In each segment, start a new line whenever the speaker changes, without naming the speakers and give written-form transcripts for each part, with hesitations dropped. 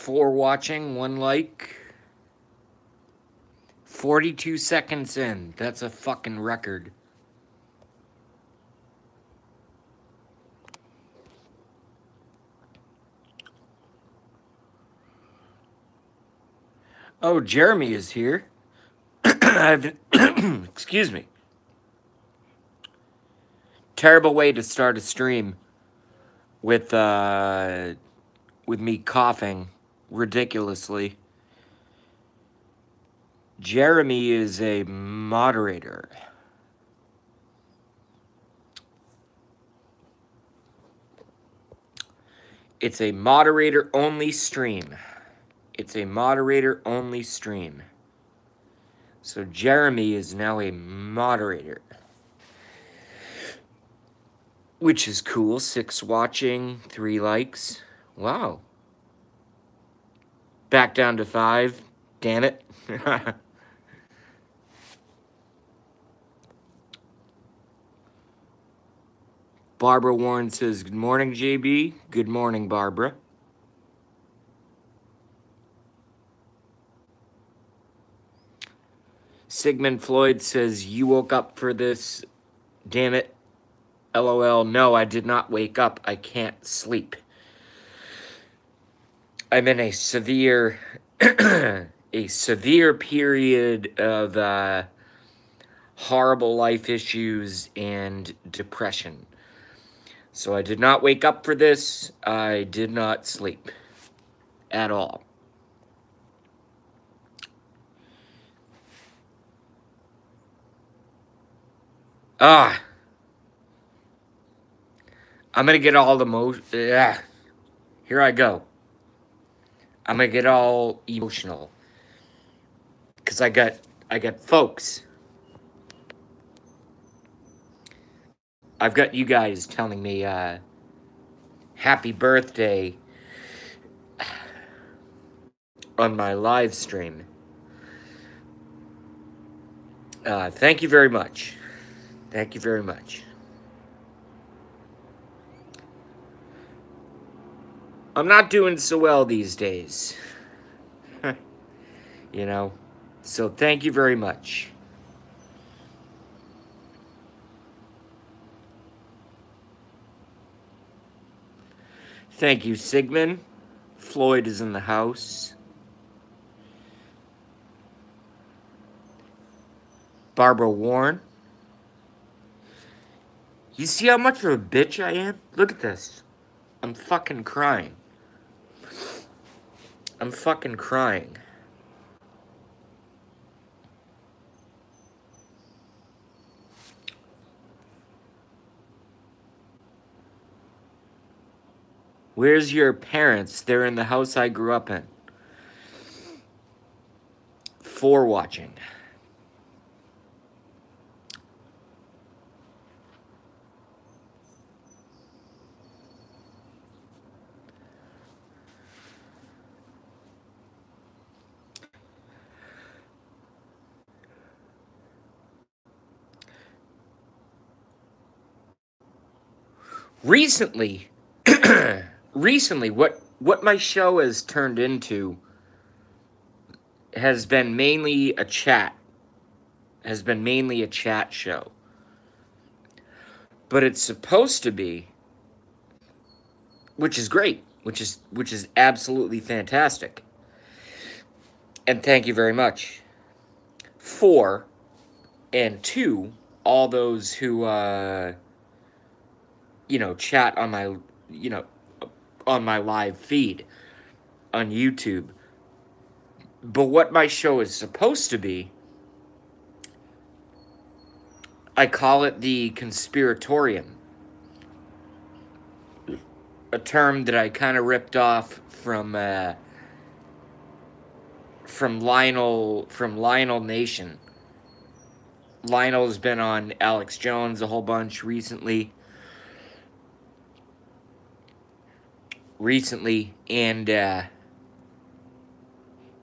4 watching, 1 like. 42 seconds in. That's a fucking record. Oh, Jeremy is here. Excuse me. Terrible way to start a stream with me coughing ridiculously. Jeremy is a moderator. It's a moderator-only stream. It's a moderator-only stream. So Jeremy is now a moderator. Which is cool. 6 watching, 3 likes. Wow. Back down to 5. Damn it. Barbara Warren says, good morning, JB. Good morning, Barbara. Sigmund Floyd says, you woke up for this. Damn it. LOL. No, I did not wake up. I can't sleep. I'm in a severe, period of horrible life issues and depression. So I did not wake up for this. I did not sleep at all. I'm gonna get all here I go. I'm gonna get all emotional. Cause I got folks. I've got you guys telling me happy birthday on my live stream. Thank you very much. Thank you very much. I'm not doing so well these days. You know? So thank you very much. Thank you, Sigmund. Floyd is in the house. Barbara Warren. You see how much of a bitch I am? Look at this. I'm fucking crying. I'm fucking crying. Where's your parents? They're in the house I grew up in. 4 watching. Recently, what my show has turned into has been mainly a chat. Has been mainly a chat show. But it's supposed to be, which is great, which is absolutely fantastic. And thank you very much. 4 and 2, all those who chat on my, on my live feed on YouTube. But what my show is supposed to be, I call it the Conspiratorium. A term that I kind of ripped off from Lionel Nation. Lionel's been on Alex Jones a whole bunch recently, and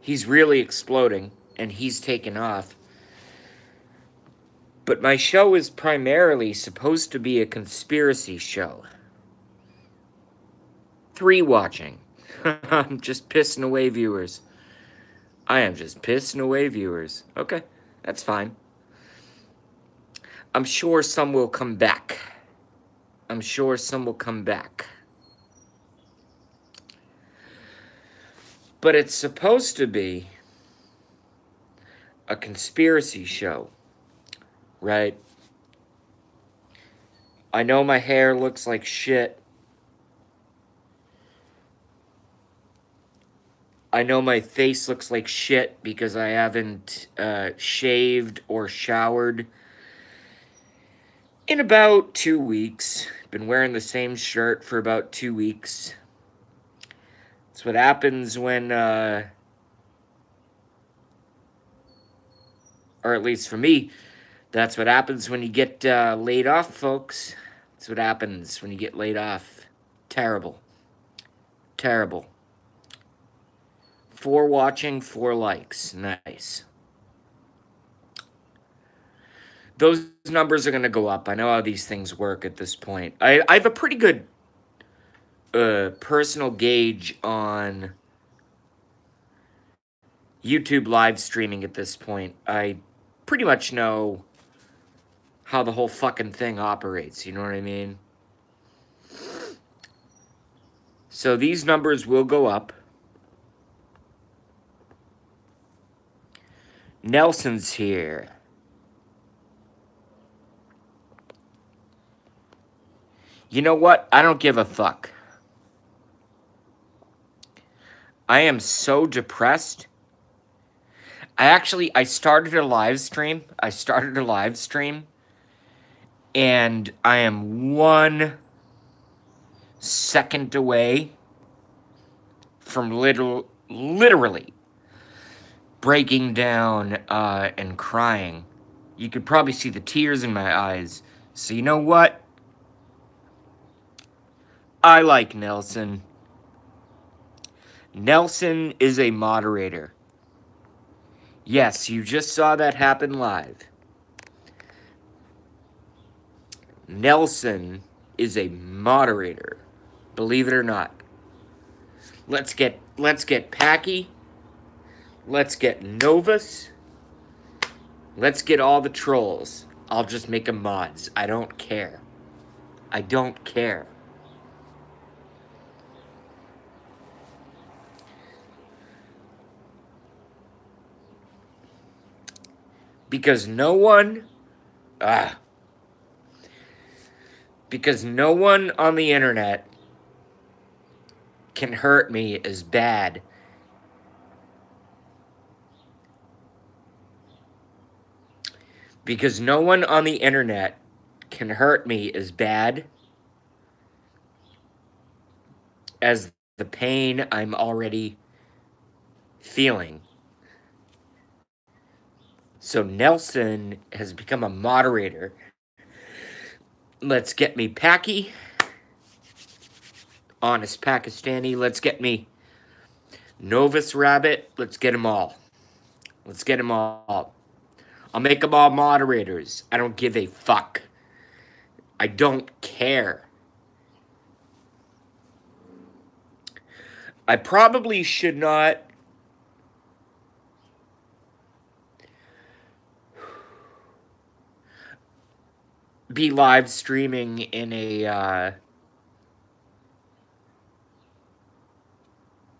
he's really exploding, and he's taken off. But my show is primarily supposed to be a conspiracy show. 3 watching. I'm just pissing away viewers. I am just pissing away viewers. Okay, that's fine. I'm sure some will come back. I'm sure some will come back. But it's supposed to be a conspiracy show, right? I know my hair looks like shit. I know my face looks like shit because I haven't shaved or showered in about 2 weeks. Been wearing the same shirt for about 2 weeks. That's what happens when, or at least for me, that's what happens when you get laid off, folks. That's what happens when you get laid off. Terrible. Terrible. 4 watching, 4 likes. Nice. Those numbers are going to go up. I know how these things work at this point. I have a pretty good personal gauge on YouTube live streaming at this point. I pretty much know how the whole fucking thing operates. You know what I mean? So these numbers will go up. Nelson's here. You know what? I don't give a fuck. I am so depressed. I started a live stream. And I am 1 second away from literally breaking down and crying. You could probably see the tears in my eyes. So you know what? I like Nelson. Nelson is a moderator. Yes, you just saw that happen live. Nelson is a moderator. Believe it or not. Let's get Packy. Let's get Novus. Let's get all the trolls. I'll just make them mods. I don't care. I don't care. Because no one on the internet can hurt me as bad because no one on the internet can hurt me as bad as the pain I'm already feeling. So Nelson has become a moderator. Let's get me Packy. Honest Pakistani. Let's get me Novus Rabbit. Let's get them all. Let's get them all. I'll make them all moderators. I don't give a fuck. I don't care. I probably should not be live streaming in a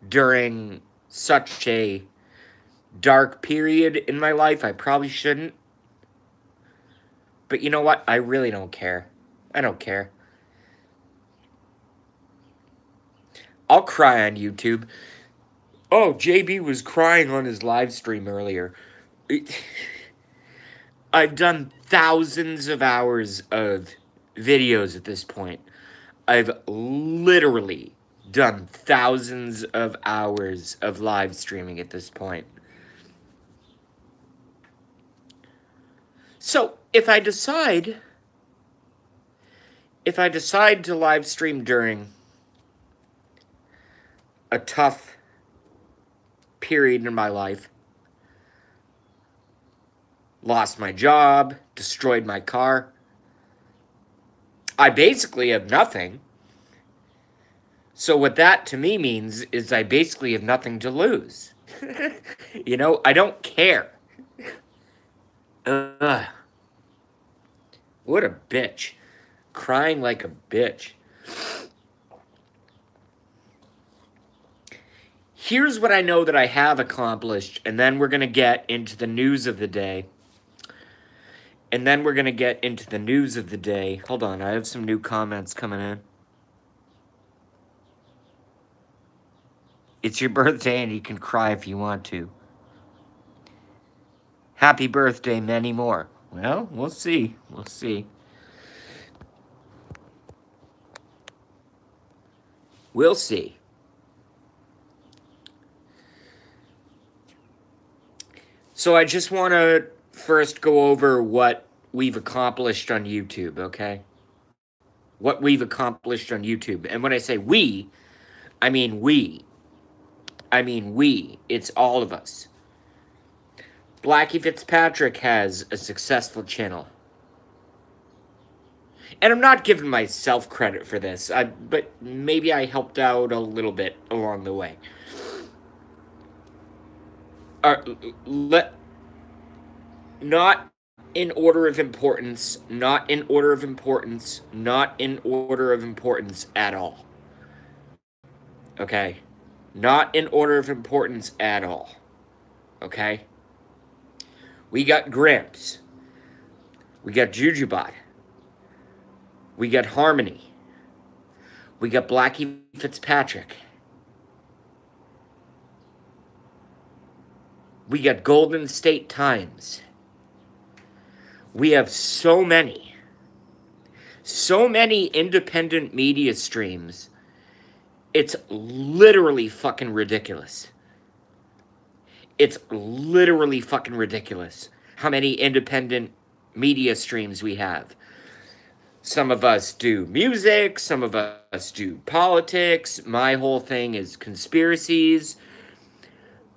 during such a dark period in my life. I probably shouldn't. But you know what? I really don't care. I don't care. I'll cry on YouTube. Oh, JB was crying on his live stream earlier. I've done thousands of hours of videos at this point. I've literally done thousands of hours of live streaming at this point. So, if I decide to live stream during a tough period in my life, lost my job, destroyed my car, I basically have nothing. So what that to me means is I basically have nothing to lose. You know, I don't care. Ugh. What a bitch. Crying like a bitch. Here's what I know that I have accomplished, and then we're going to get into the news of the day. Hold on, I have some new comments coming in. It's your birthday and you can cry if you want to. Happy birthday, many more. Well, we'll see. We'll see. We'll see. So I just want to first go over what we've accomplished on YouTube, okay? What we've accomplished on YouTube. And when I say we, I mean we. It's all of us. Blackie Fitzpatrick has a successful channel. And I'm not giving myself credit for this, but maybe I helped out a little bit along the way. Not in order of importance, not in order of importance, not in order of importance at all. Okay? Not in order of importance at all. Okay? We got Gramps. We got Jujubot. We got Harmony. We got Blackie Fitzpatrick. We got Golden State Times. We have so many independent media streams. It's literally fucking ridiculous. It's literally fucking ridiculous how many independent media streams we have. Some of us do music, some of us do politics. My whole thing is conspiracies.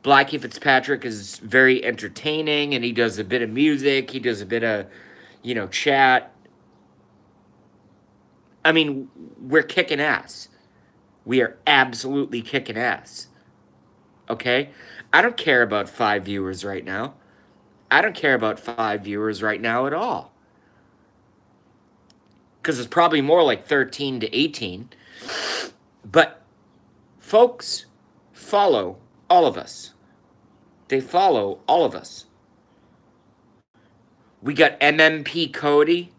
Blackie Fitzpatrick is very entertaining, and he does a bit of music. He does a bit of, chat. I mean, we're kicking ass. We are absolutely kicking ass. Okay? I don't care about 5 viewers right now. I don't care about 5 viewers right now at all. Because it's probably more like 13 to 18. But folks follow all of us. They follow all of us. We got MMP Cody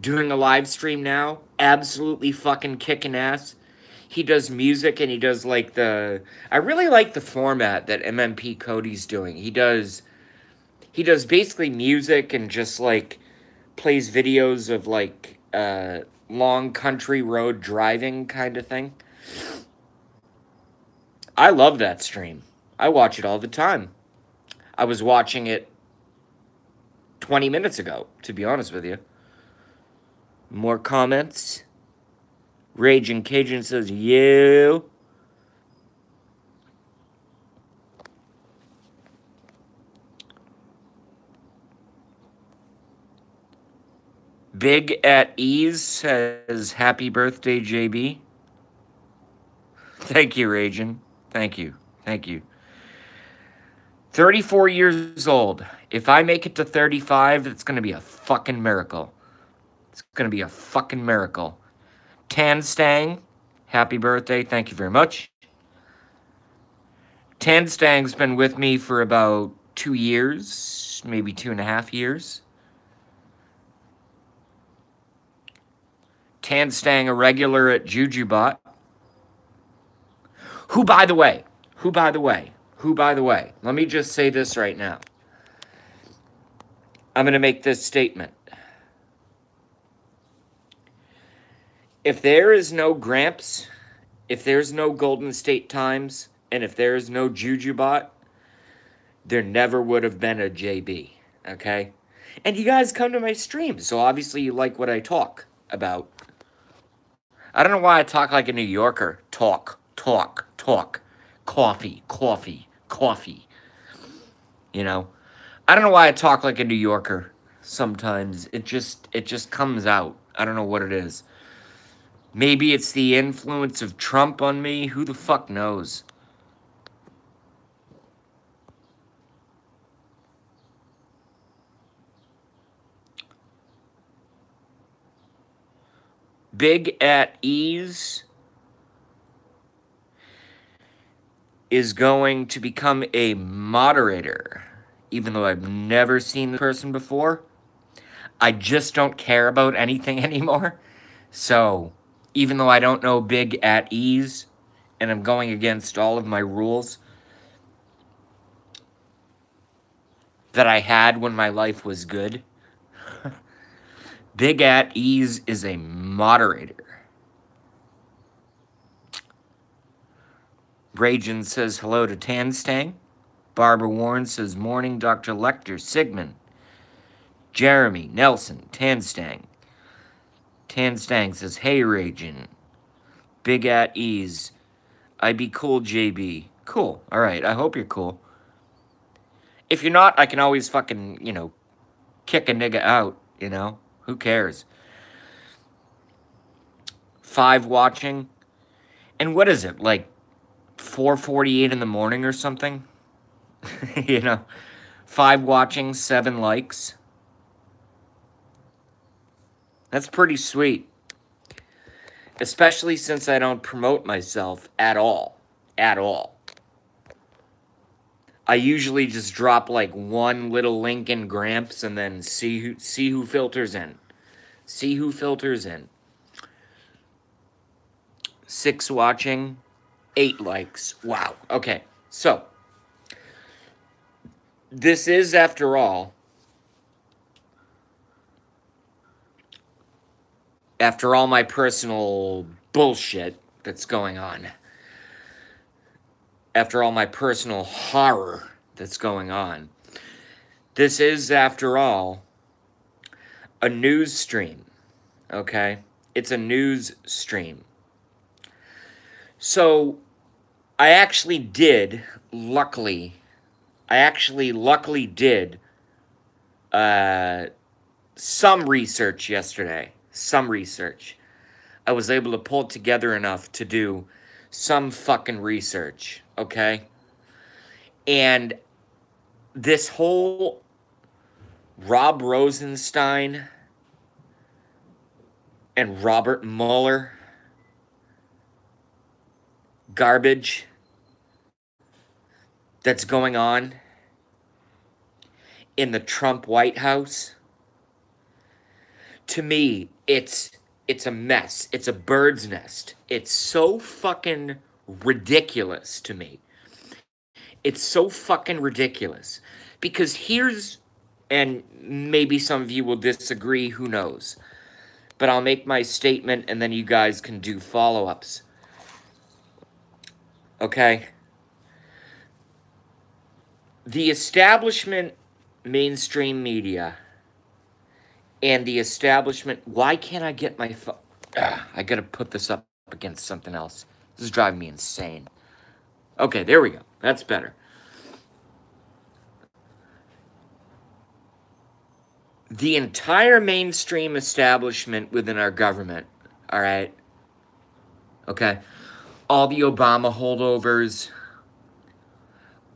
doing a live stream now. Absolutely fucking kicking ass. He does music and he does like I really like the format that MMP Cody's doing. He does basically music and just like plays videos of like long country road driving kind of thing. I love that stream. I watch it all the time. I was watching it 20 minutes ago, to be honest with you. More comments. Raging Cajun says, you. Big at Ease says, happy birthday, JB. Thank you, Raging. Thank you. 34 years old. If I make it to 35, it's going to be a fucking miracle. It's going to be a fucking miracle. Tan Stang, happy birthday. Thank you very much. Tan Stang's been with me for about 2 years, maybe 2.5 years. Tan Stang, a regular at Jujubot. Who, by the way, let me just say this right now. I'm going to make this statement. If there is no Gramps, if there's no Golden State Times, and if there is no Jujubot, there never would have been a JB, okay? And you guys come to my streams, so obviously you like what I talk about. I don't know why I talk like a New Yorker. Talk. Coffee. You know? I don't know why I talk like a New Yorker sometimes. It just comes out. I don't know what it is. Maybe it's the influence of Trump on me. Who the fuck knows? Big at Ease is going to become a moderator. Even though I've never seen the person before, I just don't care about anything anymore. So, even though I don't know Big at Ease, and I'm going against all of my rules that I had when my life was good, Big at Ease is a moderator. Ragin says hello to Tanstang. Barbara Warren says morning, Dr. Lecter, Sigmund. Jeremy, Nelson, Tanstang. Tanstang says, hey, Ragin. Big at Ease. I be cool, JB. Cool. All right. I hope you're cool. If you're not, I can always fucking, kick a nigga out, Who cares? 5 watching. And what is it, like 4:48 in the morning or something? 5 watching, 7 likes. That's pretty sweet. Especially since I don't promote myself at all. At all. I usually just drop like one little link in Gramps and then see who filters in. See who filters in. 6 watching, 8 likes. Wow. Okay. So, this is, after all, my personal bullshit that's going on, after all my personal horror that's going on, this is, after all, a news stream, okay? It's a news stream. So, I actually luckily did some research yesterday. Some research. I was able to pull it together enough to do some fucking research, okay? And this whole Rob Rosenstein and Robert Mueller garbage that's going on in the Trump White House, to me, it's a mess. It's a bird's nest. It's so fucking ridiculous to me. It's so fucking ridiculous. Because and maybe some of you will disagree, who knows. But I'll make my statement and then you guys can do follow-ups. Okay? The establishment mainstream media and the establishment... Why can't I get my phone? I gotta put this up against something else. This is driving me insane. Okay, there we go. That's better. The entire mainstream establishment within our government, all right? Okay? All the Obama holdovers,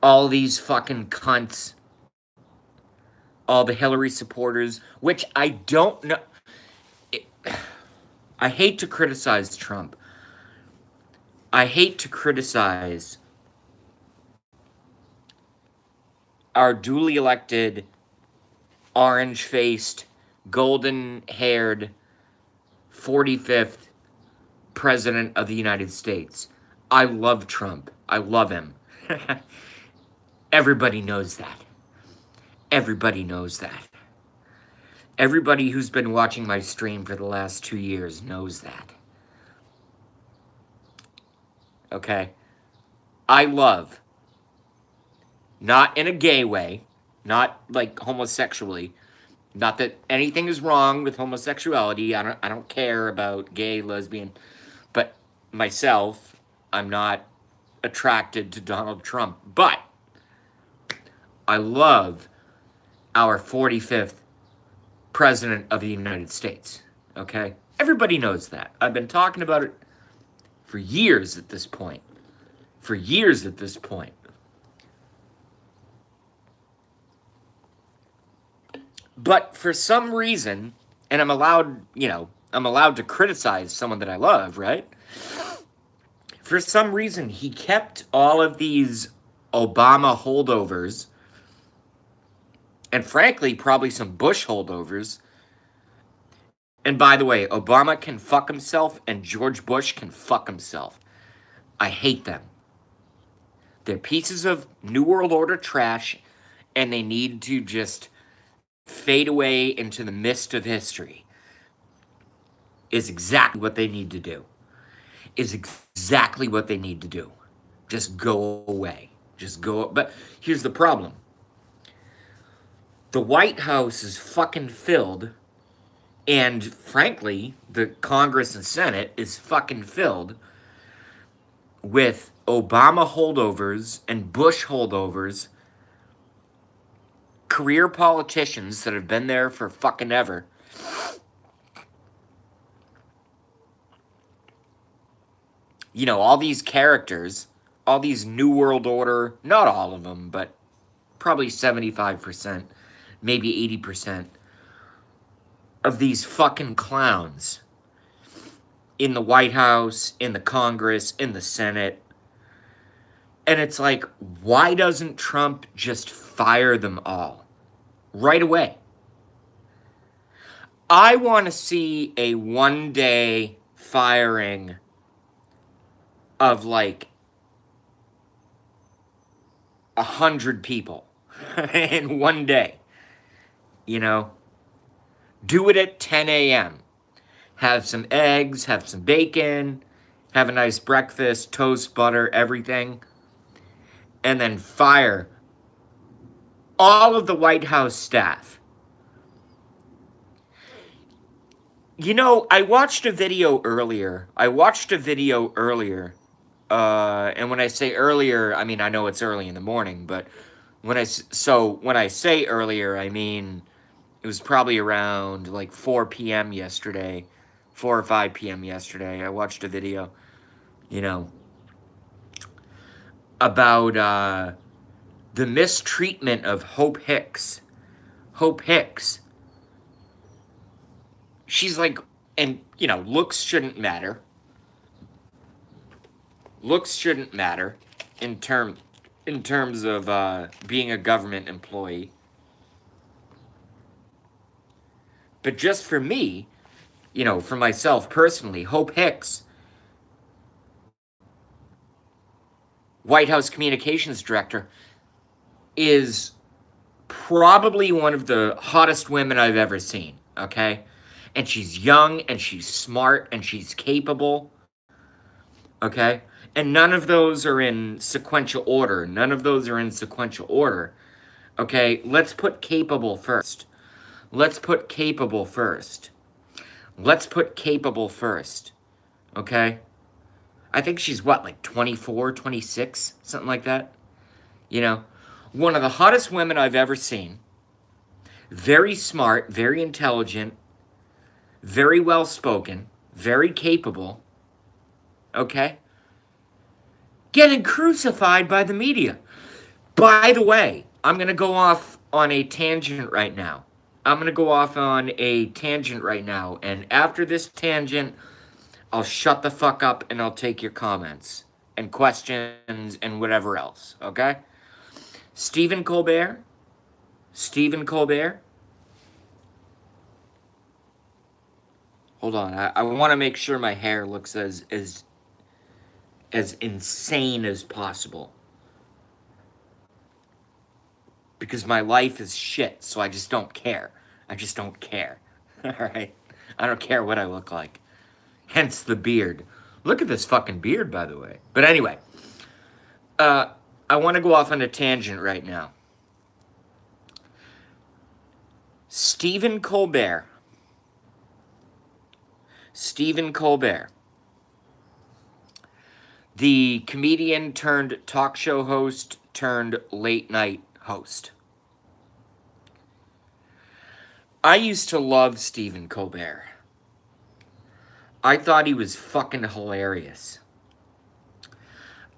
all these fucking cunts, all the Hillary supporters, which I don't know. I hate to criticize Trump. I hate to criticize our duly elected, orange-faced, golden-haired 45th President of the United States. I love Trump. I love him. Everybody knows that. Everybody knows that. Everybody who's been watching my stream for the last 2 years knows that. Okay? I love, not in a gay way, not like homosexually, not that anything is wrong with homosexuality. I don't care about gay, lesbian, but myself, I'm not attracted to Donald Trump. But I love our 45th President of the United States, okay? Everybody knows that. I've been talking about it for years at this point. For years at this point. But for some reason, and I'm allowed, I'm allowed to criticize someone that I love, right? For some reason, he kept all of these Obama holdovers, and frankly, probably some Bush holdovers. And by the way, Obama can fuck himself, and George Bush can fuck himself. I hate them. They're pieces of New World Order trash, and they need to just fade away into the mist of history. Is exactly what they need to do. Is exactly what they need to do. Just go away. Just go. But here's the problem. The White House is fucking filled, and frankly, the Congress and Senate is fucking filled with Obama holdovers and Bush holdovers, career politicians that have been there for fucking ever. You know, all these characters, all these New World Order, not all of them, but probably 75%, maybe 80% of these fucking clowns in the White House, in the Congress, in the Senate. And it's like, why doesn't Trump just fire them all right away? I want to see a one-day firing of like 100 people in one day. You know? Do it at 10 a.m. Have some eggs, have some bacon, have a nice breakfast, toast, butter, everything. And then fire all of the White House staff. You know, I watched a video earlier. And when I say earlier, I mean, I know it's early in the morning, but when I say earlier, I mean, it was probably around like 4 p.m. yesterday, 4 or 5 p.m. yesterday. I watched a video, you know, about the mistreatment of Hope Hicks. Hope Hicks. She's like, and, you know, looks shouldn't matter. Looks shouldn't matter in terms of being a government employee. But just for me, you know, for myself personally, Hope Hicks, White House Communications Director, is probably one of the hottest women I've ever seen, okay? And she's young, and she's smart, and she's capable, okay? And none of those are in sequential order. None of those are in sequential order, okay? Let's put capable first. Let's put capable first. Let's put capable first, okay? I think she's, what, like 24, 26, something like that? You know, one of the hottest women I've ever seen. Very smart, very intelligent, very well-spoken, very capable, okay? Getting crucified by the media. By the way, I'm going to go off on a tangent right now. And after this tangent, I'll shut the fuck up and I'll take your comments and questions and whatever else, okay? Stephen Colbert. Hold on, I want to make sure my hair looks as insane as possible. Because my life is shit, so I just don't care. Alright? I don't care what I look like. Hence the beard. Look at this fucking beard, by the way. But anyway, I want to go off on a tangent right now. Stephen Colbert. The comedian turned talk show host turned late night host. I used to love Stephen Colbert. I thought he was fucking hilarious.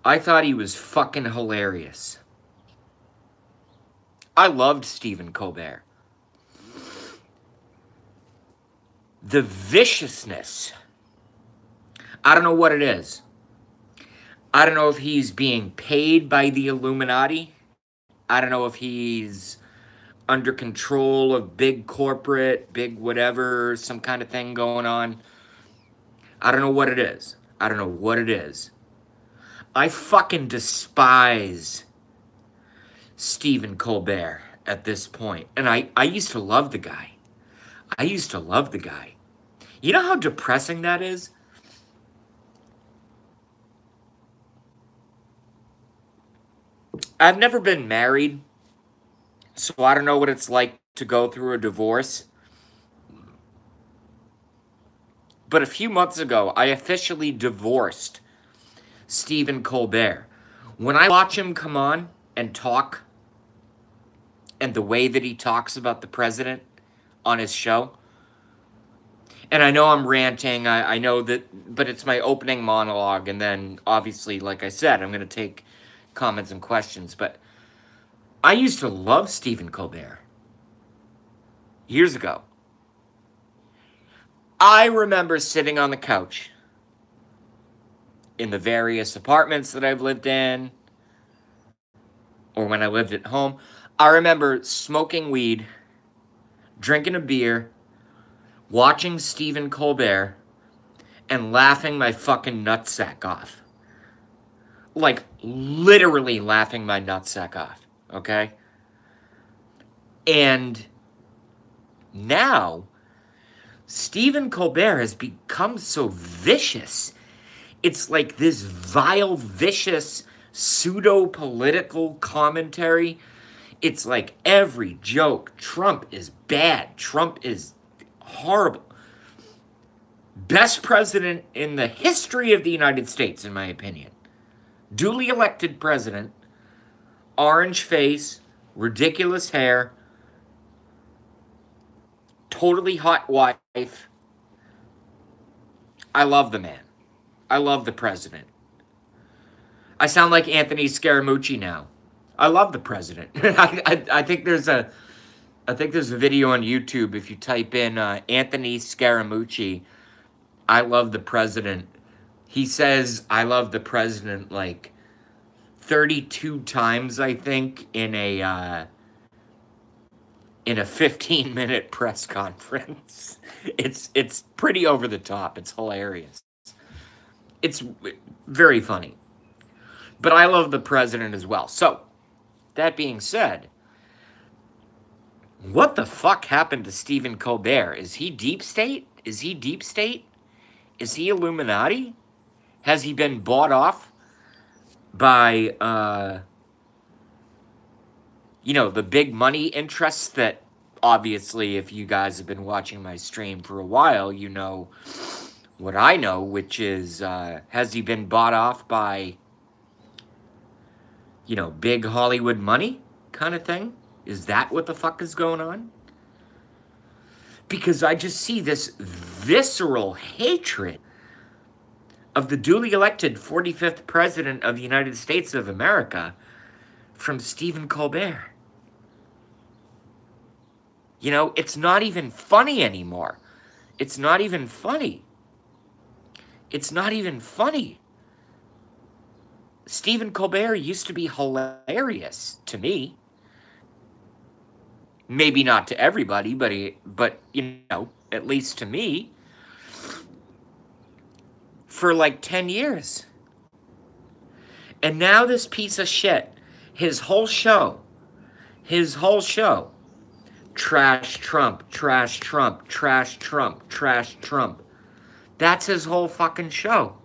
I thought he was fucking hilarious. I loved Stephen Colbert. The viciousness. I don't know what it is. I don't know if he's being paid by the Illuminati. I don't know if he's under control of big corporate, big whatever, some kind of thing going on. I don't know what it is. I don't know what it is. I fucking despise Stephen Colbert at this point. And I used to love the guy. I used to love the guy. You know how depressing that is? I've never been married, so I don't know what it's like to go through a divorce. But a few months ago, I officially divorced Stephen Colbert. When I watch him come on and talk, and the way that he talks about the president on his show, and I know I'm ranting, I know that, but it's my opening monologue, and then obviously, like I said, I'm going to take comments and questions, but I used to love Stephen Colbert years ago. I remember sitting on the couch in the various apartments that I've lived in, or when I lived at home. I remember smoking weed, drinking a beer, watching Stephen Colbert, and laughing my fucking nutsack off. Like, literally laughing my nutsack off, okay? And now, Stephen Colbert has become so vicious. It's like this vile, vicious, pseudo-political commentary. It's like every joke, Trump is bad. Trump is horrible. Best president in the history of the United States, in my opinion. Duly elected president, orange face, ridiculous hair, totally hot wife. I love the man. I love the president. I sound like Anthony Scaramucci now. I love the president. I think there's a video on YouTube. If you type in Anthony Scaramucci, I love the president. He says I love the president like 32 times, I think, in a 15-minute press conference. It's pretty over the top. It's hilarious. It's very funny. But I love the president as well. So, that being said, what the fuck happened to Stephen Colbert? Is he deep state? Is he deep state? Is he Illuminati? Has he been bought off by, the big money interests that, obviously, if you guys have been watching my stream for a while, you know what I know, which is, has he been bought off by, big Hollywood money kind of thing? Is that what the fuck is going on? Because I just see this visceral hatred of the duly elected 45th President of the United States of America from Stephen Colbert. It's not even funny anymore. It's not even funny. It's not even funny. Stephen Colbert used to be hilarious to me. Maybe not to everybody, but at least to me. For like 10 years. And now this piece of shit, his whole show, trash Trump, trash Trump, trash Trump, trash Trump. That's his whole fucking show.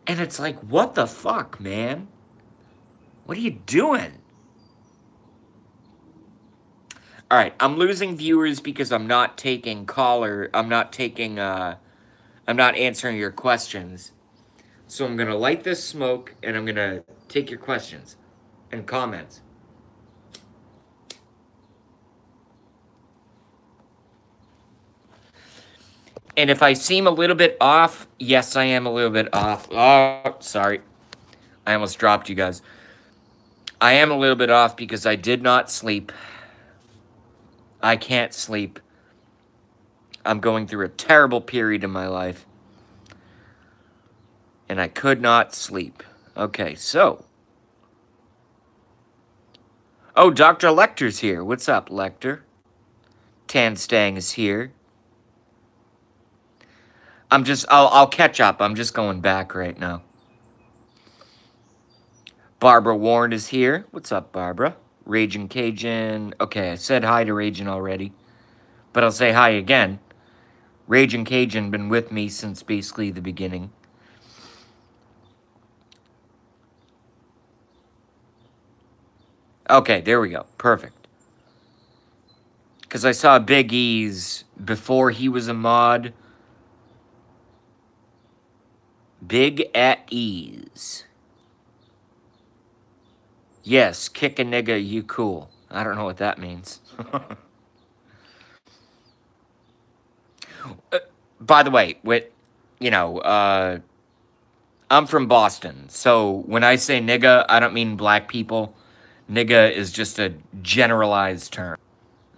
And it's like, what the fuck, man? What are you doing? All right, I'm losing viewers because I'm not taking I'm not answering your questions. So I'm going to light this smoke and I'm going to take your questions and comments. And if I seem a little bit off, yes, I am a little bit off. Oh, sorry. I almost dropped you guys. I am a little bit off because I did not sleep. I can't sleep. I'm going through a terrible period in my life. And I could not sleep. Okay, so. Oh, Dr. Lecter's here. What's up, Lecter? Tanstang is here. I'll catch up. I'm just going back right now. Barbara Warren is here. What's up, Barbara? Raging Cajun. Okay, I said hi to Raging already. But I'll say hi again. Raging Cajun been with me since basically the beginning. Okay, there we go. Perfect. Because I saw Big E's before he was a mod. Big at ease. Yes, kick a nigga, you cool. I don't know what that means. By the way, I'm from Boston. So when I say nigga, I don't mean black people. Nigga is just a generalized term.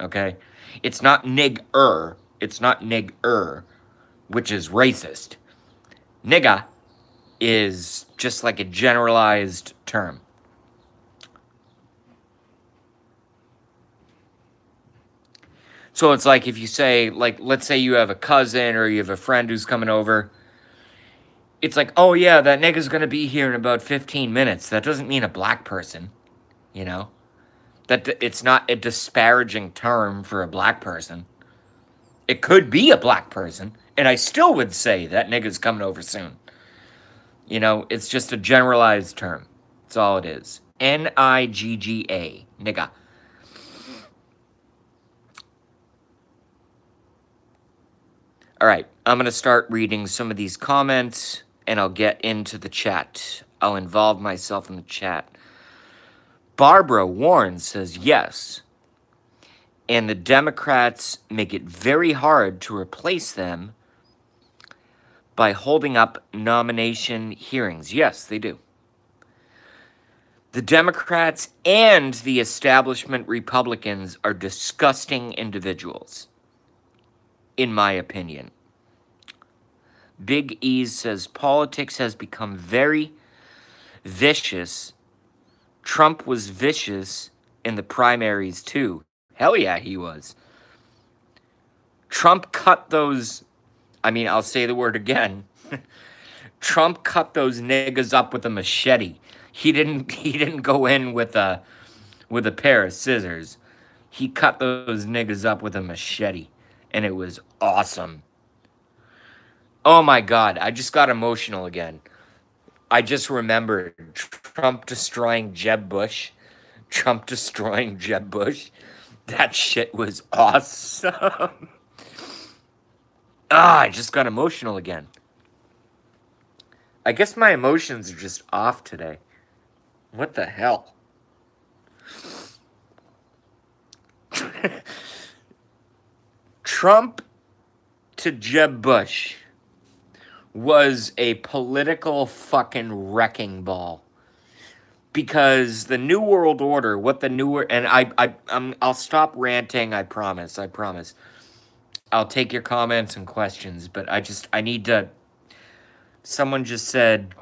Okay? It's not nig-er. It's not nig-er, which is racist. Nigga is just like a generalized term. So it's like if you say, like, let's say you have a cousin or you have a friend who's coming over. It's like, oh yeah, that nigga's gonna be here in about 15 minutes. That doesn't mean a black person, you know? That it's not a disparaging term for a black person. It could be a black person, and I still would say that nigga's coming over soon. You know, it's just a generalized term. That's all it is. N-I-G-G-A. Nigga. All right, I'm going to start reading some of these comments, and I'll get into the chat. I'll involve myself in the chat. Barbara Warren says yes, and the Democrats make it very hard to replace them by holding up nomination hearings. Yes, they do. The Democrats and the establishment Republicans are disgusting individuals, in my opinion. Big Ease says politics has become very vicious. Trump was vicious in the primaries too. Hell yeah, he was. Trump cut those, I'll say the word again. Trump cut those niggas up with a machete. He didn't go in with a pair of scissors. He cut those niggas up with a machete, and it was awesome. Oh my God, I just got emotional again. I just remembered Trump destroying Jeb Bush. Trump destroying Jeb Bush. That shit was awesome. I just got emotional again. I guess my emotions are just off today. What the hell? Trump to Jeb Bush was a political fucking wrecking ball. Because the New World Order, I'll stop ranting, I promise. I'll take your comments and questions, but I need to, someone just said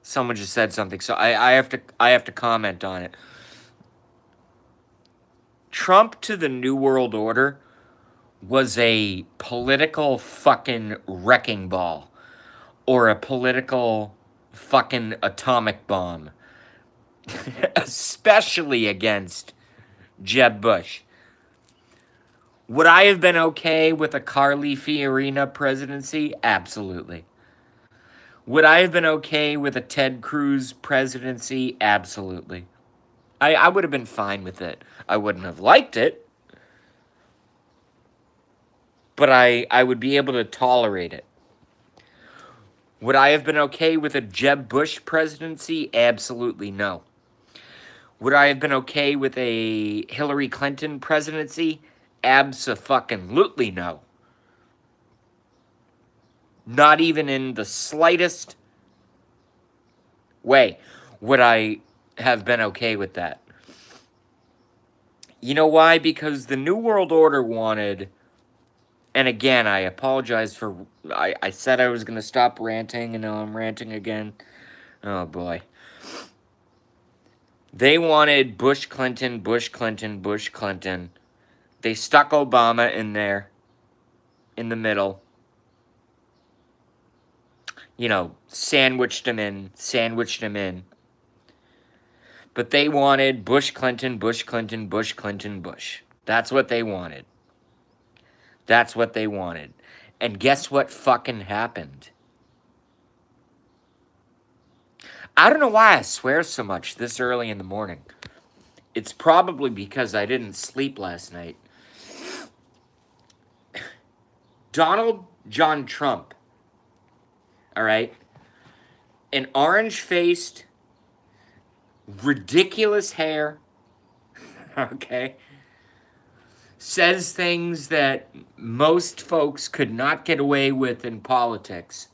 something, so I have to comment on it. Trump to the New World Order was a political fucking wrecking ball, or a political fucking atomic bomb, especially against Jeb Bush. Would I have been okay with a Carly Fiorina presidency? Absolutely. Would I have been okay with a Ted Cruz presidency? Absolutely. I would have been fine with it. I wouldn't have liked it, but I would be able to tolerate it. Would I have been okay with a Jeb Bush presidency? Absolutely no. Would I have been okay with a Hillary Clinton presidency? Abso-fucking-lutely no. Not even in the slightest way would I have been okay with that. You know why? Because the New World Order wanted, and again, I apologize for, I said I was going to stop ranting, and now I'm ranting again. Oh, boy. They wanted Bush, Clinton, Bush, Clinton, Bush, Clinton. They stuck Obama in there, in the middle. You know, sandwiched him in. But they wanted Bush, Clinton, Bush, Clinton, Bush, Clinton, Bush. That's what they wanted. That's what they wanted. And guess what fucking happened? I don't know why I swear so much this early in the morning. It's probably because I didn't sleep last night. Donald John Trump, all right? An orange-faced, ridiculous hair, okay? Says things that most folks could not get away with in politics.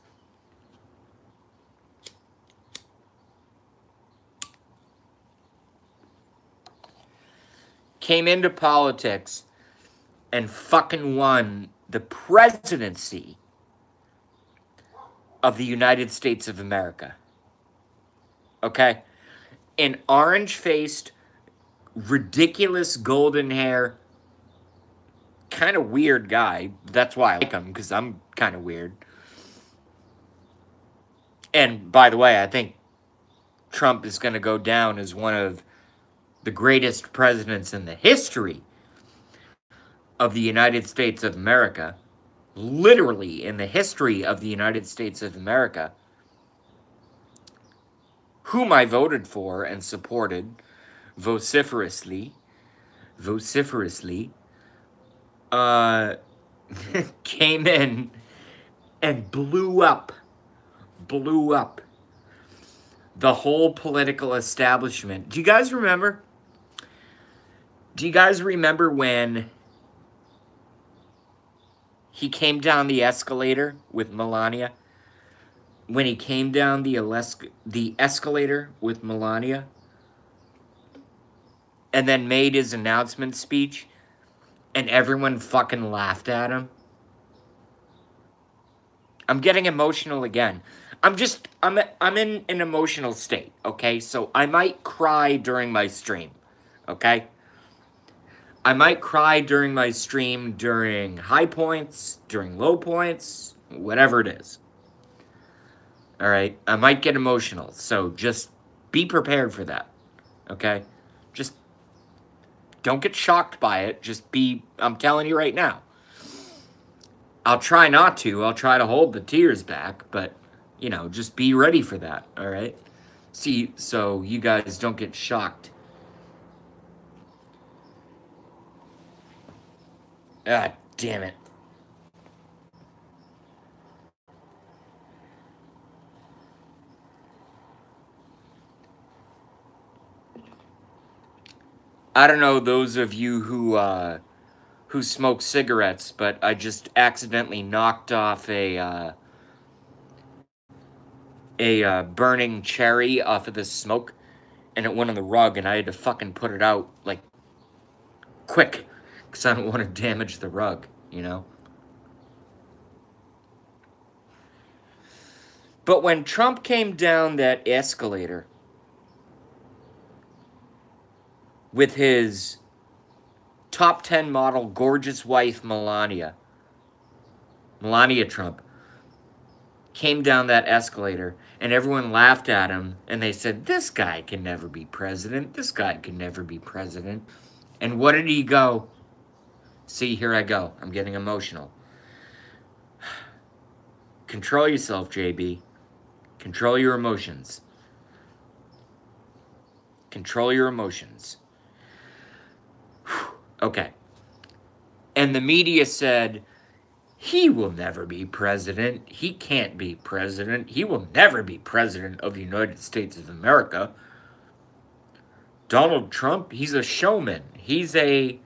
Came into politics and fucking won the presidency of the United States of America. Okay? An orange-faced, ridiculous golden hair, kind of weird guy. That's why I like him, because I'm kind of weird. And by the way, I think Trump is going to go down as one of the greatest presidents in the history of the United States of America. Literally in the history of the United States of America. Whom I voted for and supported vociferously, came in and blew up the whole political establishment. Do you guys remember? Do you guys remember when he came down the escalator with Melania? When he came down the escalator with Melania and then made his announcement speech and everyone fucking laughed at him? I'm getting emotional again. I'm in an emotional state, okay? So I might cry during my stream, okay? I might cry during my stream during high points, during low points, whatever it is. All right? I might get emotional, so just be prepared for that, okay? Just don't get shocked by it. Just be, I'm telling you right now. I'll try not to. I'll try to hold the tears back, but, you know, just be ready for that, all right? See, so you guys don't get shocked. Ah, damn it. I don't know those of you who smoke cigarettes, but I just accidentally knocked off a burning cherry off of the smoke, and it went on the rug, and I had to fucking put it out, like, quick, because I don't want to damage the rug, you know? But when Trump came down that escalator with his top 10 model gorgeous wife, Melania Trump, came down that escalator, and everyone laughed at him, and they said, this guy can never be president. This guy can never be president. And what did he go? See, here I go. I'm getting emotional. Control yourself, JB. Control your emotions. Control your emotions. Okay. And the media said, he will never be president. He can't be president. He will never be president of the United States of America. Donald Trump, he's a showman. He's a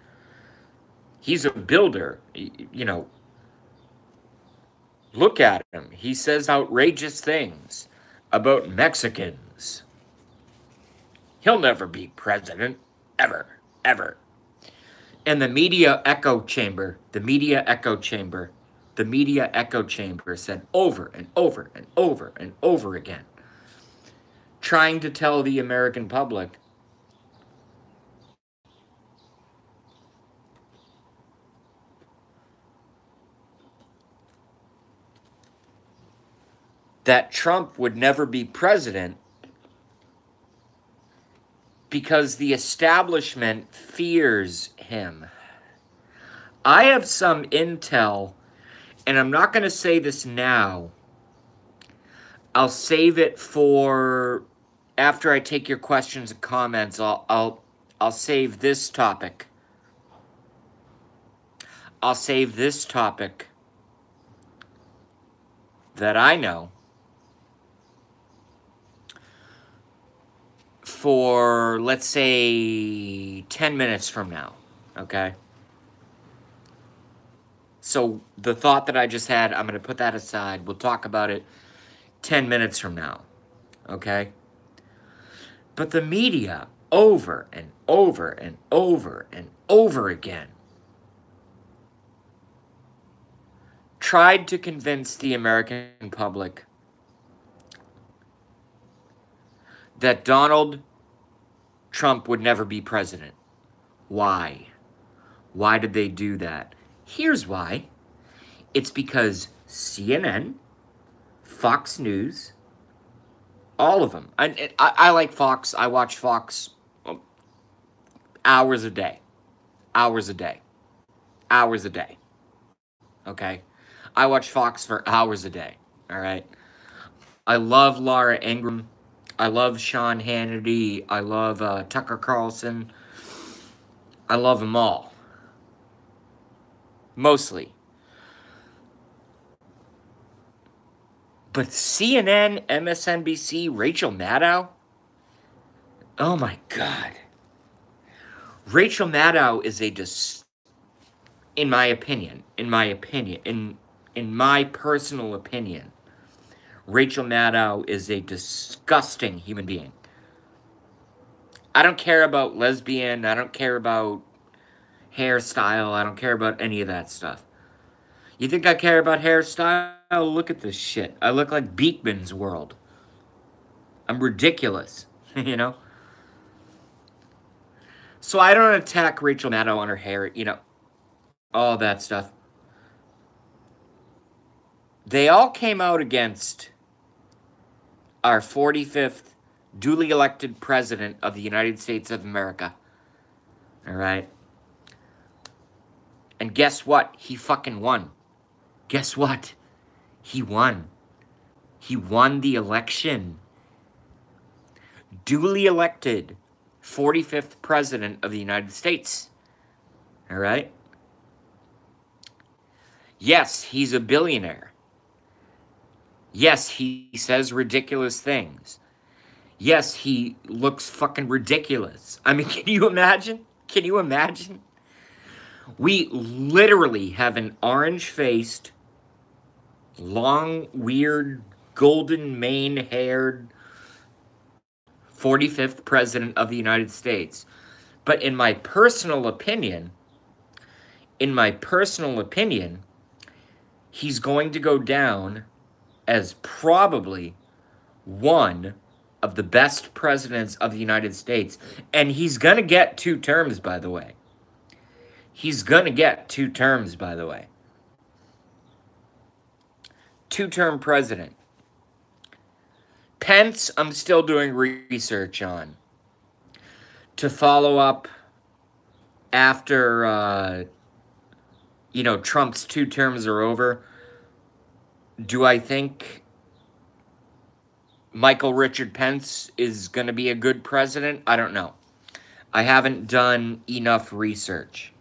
builder. You know, Look at him. He says outrageous things about Mexicans. He'll never be president. Ever. Ever. And the media echo chamber said over and over and over and over again, trying to tell the American public that Trump would never be president because the establishment fears him. I have some intel, and I'm not going to say this now. I'll save it for after I take your questions and comments. I'll save this topic. I'll save this topic that I know for, let's say, 10 minutes from now, okay? So the thought that I just had, I'm going to put that aside. We'll talk about it 10 minutes from now, okay? But the media, over and over and over and over again, tried to convince the American public that Donald Trump would never be president. Why? Why did they do that? Here's why. It's because CNN, Fox News, all of them. I like Fox. I watch Fox hours a day. Hours a day. Hours a day. Okay? I watch Fox for hours a day. All right? I love Laura Ingraham. I love Sean Hannity. I love Tucker Carlson. I love them all. Mostly. But CNN, MSNBC, Rachel Maddow? Oh my God. Rachel Maddow is in my personal opinion, Rachel Maddow is a disgusting human being. I don't care about lesbian. I don't care about hairstyle. I don't care about any of that stuff. You think I care about hairstyle? Look at this shit. I look like Beekman's World. I'm ridiculous, you know? So I don't attack Rachel Maddow on her hair, you know, all that stuff. They all came out against our 45th duly elected president of the United States of America. All right? And guess what? He fucking won. Guess what? He won. He won the election. Duly elected 45th president of the United States. All right? Yes, he's a billionaire. Yes, he says ridiculous things. Yes, he looks fucking ridiculous. I mean, can you imagine? Can you imagine? We literally have an orange-faced, long, weird, golden mane-haired 45th president of the United States. But in my personal opinion, he's going to go down as probably one of the best presidents of the United States. And he's going to get 2 terms, by the way. He's going to get 2 terms, by the way. 2-term president. Pence, I'm still doing research on. To follow up after, you know, Trump's 2 terms are over. Do I think Michael Richard Pence is going to be a good president? I don't know. I haven't done enough research.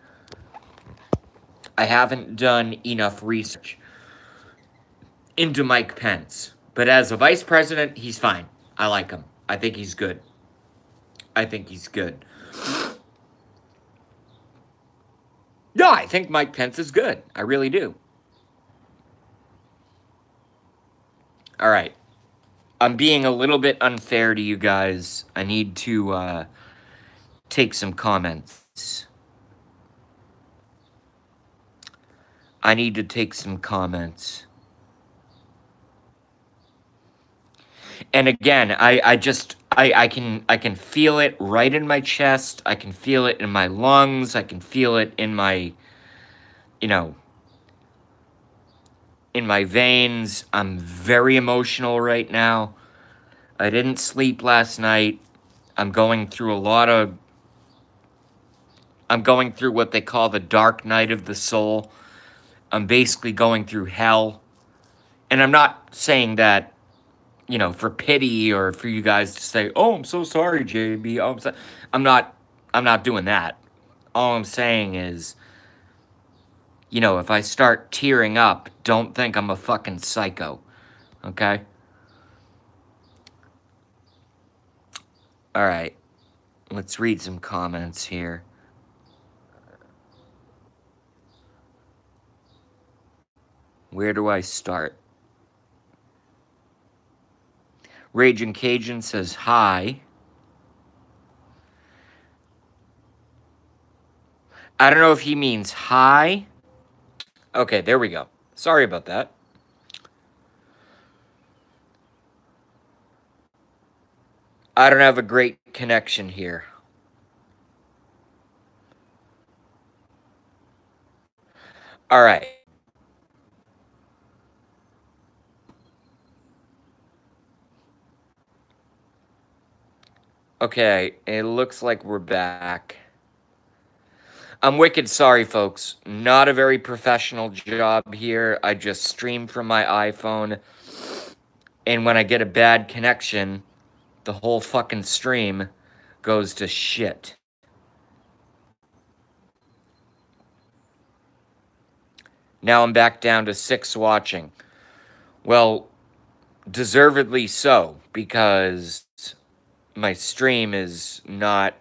Into Mike Pence. But as a vice president, he's fine. I like him. I think he's good. No, I think Mike Pence is good. I really do. All right. I'm being a little bit unfair to you guys. I need to take some comments. I need to take some comments. And again, I can feel it right in my chest. I can feel it in my lungs. I can feel it in my, you know, in my veins. I'm very emotional right now. I didn't sleep last night. I'm going through what they call the dark night of the soul. I'm basically going through hell. And I'm not saying that, you know, for pity or for you guys to say, "Oh, I'm so sorry, JB." I'm not doing that. All I'm saying is, you know, if I start tearing up, don't think I'm a fucking psycho. Okay? All right. Let's read some comments here. Where do I start? Raging Cajun says hi. I don't know if he means hi. Okay, there we go. Sorry about that. I don't have a great connection here. All right. Okay, it looks like we're back. I'm wicked sorry, folks. Not a very professional job here. I just stream from my iPhone. And when I get a bad connection, the whole fucking stream goes to shit. Now I'm back down to 6 watching. Well, deservedly so, because my stream is not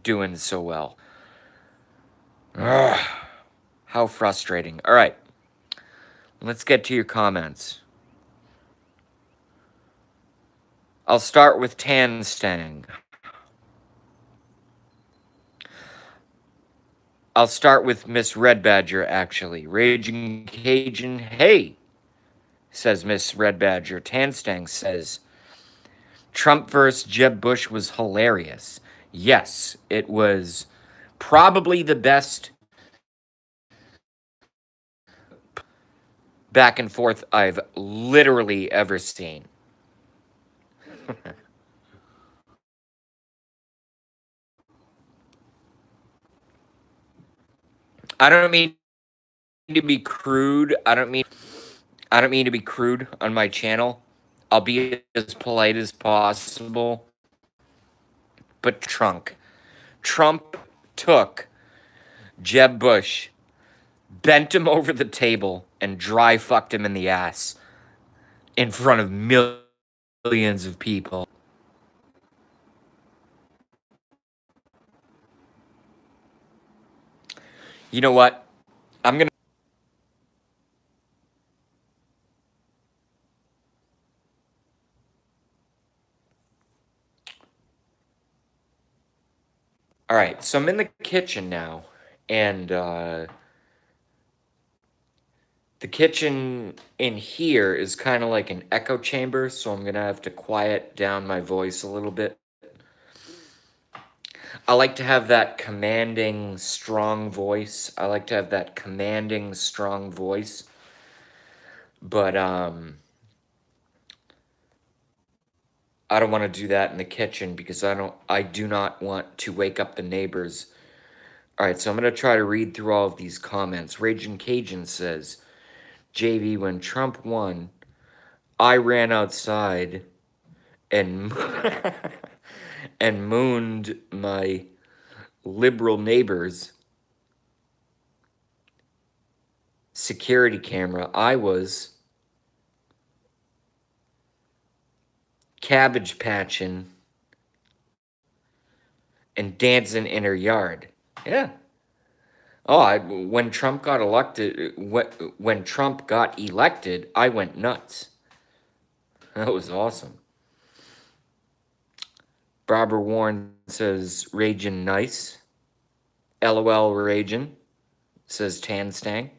doing so well. Ugh, how frustrating. All right, let's get to your comments. I'll start with Tanstang. I'll start with Miss Red Badger, actually. Raging Cajun, hey, says Miss Red Badger. Tanstang says, Trump versus Jeb Bush was hilarious. Yes, it was probably the best back and forth I've literally ever seen. I don't mean to be crude. I don't mean to be crude on my channel. I'll be as polite as possible. But Trump took Jeb Bush, bent him over the table, and dry fucked him in the ass in front of millions of people. You know what? I'm gonna... All right, so I'm in the kitchen now, and the kitchen in here is kind of like an echo chamber, so I'm gonna have to quiet down my voice a little bit. I like to have that commanding, strong voice. But I don't want to do that in the kitchen because I do not want to wake up the neighbors. All right, so I'm going to try to read through all of these comments. Raging Cajun says, JV, when Trump won, I ran outside and and mooned my liberal neighbors' security camera. I was cabbage patching and dancing in her yard. Yeah. Oh, when Trump got elected, I went nuts. That was awesome. Barbara Warren says, Ragin' nice. LOL Ragin', says Tanstang.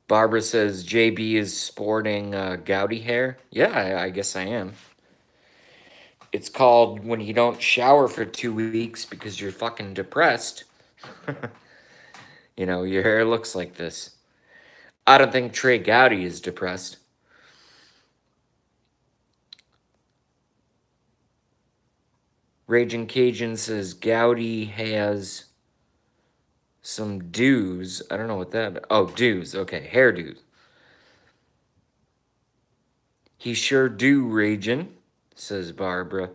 Barbara says, JB is sporting gouty hair. Yeah, I guess I am. It's called when you don't shower for 2 weeks because you're fucking depressed. You know, your hair looks like this. I don't think Trey Gowdy is depressed. Raging Cajun says Gowdy has some dues. I don't know what that... Oh, dues. Okay, hairdos. He sure do, Raging, says Barbara.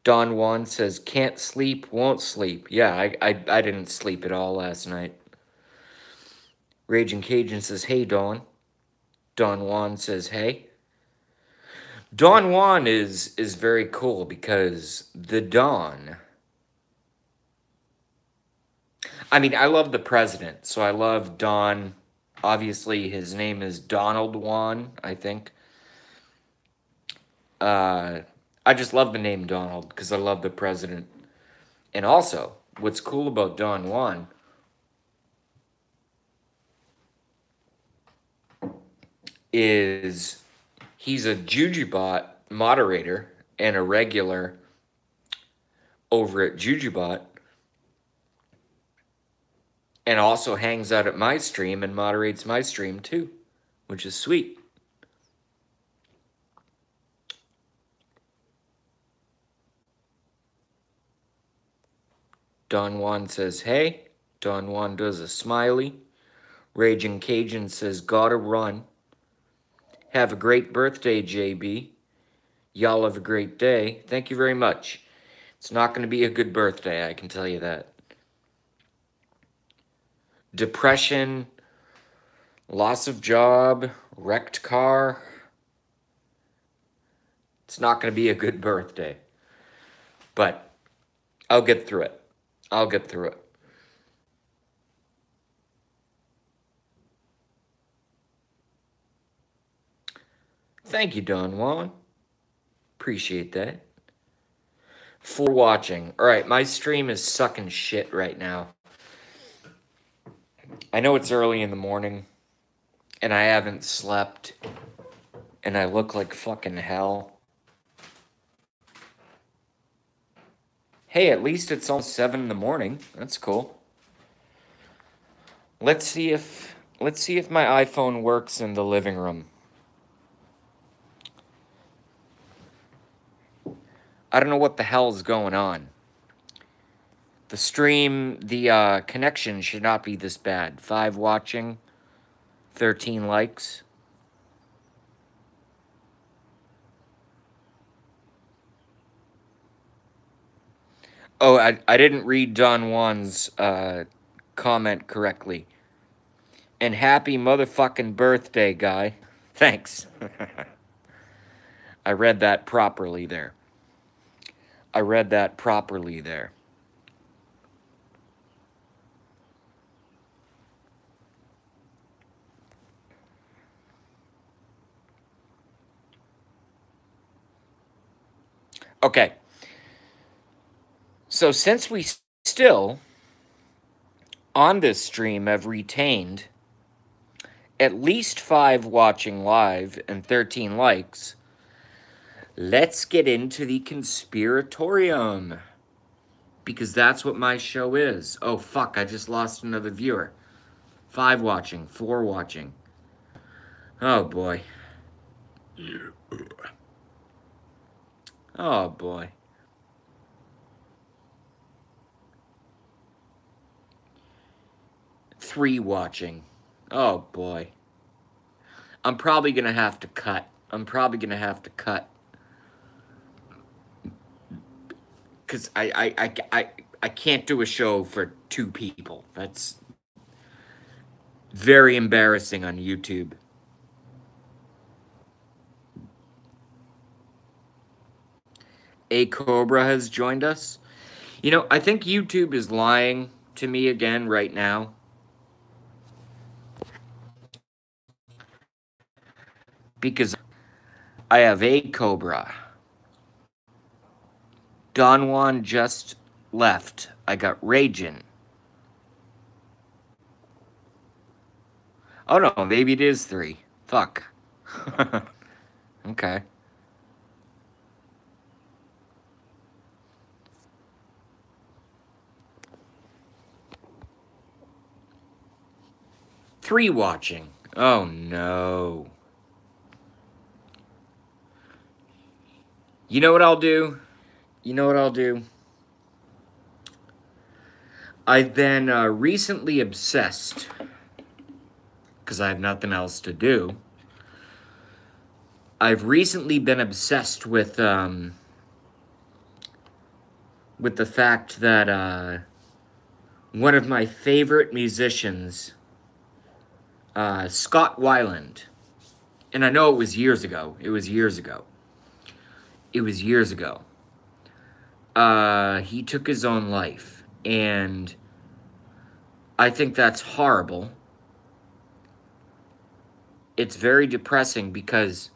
Don Juan says, can't sleep, won't sleep. Yeah, I didn't sleep at all last night. Raging Cajun says, hey, Don. Don Juan says, hey. Don Juan is very cool because the Don... I mean, I love the president, so I love Don. Obviously, his name is Donald Juan, I think. I just love the name Donald because I love the president. And also, what's cool about Don Juan is he's a Jujubot moderator and a regular over at Jujubot, and also hangs out at my stream and moderates my stream too, which is sweet. Don Juan says, hey. Don Juan does a smiley. Raging Cajun says, gotta run. Have a great birthday, JB. Y'all have a great day. Thank you very much. It's not going to be a good birthday, I can tell you that. Depression, loss of job, wrecked car. It's not going to be a good birthday. But I'll get through it. I'll get through it. Thank you, Don Juan. Appreciate that. For watching. Alright, my stream is sucking shit right now. I know it's early in the morning, and I haven't slept, and I look like fucking hell. Hey, at least it's almost 7 in the morning. That's cool. Let's see if my iPhone works in the living room. I don't know what the hell's going on. The stream, the connection should not be this bad. 5 watching, 13 likes. Oh, I didn't read Don Juan's comment correctly. And happy motherfucking birthday, guy. Thanks. I read that properly there. I read that properly there. Okay. So since we still, on this stream, have retained at least 5 watching live and 13 likes, let's get into the conspiratorium. Because that's what my show is. Oh, fuck, I just lost another viewer. 5 watching, 4 watching. Oh, boy. Oh, boy. Three watching. Oh, boy. I'm probably going to have to cut. Because I can't do a show for 2 people. That's very embarrassing on YouTube. A Cobra has joined us. You know, I think YouTube is lying to me again right now. Because I have a Cobra. Don Juan just left. I got Ragin. Oh no, maybe it is 3. Fuck. Okay. Three watching. Oh no. You know what I'll do? You know what I'll do? I've been recently obsessed, because I have nothing else to do. I've recently been obsessed with the fact that one of my favorite musicians, Scott Weiland, and I know it was years ago. He took his own life, and I think that's horrible. It's very depressing because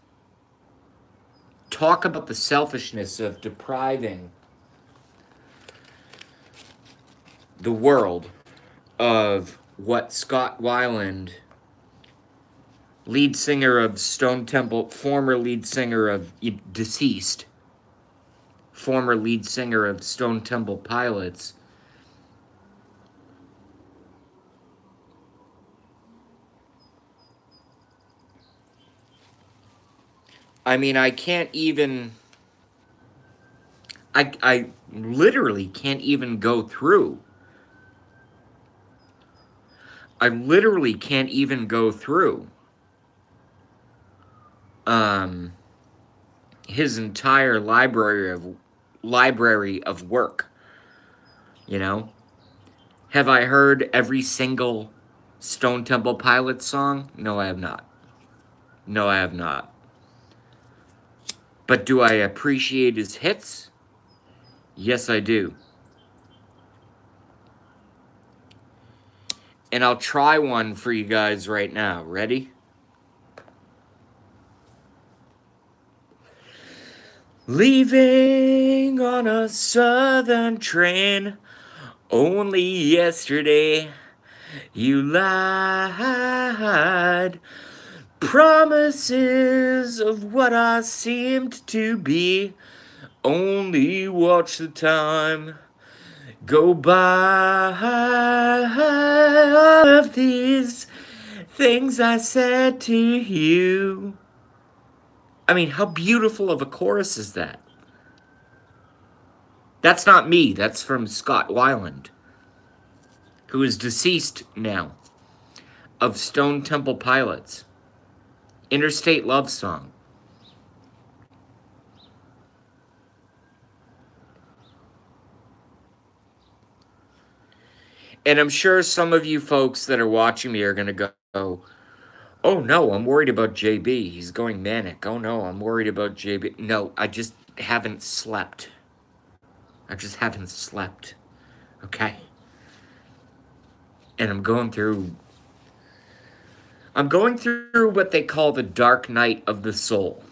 talk about the selfishness of depriving the world of what Scott Weiland, lead singer of Stone Temple, former lead singer of deceased, former lead singer of Stone Temple Pilots, I mean, I can't even, I literally can't even go through. I literally can't even go through his entire library of work. You know? Have I heard every single Stone Temple Pilots song? No, I have not. No, I have not. But do I appreciate his hits? Yes, I do. And I'll try one for you guys right now. Ready? Leaving on a southern train, only yesterday you lied. Promises of what I seemed to be, only watch the time go by. All of these things I said to you. I mean, how beautiful of a chorus is that? That's not me. That's from Scott Weiland, who is deceased now, of Stone Temple Pilots. Interstate Love Song. And I'm sure some of you folks that are watching me are going to go, oh no, I'm worried about JB. He's going manic. Oh no, I'm worried about JB. No, I just haven't slept. I just haven't slept. Okay? And I'm going through what they call the dark night of the soul.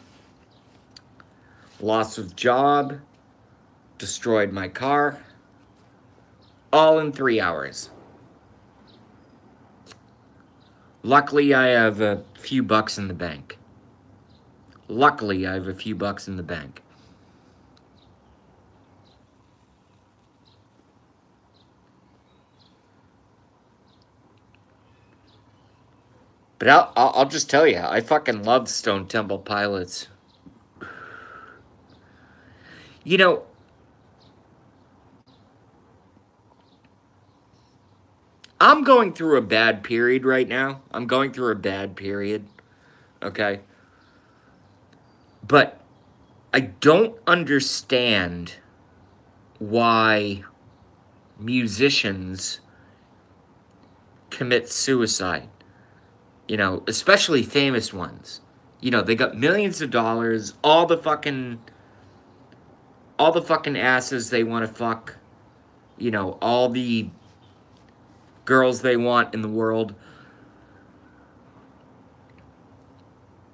Loss of job, destroyed my car, all in 3 hours. Luckily, I have a few bucks in the bank. But I'll just tell you, I fucking love Stone Temple Pilots. You know, I'm going through a bad period right now. Okay? But I don't understand why musicians commit suicide. You know, especially famous ones. You know, they got millions of dollars, all the fucking asses they want to fuck. You know, all the girls they want in the world.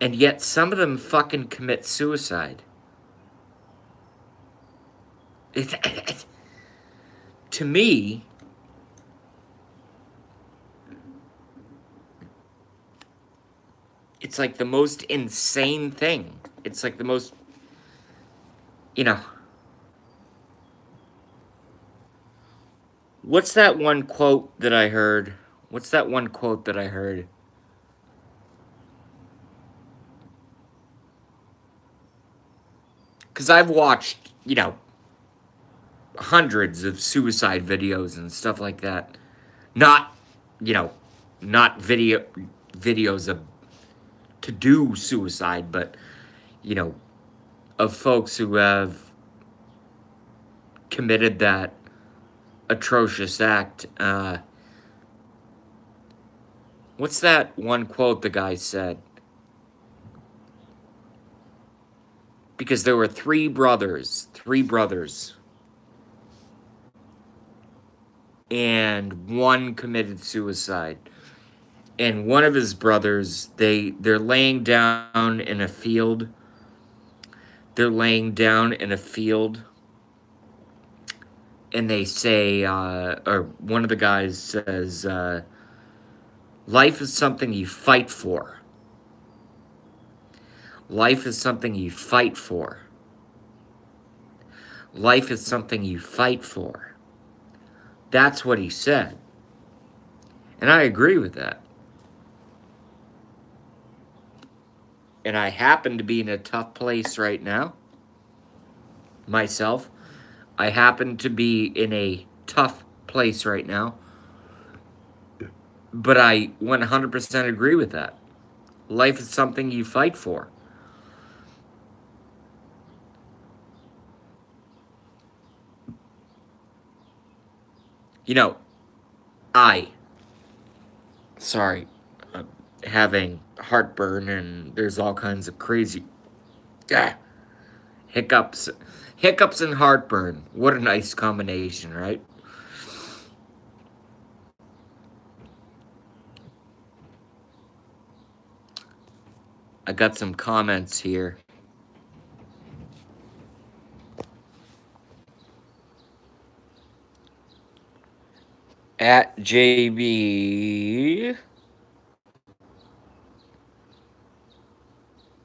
And yet some of them fucking commit suicide. To me, it's like the most insane thing. It's like the most, you know. What's that one quote that I heard? What's that one quote that I heard? Because I've watched, you know, hundreds of suicide videos and stuff like that. Not, you know, not videos of to do suicide, but, you know, of folks who have committed that atrocious act. What's that one quote the guy said? Because there were three brothers, and one committed suicide. And one of his brothers, they're laying down in a field. They're laying down in a field. And they say, or one of the guys says, life is something you fight for. Life is something you fight for. Life is something you fight for. That's what he said. And I agree with that. And I happen to be in a tough place right now. Myself. I happen to be in a tough place right now. But I 100% agree with that. Life is something you fight for. You know, having heartburn and there's all kinds of crazy hiccups and heartburn. What a nice combination, right? I got some comments here. At JB,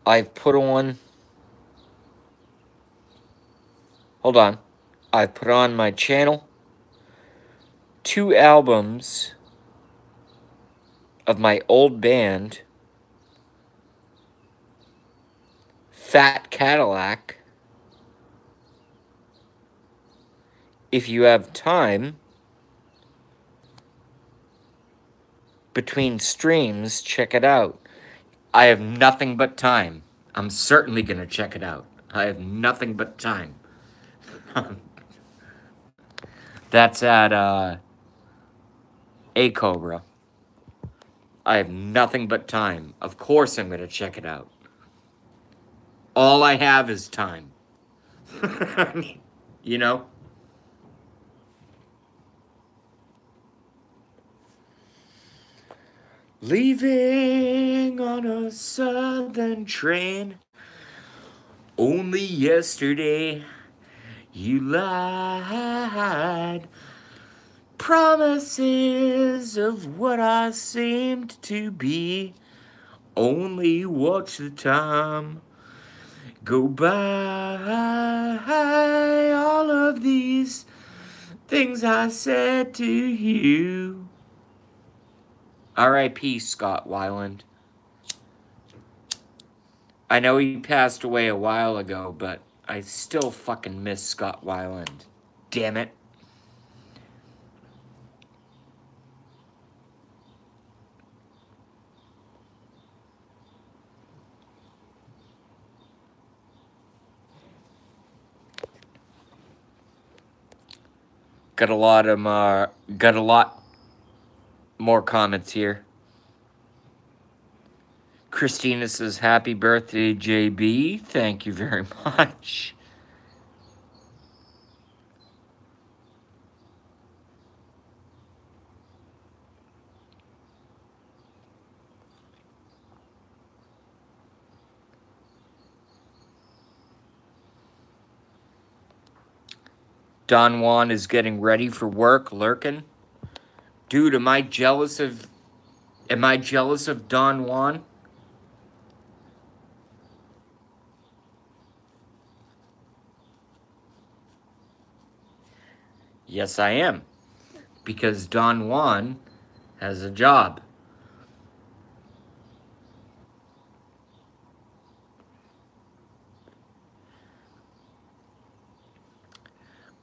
I've put on, hold on, I've put on my channel 2 albums of my old band, Fat Cadillac. If you have time between streams, check it out. I have nothing but time. I'm certainly going to check it out. I have nothing but time. That's at A Cobra. I have nothing but time. Of course I'm going to check it out. All I have is time. You know? Leaving on a southern train. Only yesterday you lied. Promises of what I seemed to be. Only watch the time go by. All of these things I said to you. R.I.P. Scott Weiland. I know he passed away a while ago, but I still fucking miss Scott Weiland. Damn it. Got a lot more comments here. Christina says, happy birthday, JB. Thank you very much. Don Juan is getting ready for work, lurking. Dude, am I jealous of Don Juan? Yes, I am. Because Don Juan has a job.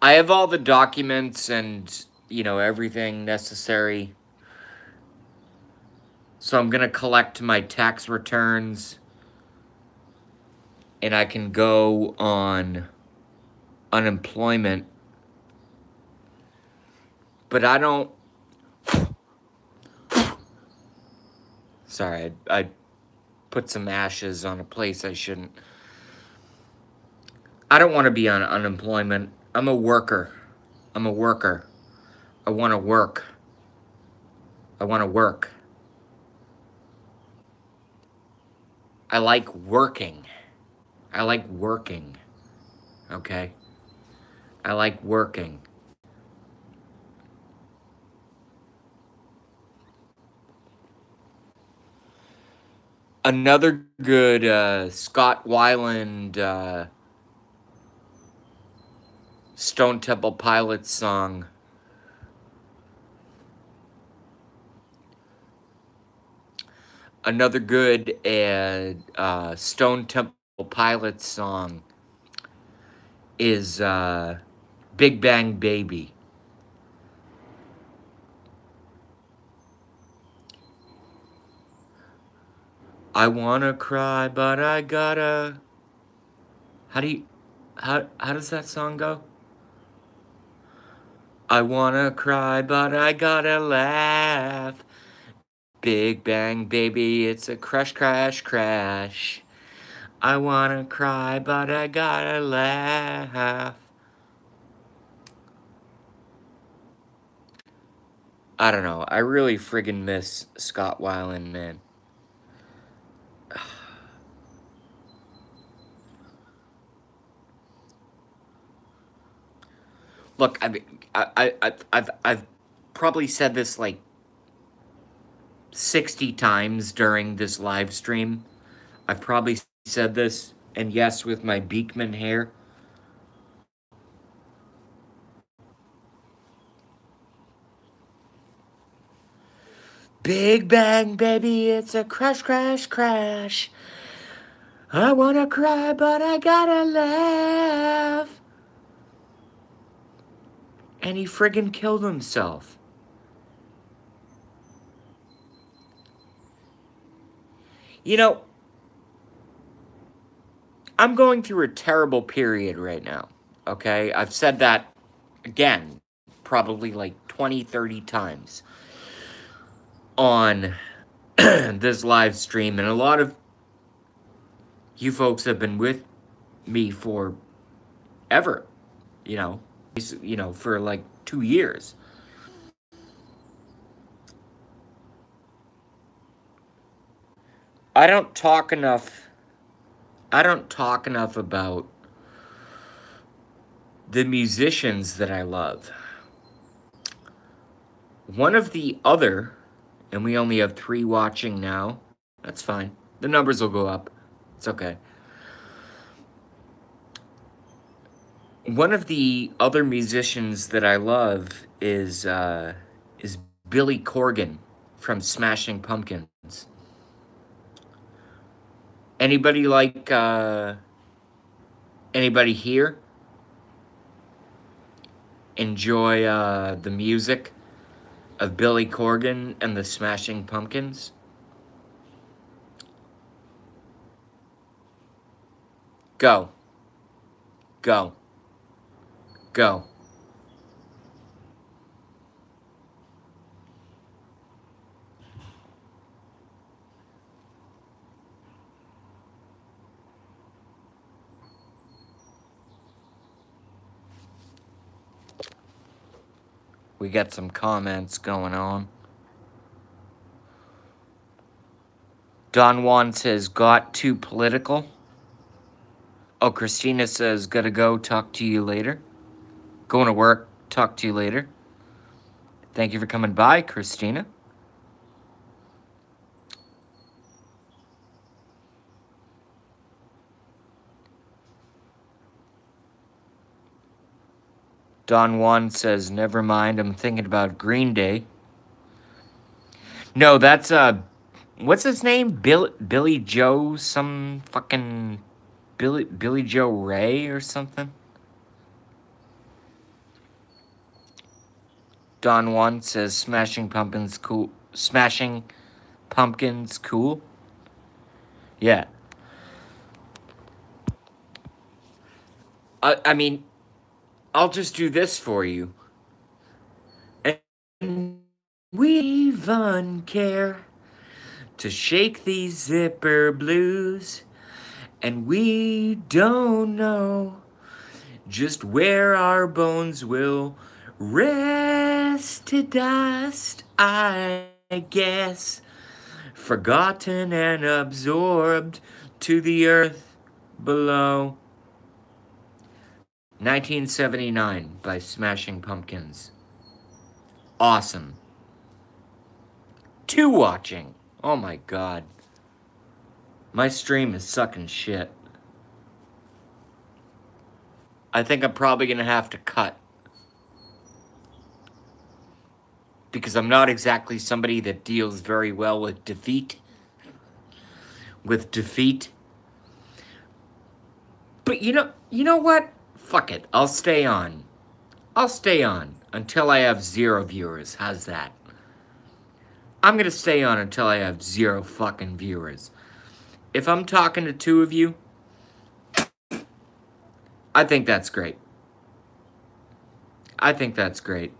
I have all the documents and, everything necessary. So I'm going to collect my tax returns and I can go on unemployment. But I don't... Sorry, I put some ashes on a place I shouldn't. I don't want to be on unemployment. I'm a worker. I want to work. I want to work. I like working. Okay? I like working. Another good Scott Weiland Stone Temple Pilots song. Another good Stone Temple Pilots song is Big Bang Baby. I wanna cry, but I gotta... How does that song go? I wanna cry, but I gotta laugh. Big Bang Baby, it's a crash, crash, crash. I wanna cry, but I gotta laugh. I don't know. I really friggin' miss Scott Weiland, man. Look, I've probably said this like 60 times during this live stream. I've probably said this, and yes, with my Beekman hair. Big Bang Baby, it's a crash, crash, crash. I wanna cry, but I gotta laugh. And he friggin' killed himself. You know, I'm going through a terrible period right now, okay? I've said that, again, probably like 20, 30 times on this live stream. And a lot of you folks have been with me for ever, for like 2 years. I don't talk enough about the musicians that I love. One of the other, and we only have 3 watching now. That's fine. The numbers will go up. It's okay. One of the other musicians that I love is Billy Corgan from Smashing Pumpkins. Anybody like anybody here enjoy the music of Billy Corgan and the Smashing Pumpkins? Go. Go. Go. We got some comments going on. Don Juan says, got too political. Oh, Christina says, gotta go, talk to you later. Going to work. Talk to you later. Thank you for coming by, Christina. Don Juan says, never mind, I'm thinking about Green Day. No, that's, what's his name? Billy Joe, some fucking, Billy Joe Ray or something? Don Juan says, Smashing Pumpkins cool. Smashing Pumpkins cool? Yeah. I mean, I'll just do this for you. And we even care to shake these zipper blues, and we don't know just where our bones will rest to dust, I guess, forgotten and absorbed to the earth below. 1979 by Smashing Pumpkins. Awesome. 2 watching. Oh my god. My stream is sucking shit. I think I'm probably gonna have to cut. Because I'm not exactly somebody that deals very well with defeat. But you know what? Fuck it. I'll stay on. I'll stay on until I have 0 viewers. How's that? I'm gonna stay on until I have 0 fucking viewers. If I'm talking to 2 of you, I think that's great. I think that's great.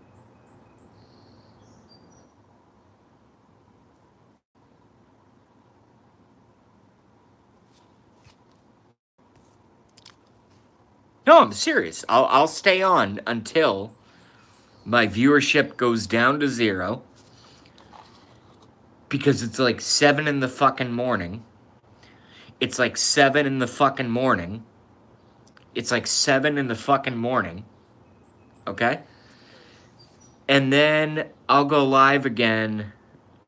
No, I'm serious. I'll stay on until my viewership goes down to 0. Because it's like 7 in the fucking morning. It's like 7 in the fucking morning. It's like 7 in the fucking morning. Okay? And then I'll go live again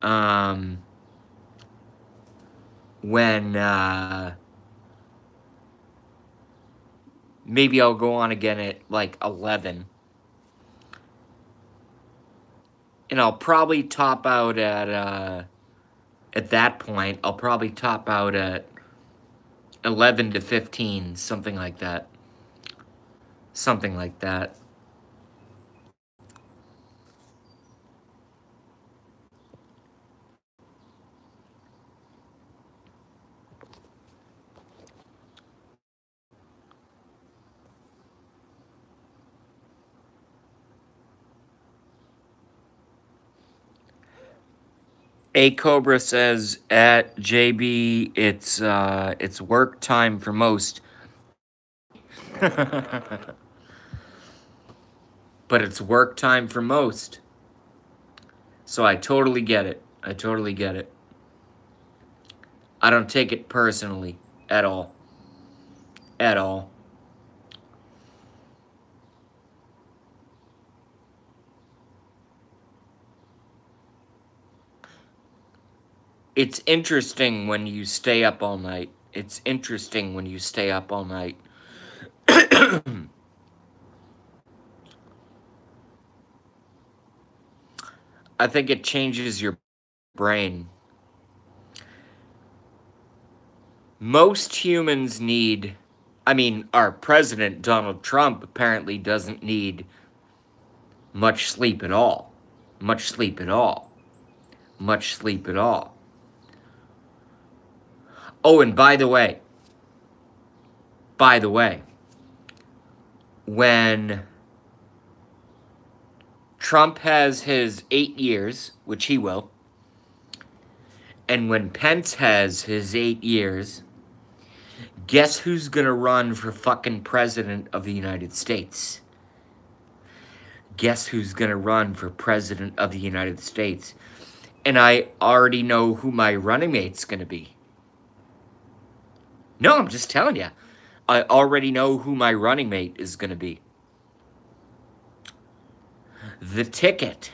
when maybe I'll go on again at like 11. And I'll probably top out at that point, I'll probably top out at 11 to 15, something like that. Something like that. A Cobra says at JB, it's work time for most. But it's work time for most. So I totally get it. I totally get it. I don't take it personally at all. At all. It's interesting when you stay up all night. It's interesting when you stay up all night. I think it changes your brain. Most humans need, I mean, our president, Donald Trump, apparently doesn't need much sleep at all. Much sleep at all. Much sleep at all. Oh, and by the way, when Trump has his 8 years, which he will, and when Pence has his 8 years, guess who's gonna run for fucking president of the United States? Guess who's gonna run for president of the United States? And I already know who my running mate's gonna be. No, I'm just telling you. I already know who my running mate is gonna be. The Ticket.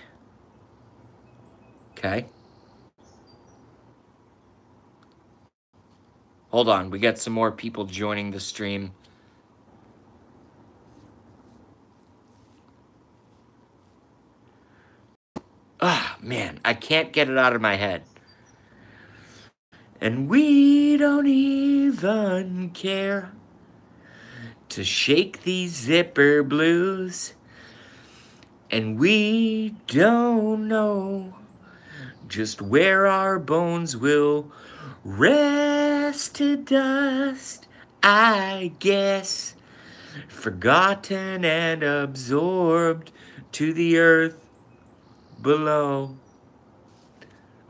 Okay. Hold on, we got some more people joining the stream. Ah, man, I can't get it out of my head. And we don't even care to shake these zipper blues. And we don't know just where our bones will rest to dust, I guess. Forgotten and absorbed to the earth below.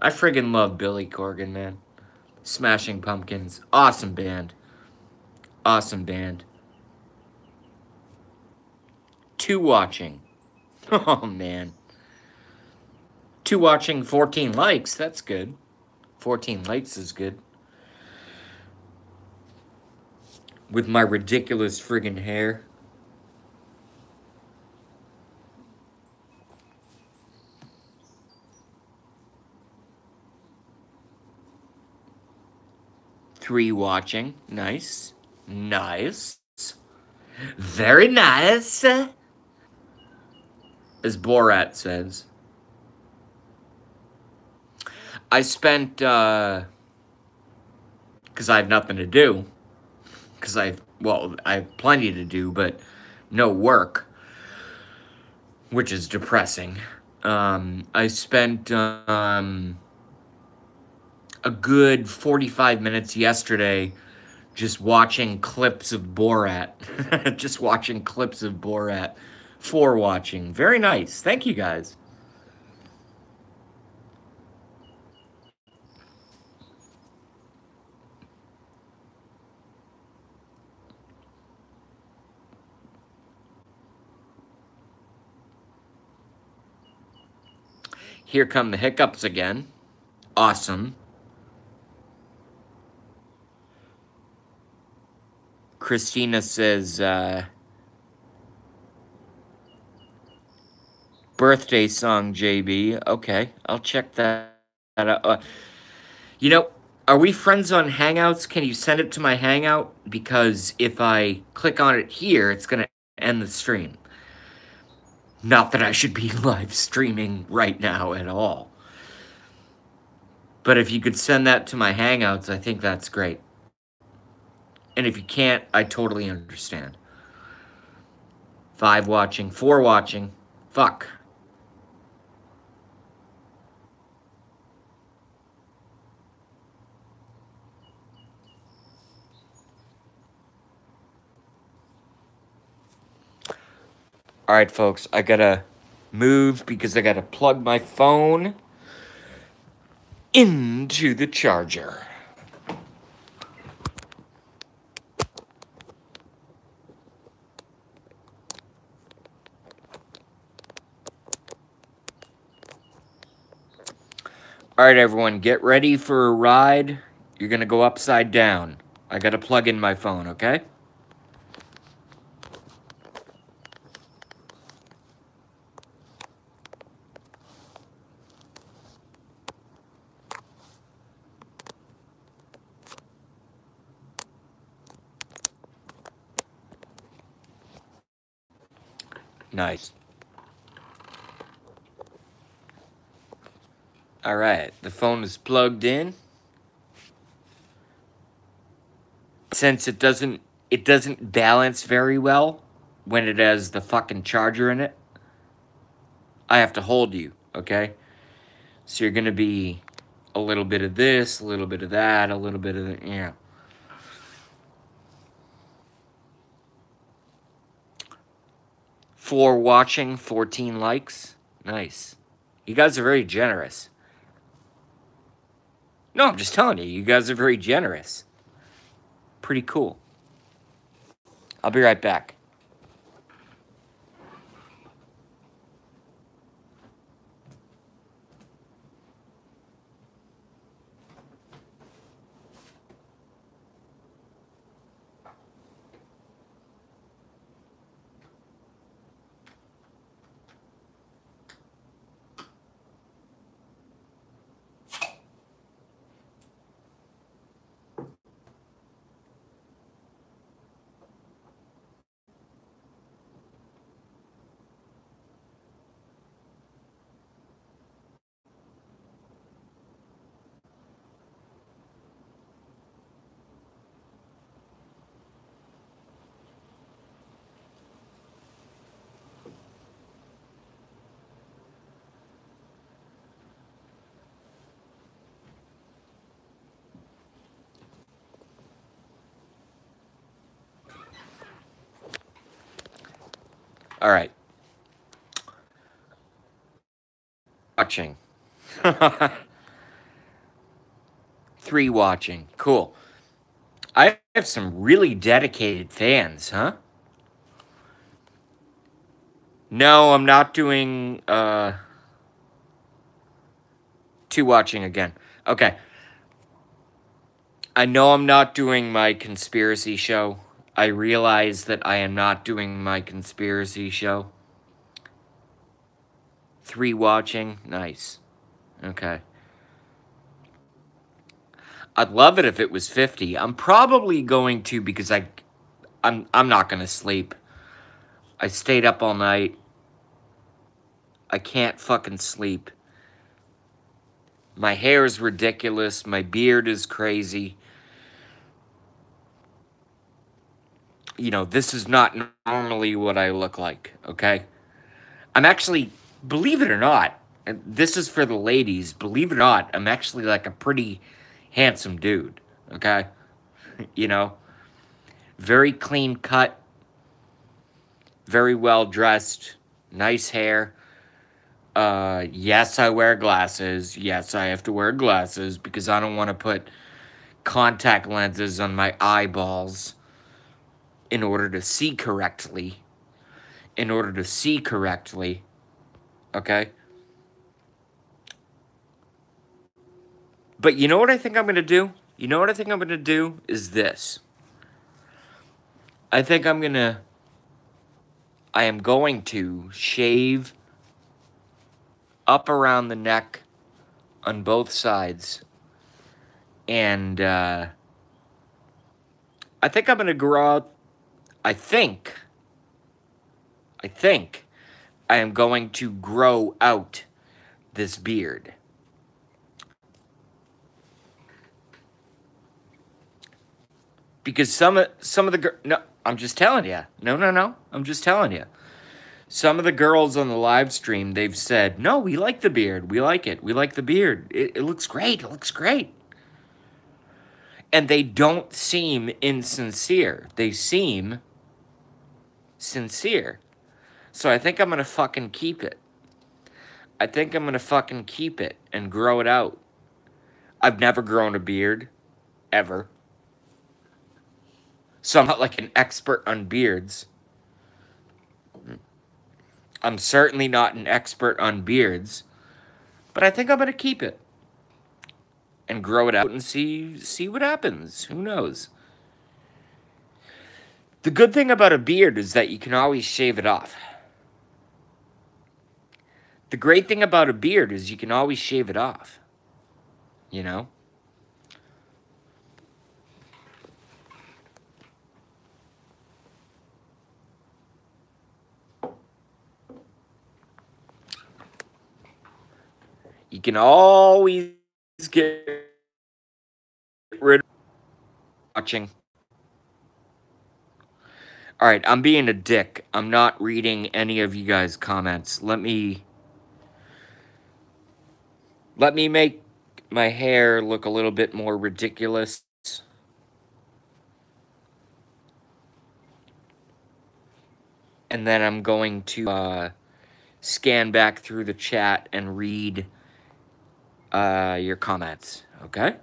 I friggin' love Billy Corgan, man. Smashing Pumpkins. Awesome band. Awesome band. 2 watching. Oh, man. 2 watching, 14 likes. That's good. 14 likes is good. With my ridiculous friggin' hair. Three watching. Nice. Nice. Very nice. As Borat says. I spent, because I have nothing to do. Because I have plenty to do, but no work. Which is depressing. I spent, a good 45 minutes yesterday just watching clips of Borat. Just watching clips of Borat. 4 watching. Very nice. Thank you, guys. Here come the hiccups again. Awesome. Christina says, birthday song, JB. Okay, I'll check that out. You know, are we friends on Hangouts? Can you send it to my Hangout? Because if I click on it here, it's going to end the stream. Not that I should be live streaming right now at all. But if you could send that to my Hangouts, I think that's great. And if you can't, I totally understand. 5 watching, 4 watching. Fuck. Alright, folks, I gotta move because I gotta plug my phone into the charger. Alright, everyone, get ready for a ride. You're gonna go upside down. I gotta plug in my phone, okay? Nice. Alright, the phone is plugged in. Since it doesn't balance very well when it has the fucking charger in it, I have to hold you, okay? So you're gonna be a little bit of this, a little bit of that, a little bit of that, yeah. For watching, 14 likes. Nice. You guys are very generous. No, I'm just telling you, you guys are very generous. Pretty cool. I'll be right back. All right. Watching. 3 watching. Cool. I have some really dedicated fans, huh? No, I'm not doing 2 watching again. Okay. I know I'm not doing my conspiracy show. I realize that I am not doing my conspiracy show. 3 watching. Nice. Okay. I'd love it if it was 50. I'm probably going to because I'm not going to sleep. I stayed up all night. I can't fucking sleep. My hair is ridiculous. My beard is crazy. You know, this is not normally what I look like, okay? I'm actually, believe it or not, and this is for the ladies, believe it or not, I'm actually like a pretty handsome dude, okay? You know, very clean cut, very well dressed, nice hair. Yes, I wear glasses. Yes, I have to wear glasses because I don't want to put contact lenses on my eyeballs in order to see correctly. Okay? But you know what I think I'm going to do? You know what I think I'm going to do is this. I am going to shave up around the neck on both sides. And I think I'm going to grow out, I think I am going to grow out this beard. Because some of the no, I'm just telling you. No. I'm just telling you. Some of the girls on the live stream, they've said, "No, we like the beard. We like it. We like the beard. It looks great. It looks great." And they don't seem insincere. They seem sincere. So I think I'm going to fucking keep it. I think I'm going to fucking keep it and grow it out. I've never grown a beard. Ever. So I'm not like an expert on beards. I'm certainly not an expert on beards. But I think I'm going to keep it. And grow it out and see what happens. Who knows? The good thing about a beard is that you can always shave it off. The great thing about a beard is you can always shave it off. You know? You can always get rid of watching. All right, I'm being a dick. I'm not reading any of you guys' comments. Let me make my hair look a little bit more ridiculous. And then I'm going to scan back through the chat and read your comments, okay?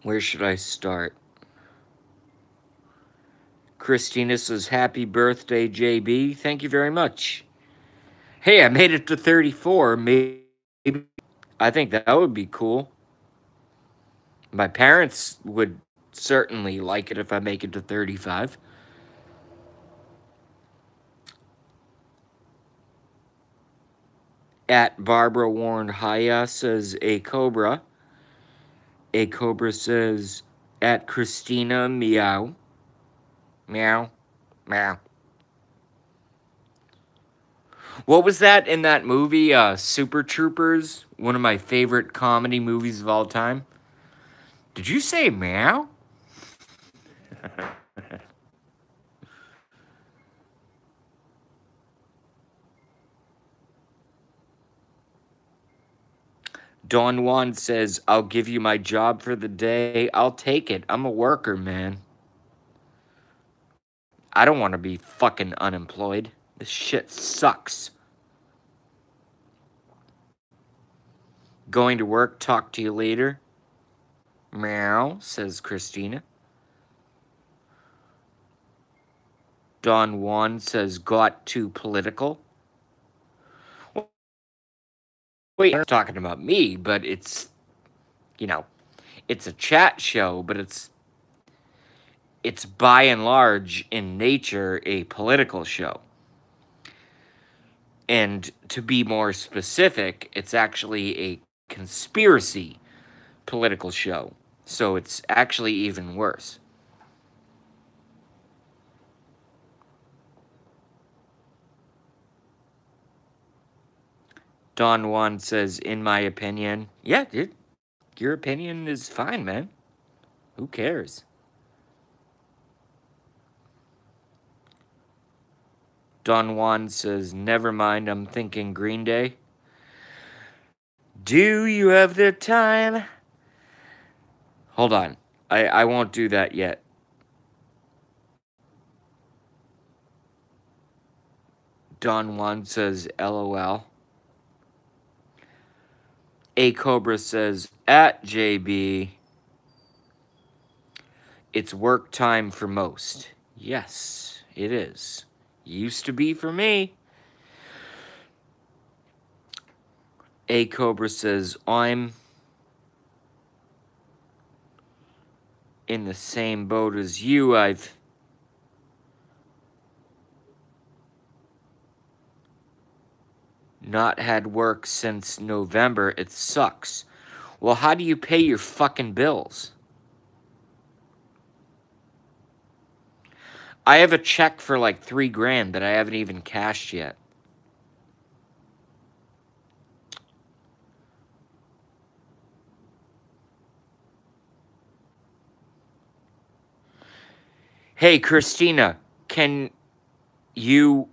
Where should I start? Christina says, happy birthday, JB. Thank you very much. Hey, I made it to 34. Maybe I think that would be cool. My parents would certainly like it if I make it to 35. At Barbara Warren Haya says, a cobra. A cobra says, at Christina, meow. Meow. Meow. What was that in that movie, Super Troopers? One of my favorite comedy movies of all time. Did you say meow? Don Juan says, I'll give you my job for the day. I'll take it. I'm a worker, man. I don't want to be fucking unemployed. This shit sucks. Going to work, talk to you later. Meow, says Christina. Don Juan says, got too political. Wait, you're talking about me, but it's, you know, it's a chat show, but it's by and large in nature a political show. And to be more specific, it's actually a conspiracy political show. So it's actually even worse. Don Juan says, in my opinion, yeah, dude, your opinion is fine, man. Who cares? Don Juan says, never mind, I'm thinking Green Day. Do you have the time? Hold on. I won't do that yet. Don Juan says, LOL. A Cobra says, at JB, it's work time for most. Yes, it is. Used to be for me. A Cobra says, I'm in the same boat as you. I've not had work since November. It sucks. Well, how do you pay your fucking bills? I have a check for like $3,000 that I haven't even cashed yet. Hey, Christina, can you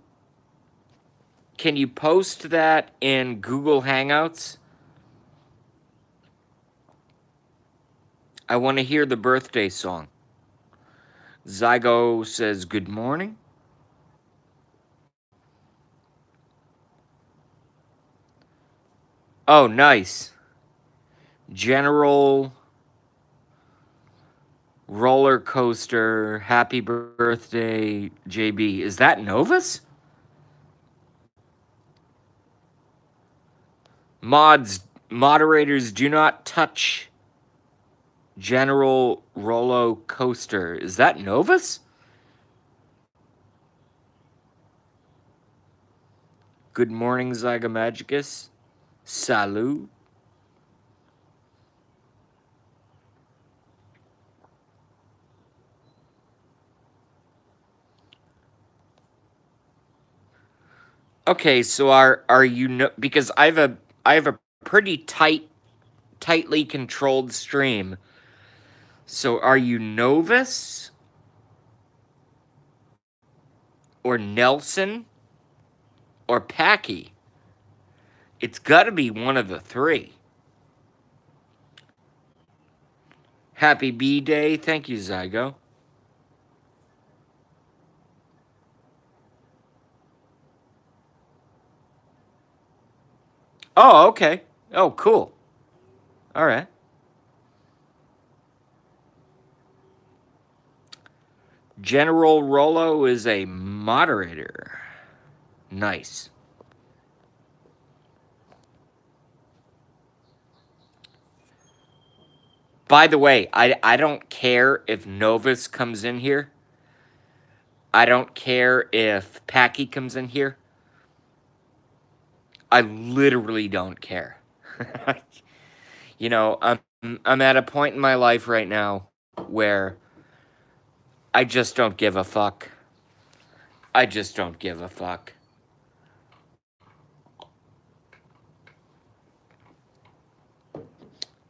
post that in Google Hangouts? I want to hear the birthday song. Zygo says, good morning. Oh, nice. General Roller Coaster, happy birthday, JB. Is that Novus? Moderators, do not touch General Roller Coaster. Is that Novus? Good morning, Zygomagicus. Salut. Okay, so are you because I have a pretty tightly controlled stream. So are you Novus or Nelson or Packy? It's got to be one of the three. Happy B-Day. Thank you, Zygo. Oh, okay. Oh, cool. All right. General Rollo is a moderator. Nice. By the way, I don't care if Novus comes in here. I don't care if Packy comes in here. I literally don't care. You know, I'm at a point in my life right now where I just don't give a fuck. I just don't give a fuck.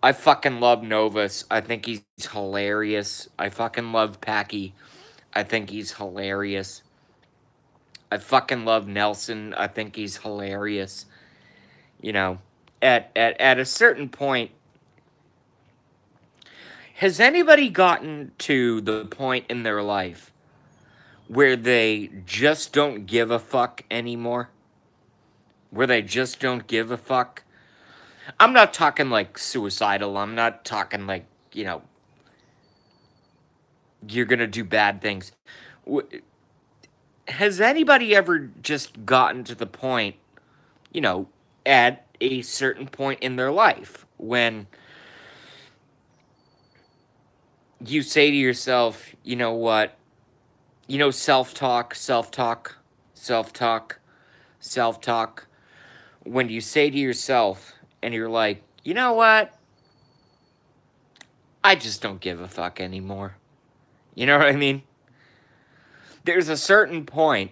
I fucking love Novus. I think he's hilarious. I fucking love Packy. I think he's hilarious. I fucking love Nelson. I think he's hilarious. You know, at a certain point, has anybody gotten to the point in their life where they just don't give a fuck anymore? Where they just don't give a fuck? I'm not talking like suicidal. I'm not talking like, you know, you're gonna do bad things. Has anybody ever just gotten to the point, you know, at a certain point in their life when you say to yourself, you know what, you know, self-talk, self-talk, self-talk, self-talk, when you say to yourself and you're like, you know what, I just don't give a fuck anymore. You know what I mean? There's a certain point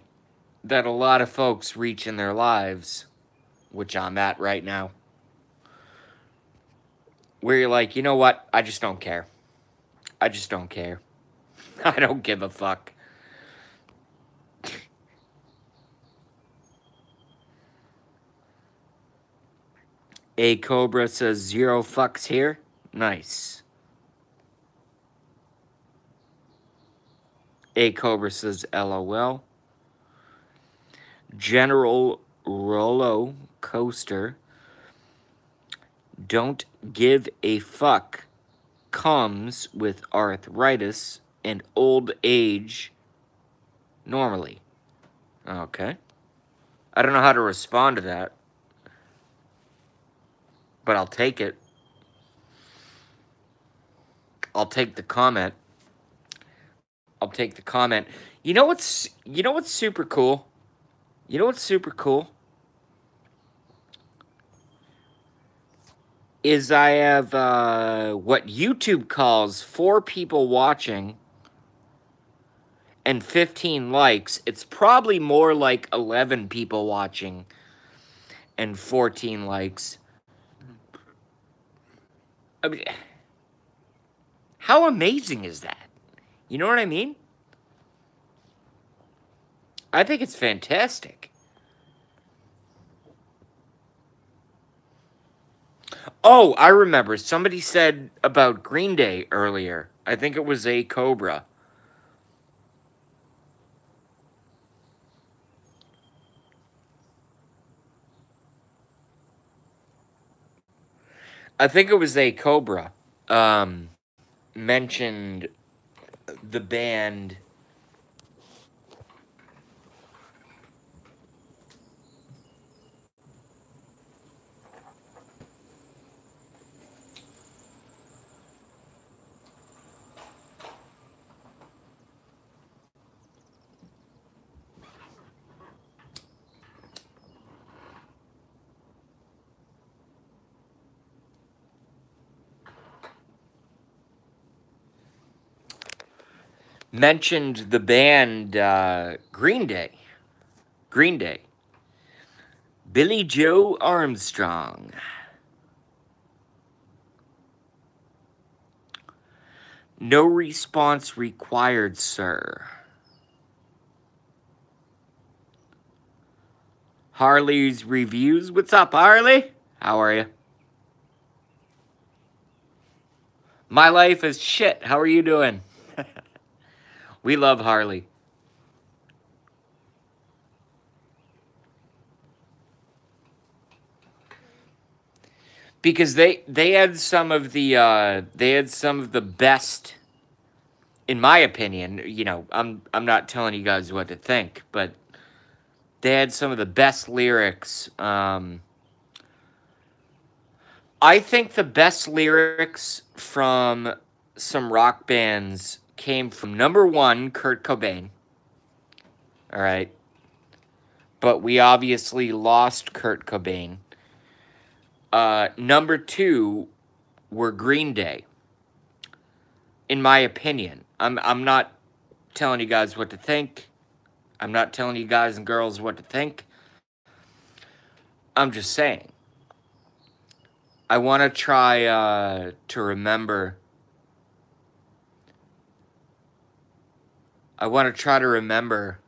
that a lot of folks reach in their lives, which I'm at right now, where you're like, you know what, I just don't care. I just don't care. I don't give a fuck. A Cobra says 0 fucks here. Nice. A Cobra says LOL. General Rollo Coaster. Don't give a fuck comes with arthritis and old age normally. Okay. I don't know how to respond to that, but I'll take it. I'll take the comment. I'll take the comment. You know what's super cool? You know what's super cool? Is I have what YouTube calls 4 people watching and 15 likes. It's probably more like 11 people watching and 14 likes. I mean, how amazing is that? You know what I mean? I think it's fantastic. Oh, I remember. Somebody said about Green Day earlier. I think it was A Cobra. I think it was A Cobra. Mentioned the band. Mentioned the band Green Day. Green Day. Billy Joe Armstrong. No response required, sir. Harley's Reviews. What's up, Harley? How are you? My life is shit. How are you doing? We love Harley. Because they had some of the best, in my opinion. You know, I'm not telling you guys what to think, but they had some of the best lyrics. I think the best lyrics from some rock bands came from number 1, Kurt Cobain. All right. But we obviously lost Kurt Cobain. Number 2 were Green Day. In my opinion. I'm not telling you guys what to think. I'm not telling you guys and girls what to think. I'm just saying. I want to try to remember. I want to try to remember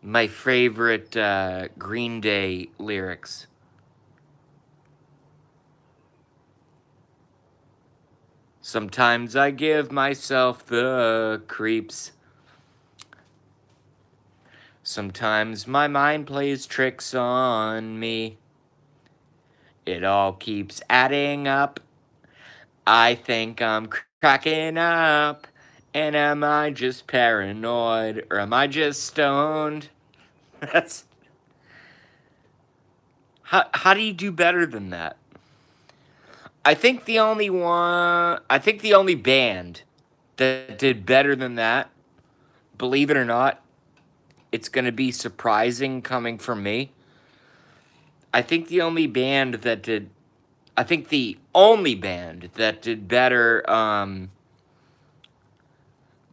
My favorite Green Day lyrics. Sometimes I give myself the creeps. Sometimes my mind plays tricks on me. It all keeps adding up. I think I'm cracking up. And am I just paranoid? Or am I just stoned? That's... How do you do better than that? I think the only band that did better than that, believe it or not, it's going to be surprising coming from me. I think the only band that did better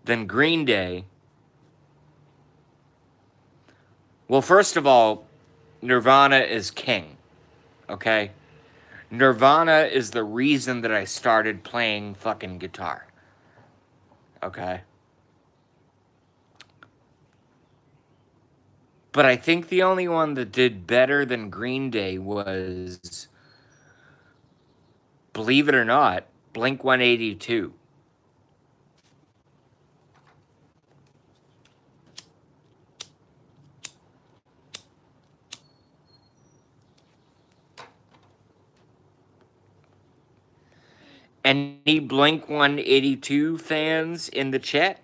than Green Day. Well, first of all, Nirvana is king, okay? Nirvana is the reason that I started playing fucking guitar, okay? But I think the only one that did better than Green Day was, believe it or not, Blink-182. Any Blink-182 fans in the chat?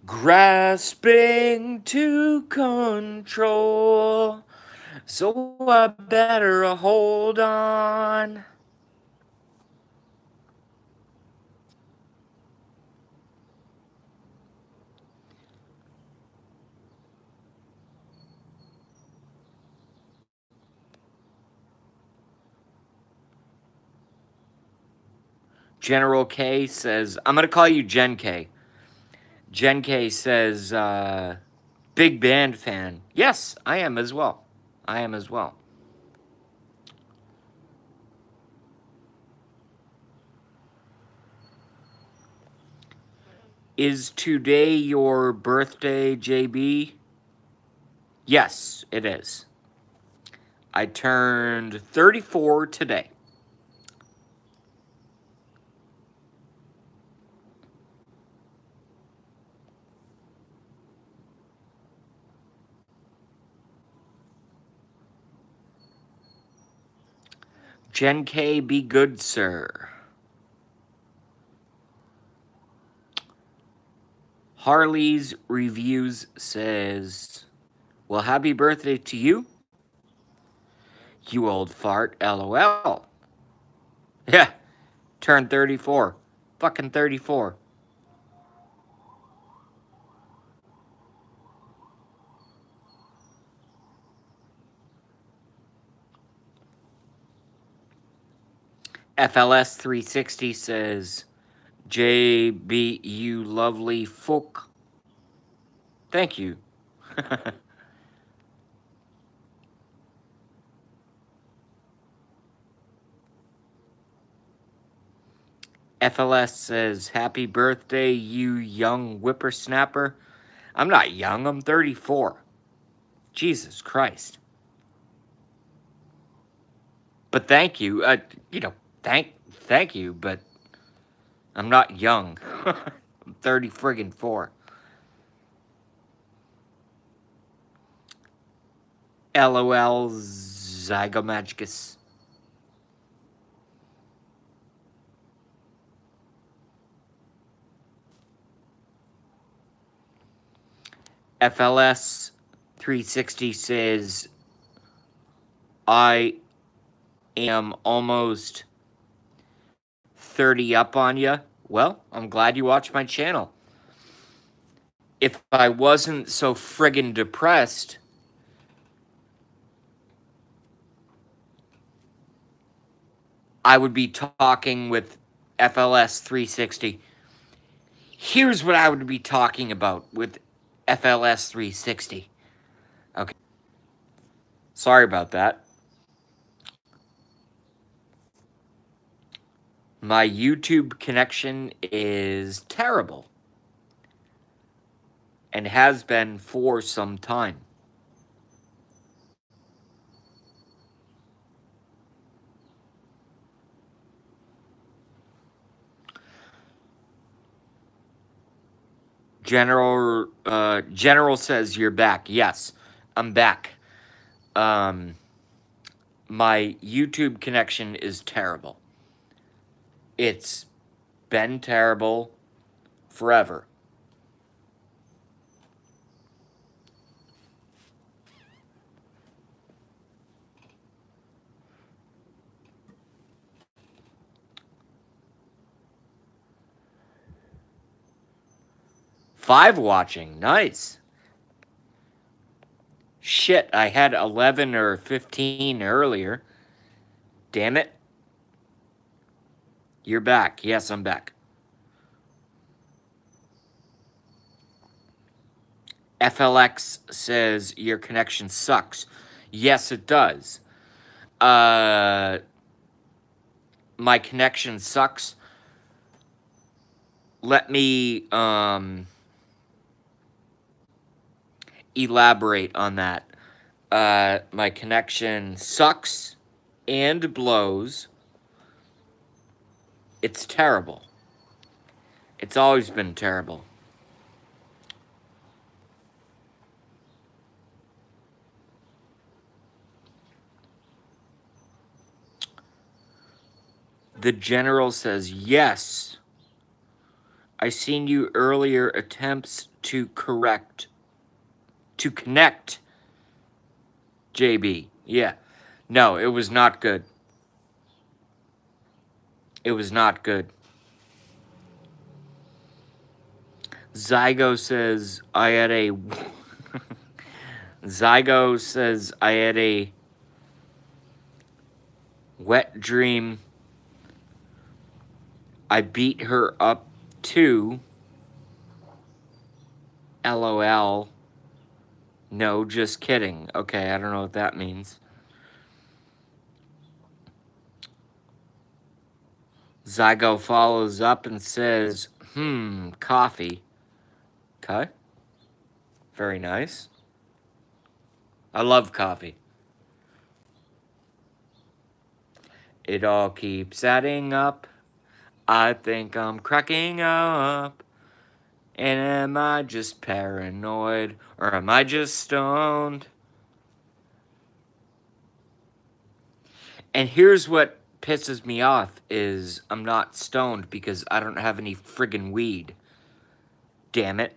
Grasping to control, so I better hold on. General K says, I'm going to call you Gen K. Gen K says, big band fan. Yes, I am as well. I am as well. Is today your birthday, JB? Yes, it is. I turned 34 today. Gen K, be good, sir. Harley's Reviews says, well, happy birthday to you, you old fart, LOL. Yeah, turned 34. Fucking 34. FLS 360 says, JB, you lovely fuck. Thank you. FLS says, happy birthday, you young whippersnapper. I'm not young, I'm 34. Jesus Christ. But thank you. Thank you, but I'm not young. I'm 30 friggin' 4. LOL Zygomagicus. FLS 360 says, I am almost 30 up on you. Well, I'm glad you watched my channel. If I wasn't so friggin' depressed, I would be talking with FLS 360. Here's what I would be talking about with FLS 360. Okay. Sorry about that. My YouTube connection is terrible. And has been for some time. General says you're back. Yes, I'm back. My YouTube connection is terrible. It's been terrible forever. Five watching. Nice. Shit, I had 11 or 15 earlier. Damn it. You're back. Yes, I'm back. FLX says your connection sucks. Yes, it does. My connection sucks. Let me elaborate on that. My connection sucks and blows. It's terrible. It's always been terrible. The general says, yes. I seen you earlier attempts to connect. JB. Yeah. No, it was not good. It was not good. Zygo says, I had a... Zygo says, I had a wet dream. I beat her up too. LOL. No, just kidding. Okay, I don't know what that means. Zygo follows up and says, coffee. Okay. Very nice. I love coffee. It all keeps adding up. I think I'm cracking up. And am I just paranoid? Or am I just stoned? And here's what pisses me off is I'm not stoned because I don't have any friggin' weed. Damn it.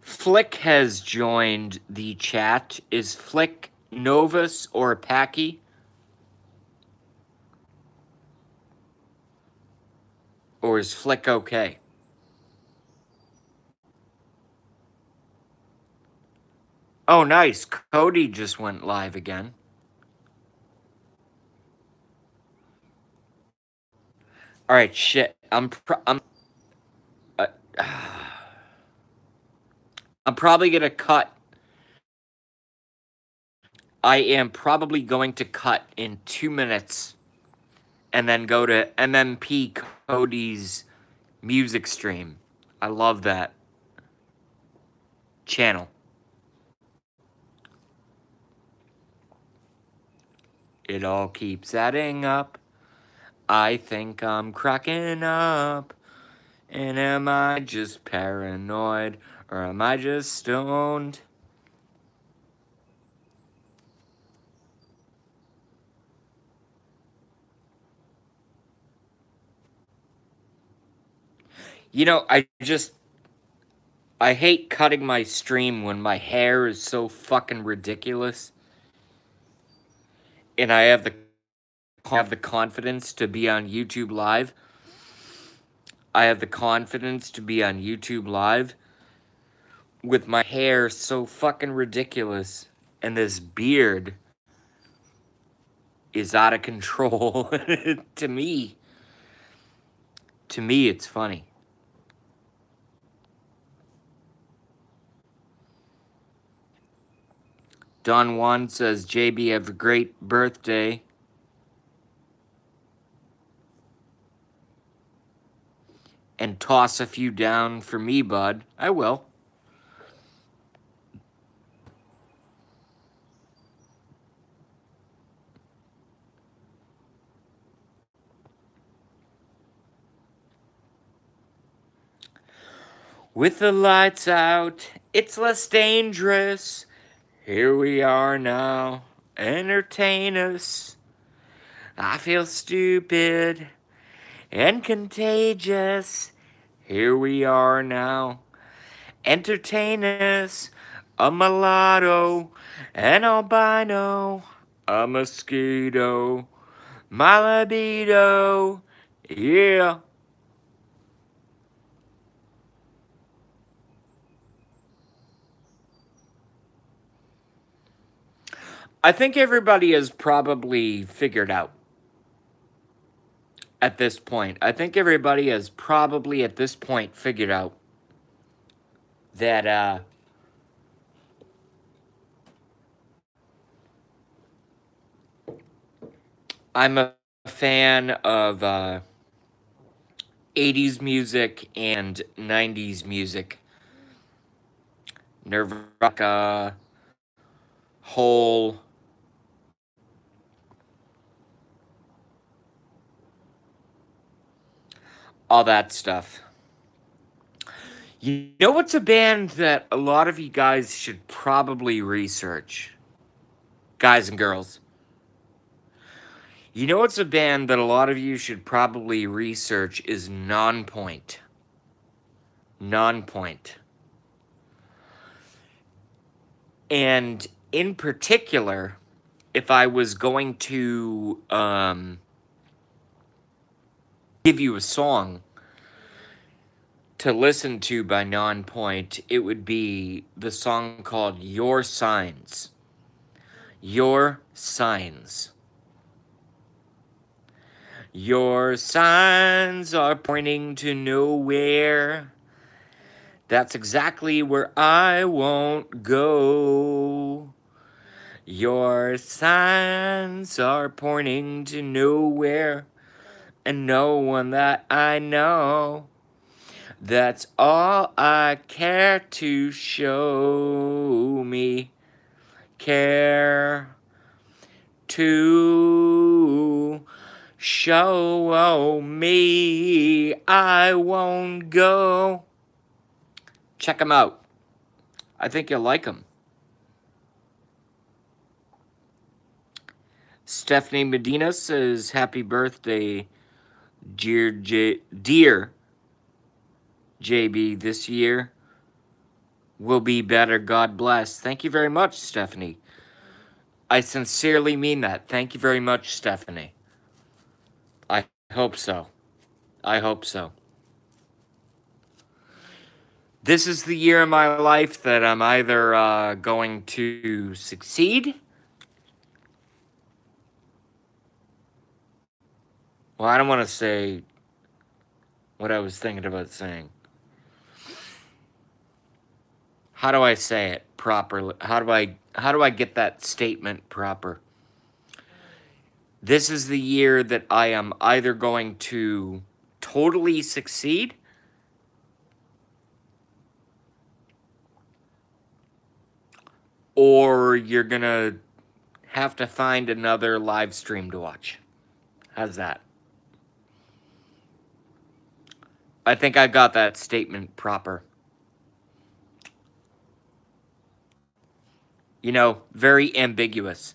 Flick has joined the chat. Is Flick Novus or Packy? Or is Flick okay? Oh, nice. Cody just went live again. All right, shit. I'm probably going to cut. I am probably going to cut in 2 minutes and then go to MMP Cody's music stream. I love that channel. It all keeps adding up. I think I'm cracking up. And am I just paranoid? Or am I just stoned? You know, I hate cutting my stream when my hair is so fucking ridiculous. And I have the confidence to be on YouTube Live. I have the confidence to be on YouTube Live with my hair so fucking ridiculous and this beard is out of control. To me, it's funny. Don Juan says, JB, have a great birthday. And toss a few down for me, bud. I will. With the lights out, it's less dangerous. Here we are now. Entertain us. I feel stupid and contagious. Here we are now. Entertain us. A mulatto, an albino, a mosquito, my libido. Yeah. I think everybody has probably figured out at this point. I think everybody has probably at this point figured out that I'm a fan of 80s music and 90s music. Nirvana, Hole, all that stuff. You know what's a band that a lot of you guys should probably research? Guys and girls. You know what's a band that a lot of you should probably research is Nonpoint. Nonpoint. And in particular, if I was going to give you a song to listen to by Nonpoint, it would be the song called Your Signs. Your Signs. Your signs are pointing to nowhere. That's exactly where I won't go. Your signs are pointing to nowhere, and no one that I know. That's all I care to show me. Care to show me. I won't go. Check them out. I think you'll like them. Stephanie Medina says, happy birthday, dear JB. This year will be better. God bless. Thank you very much, Stephanie. I sincerely mean that. Thank you very much, Stephanie. I hope so. I hope so. This is the year of my life that I'm either going to succeed. Well, I don't want to say what I was thinking about saying. How do I say it properly? How do I get that statement proper? This is the year that I am either going to totally succeed or you're going to have to find another live stream to watch. How's that? I think I got that statement proper. You know, very ambiguous.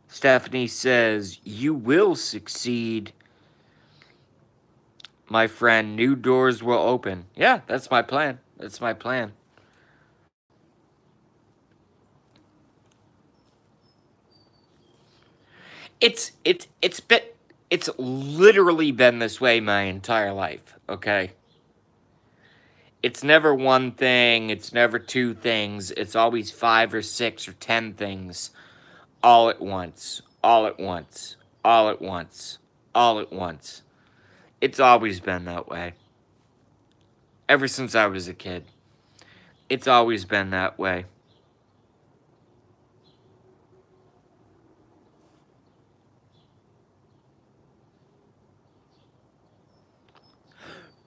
Stephanie says, you will succeed, my friend. New doors will open. Yeah, that's my plan. That's my plan. It's literally been this way my entire life, okay? It's never one thing, it's never two things, it's always 5 or 6 or 10 things all at once, all at once, all at once, all at once. It's always been that way. Ever since I was a kid. It's always been that way.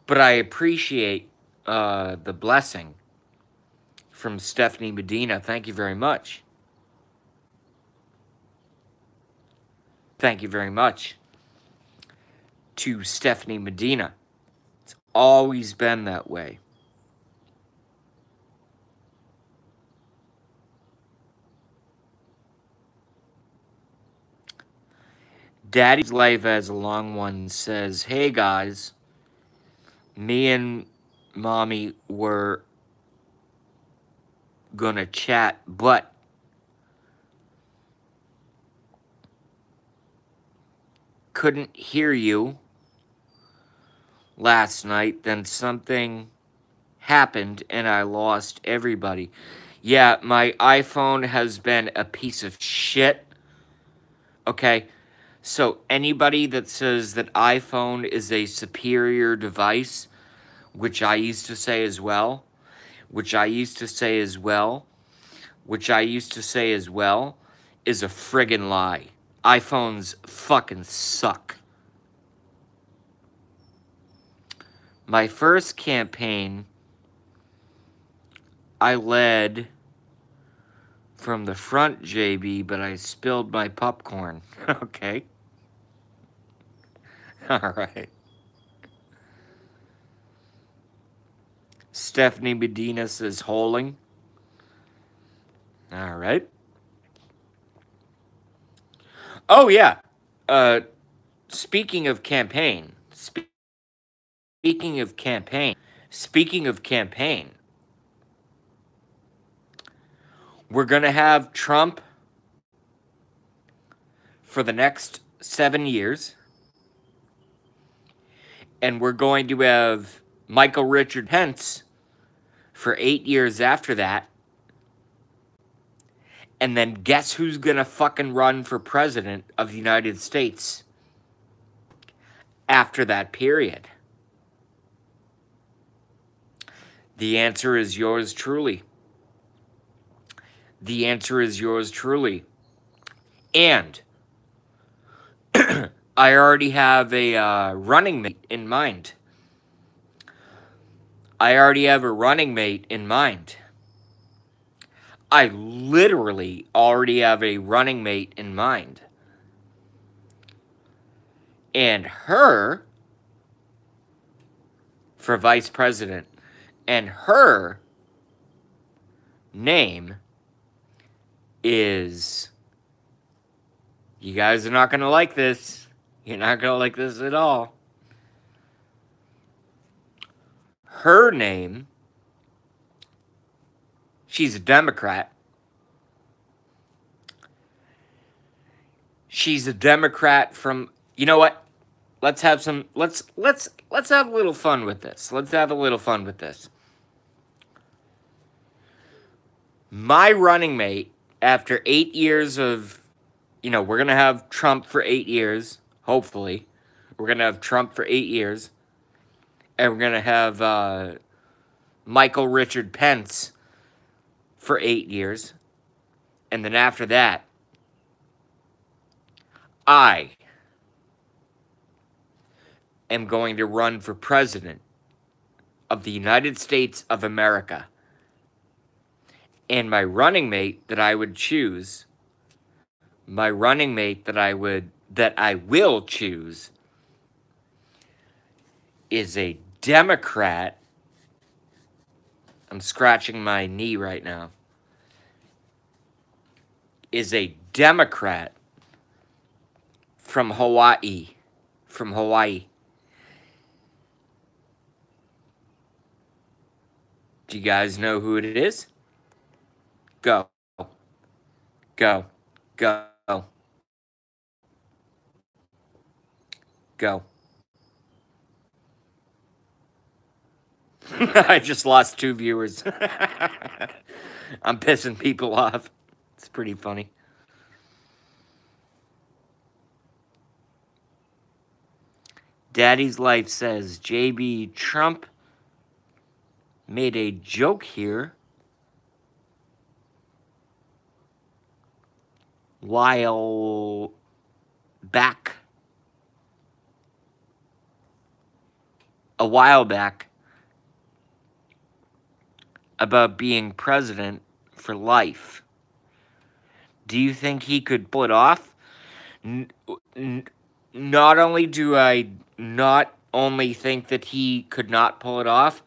But I appreciate the blessing from Stephanie Medina. Thank you very much. Thank you very much to Stephanie Medina. It's always been that way. Daddy's Life as a Long One says, hey guys, me and Mommy were gonna chat, but couldn't hear you last night. Then something happened and I lost everybody. Yeah, my iPhone has been a piece of shit. Okay, so anybody that says that iPhone is a superior device, which I used to say as well, which I used to say as well, which I used to say as well, is a friggin' lie. iPhones fucking suck. My first campaign, I led from the front, JB, but I spilled my popcorn. Okay. All right. Stephanie Medina says holding. All right. Oh, yeah. Speaking of campaign. Speaking of campaign. Speaking of campaign. We're going to have Trump for the next 7 years. And we're going to have Michael Richard Pence for 8 years after that. And then guess who's going to fucking run for president of the United States after that period? The answer is yours truly. The answer is yours truly. And I already have a running mate in mind. I already have a running mate in mind. I literally already have a running mate in mind. And her for vice president. And her name is... You guys are not going to like this. You're not going to like this at all. Her name... She's a Democrat. She's a Democrat from... You know what? Let's have some... Let's have a little fun with this. Let's have a little fun with this. My running mate, after 8 years of... You know, we're going to have Trump for 8 years, hopefully. We're going to have Trump for 8 years. And we're going to have Michael Richard Pence for 8 years. And then after that, I am going to run for president of the United States of America. And my running mate that I would choose, my running mate that I will choose is a Democrat. I'm scratching my knee right now. Is a Democrat from Hawaii. From Hawaii. Do you guys know who it is? Go. Go. Go. Go. I just lost 2 viewers. I'm pissing people off. It's pretty funny. Daddy's Life says, JB Trump made a joke here while back. A while back about being president for life. Do you think he could pull it off? Not only do I not only think that he could not pull it off,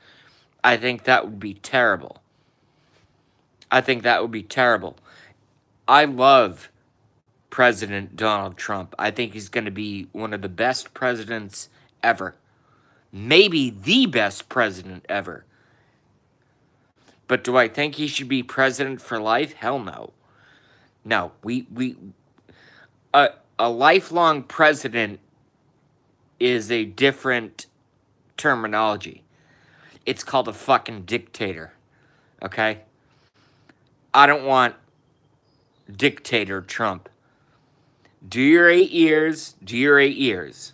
I think that would be terrible. I think that would be terrible. I love President Donald Trump. I think he's going to be one of the best presidents ever. Maybe the best president ever. But do I think he should be president for life? Hell no. No, a lifelong president is a different terminology. It's called a fucking dictator. Okay? I don't want dictator Trump. Do your 8 years. Do your 8 years.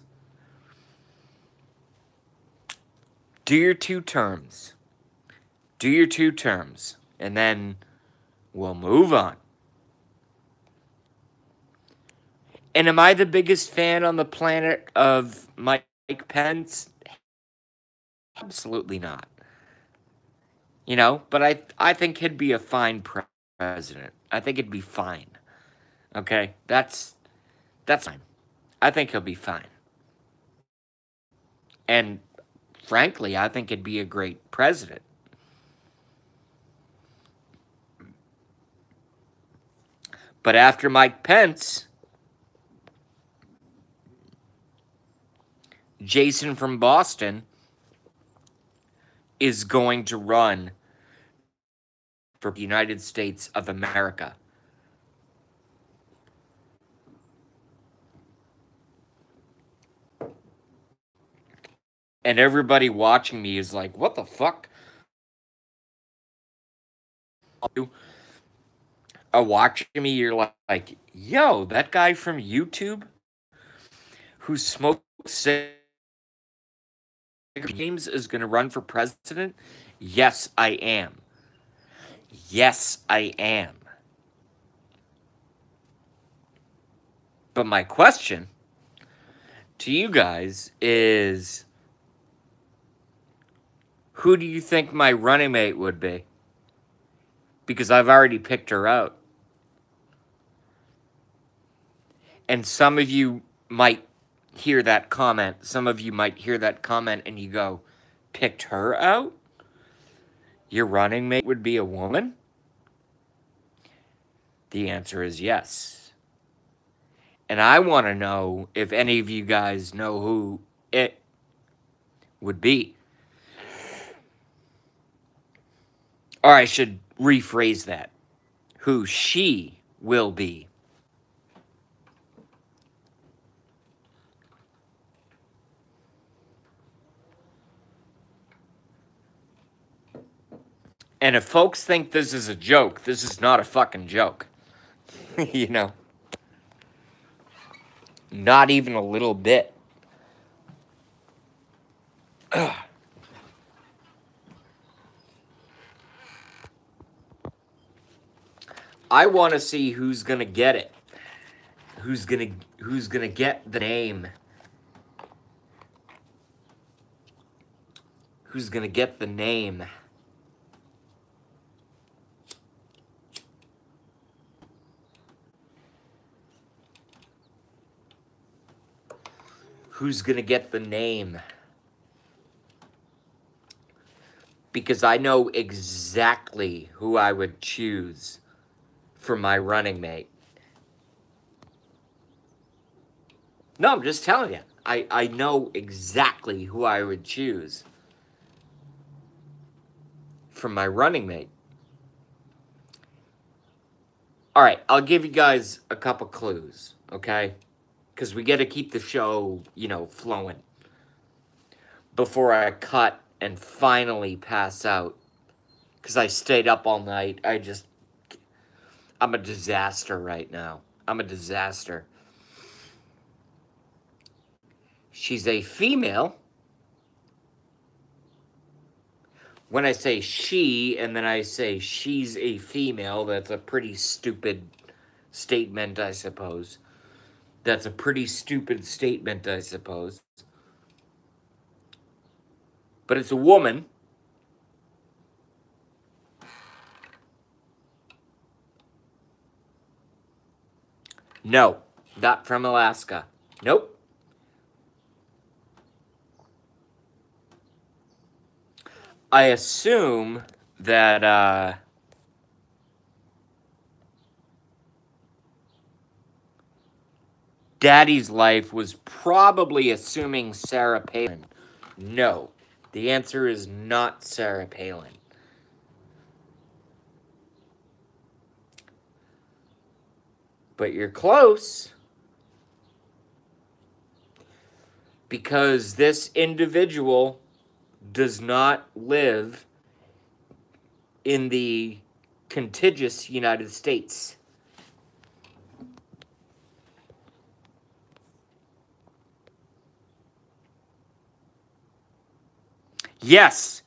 Do your 2 terms. Do your 2 terms. And then we'll move on. And am I the biggest fan on the planet of Mike Pence? Absolutely not. You know, but I think he'd be a fine president. I think it'd be fine. Okay? That's fine. I think he'll be fine. And frankly, I think he'd be a great president. But after Mike Pence, Jason from Boston is going to run for the United States of America. And everybody watching me is like, what the fuck? Watching me, you're like, yo, that guy from YouTube who smokes James is going to run for president? Yes, I am. Yes, I am. But my question to you guys is, who do you think my running mate would be? Because I've already picked her out. And some of you might hear that comment. Some of you might hear that comment and you go, picked her out? Your running mate would be a woman? The answer is yes. And I want to know if any of you guys know who it would be. Or I should rephrase that. Who she will be. And if folks think this is a joke, this is not a fucking joke. You know? Not even a little bit. Ugh. I want to see who's going to get it. Who's going to get the name. Who's going to get the name. Who's going to get the name? Because I know exactly who I would choose for my running mate. No, I'm just telling you. I know exactly who I would choose for my running mate. All right, I'll give you guys a couple clues, okay? because we got to keep the show, flowing before I cut and finally pass out. Because I stayed up all night. I'm a disaster right now. I'm a disaster. She's a female. When I say she and then I say she's a female, that's a pretty stupid statement, I suppose. That's a pretty stupid statement, I suppose. But it's a woman. No, not from Alaska. Nope. I assume that, Daddy's Life was probably assuming Sarah Palin. No, the answer is not Sarah Palin. But you're close. Because this individual does not live in the contiguous United States. Yes.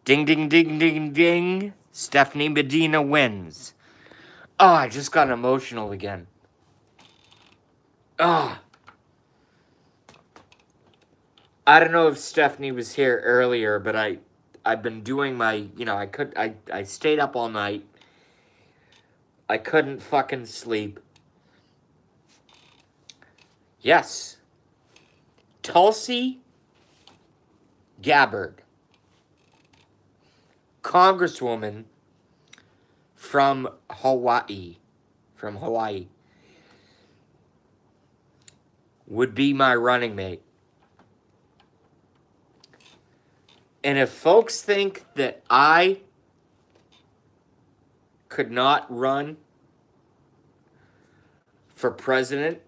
Ding, ding, ding, ding, ding. Stephanie Medina wins. Oh, I just got emotional again. Ah. I don't know if Stephanie was here earlier, but I've been doing my, I stayed up all night. I couldn't fucking sleep. Yes. Tulsi Gabbard, Congresswoman from Hawaii, would be my running mate. And if folks think that I could not run for president,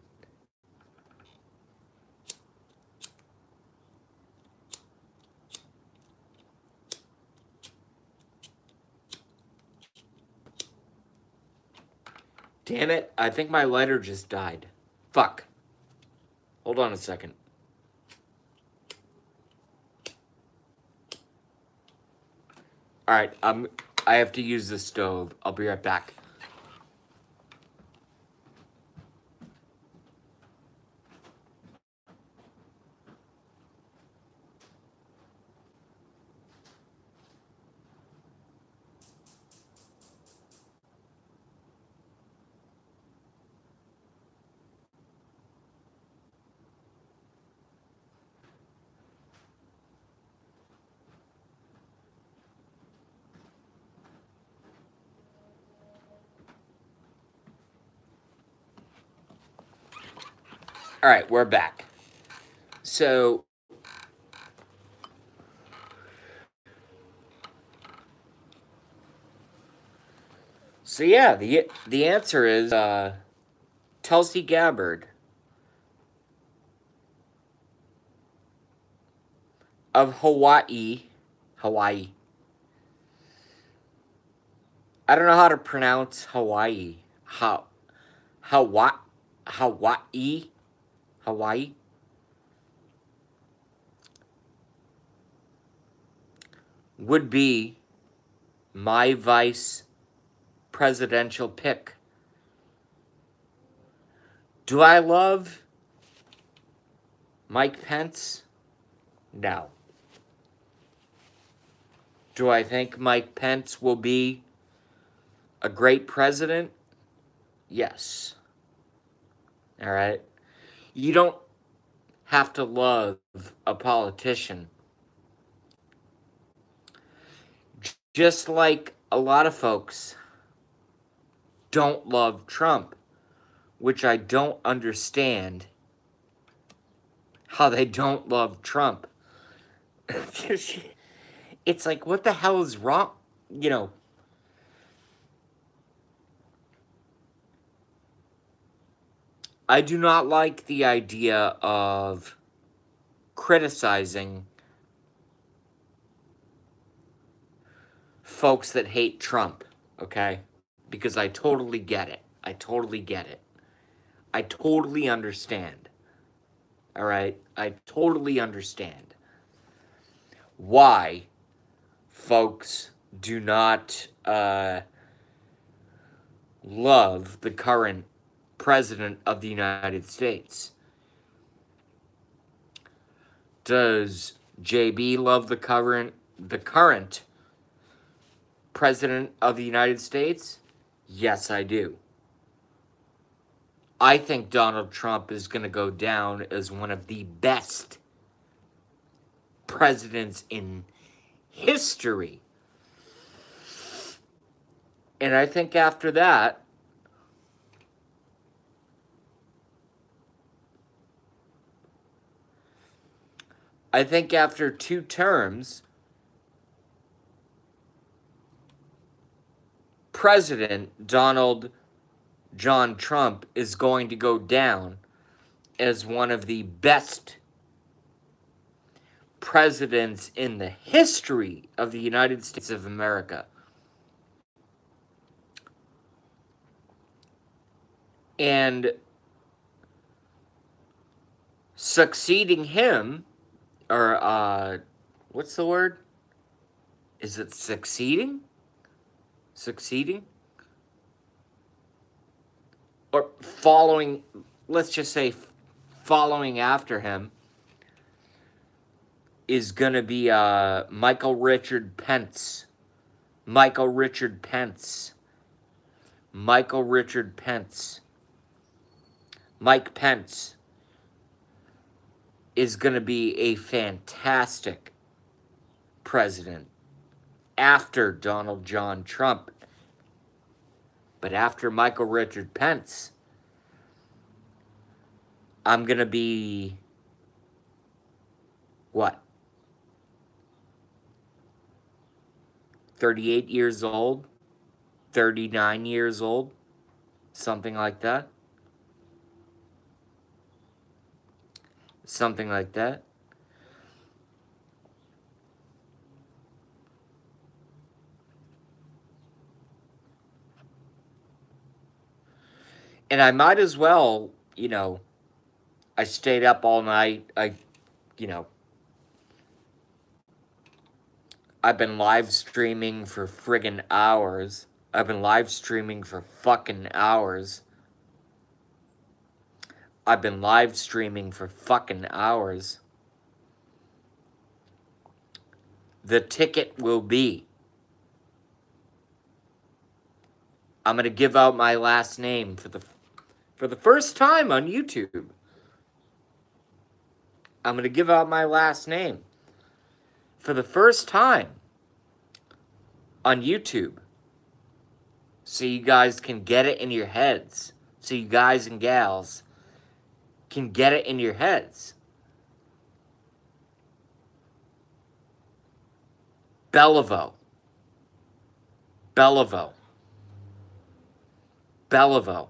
damn it, I think my lighter just died. Fuck. Hold on a second. Alright, I have to use the stove. I'll be right back. All right, we're back. So yeah, the answer is Tulsi Gabbard of Hawaii. I don't know how to pronounce Hawaii. Hawaii. Would be my vice presidential pick. Do I love Mike Pence? No. Do I think Mike Pence will be a great president? Yes. All right. You don't have to love a politician. Just like a lot of folks don't love Trump, which I don't understand how they don't love Trump. It's like, what the hell is wrong? I do not like the idea of criticizing folks that hate Trump, okay? Because I totally get it. I totally get it. I totally understand. All right? I totally understand why folks do not love the current president of the United States. Does JB love the current president of the United States? Yes, I do. I think Donald Trump is going to go down as one of the best presidents in history. And I think after that, I think after 2 terms, President Donald John Trump is going to go down as one of the best presidents in the history of the United States of America. And succeeding him, or what's the word? Is it succeeding? Succeeding? Or following, let's just say following after him, is going to be Michael Richard Pence. Michael Richard Pence. Michael Richard Pence. Mike Pence is going to be a fantastic president after Donald John Trump. But after Michael Richard Pence, I'm going to be, what, 38 years old, 39 years old, something like that. Something like that. And I might as well, you know, I stayed up all night. You know, I've been live streaming for friggin' hours. I've been live streaming for fucking hours. I've been live streaming for fucking hours. The ticket will be, I'm going to give out my last name for the first time on YouTube. I'm going to give out my last name for the first time on YouTube. So you guys can get it in your heads. So you guys and gals can get it in your heads. Beliveau. Beliveau. Beliveau.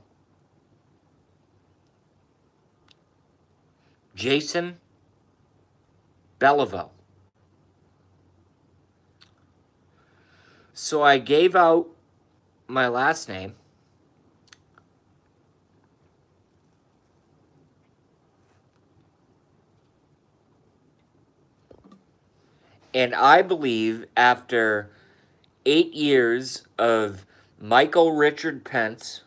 Jason Beliveau. So I gave out my last name. And I believe after 8 years of Michael Richard Pence,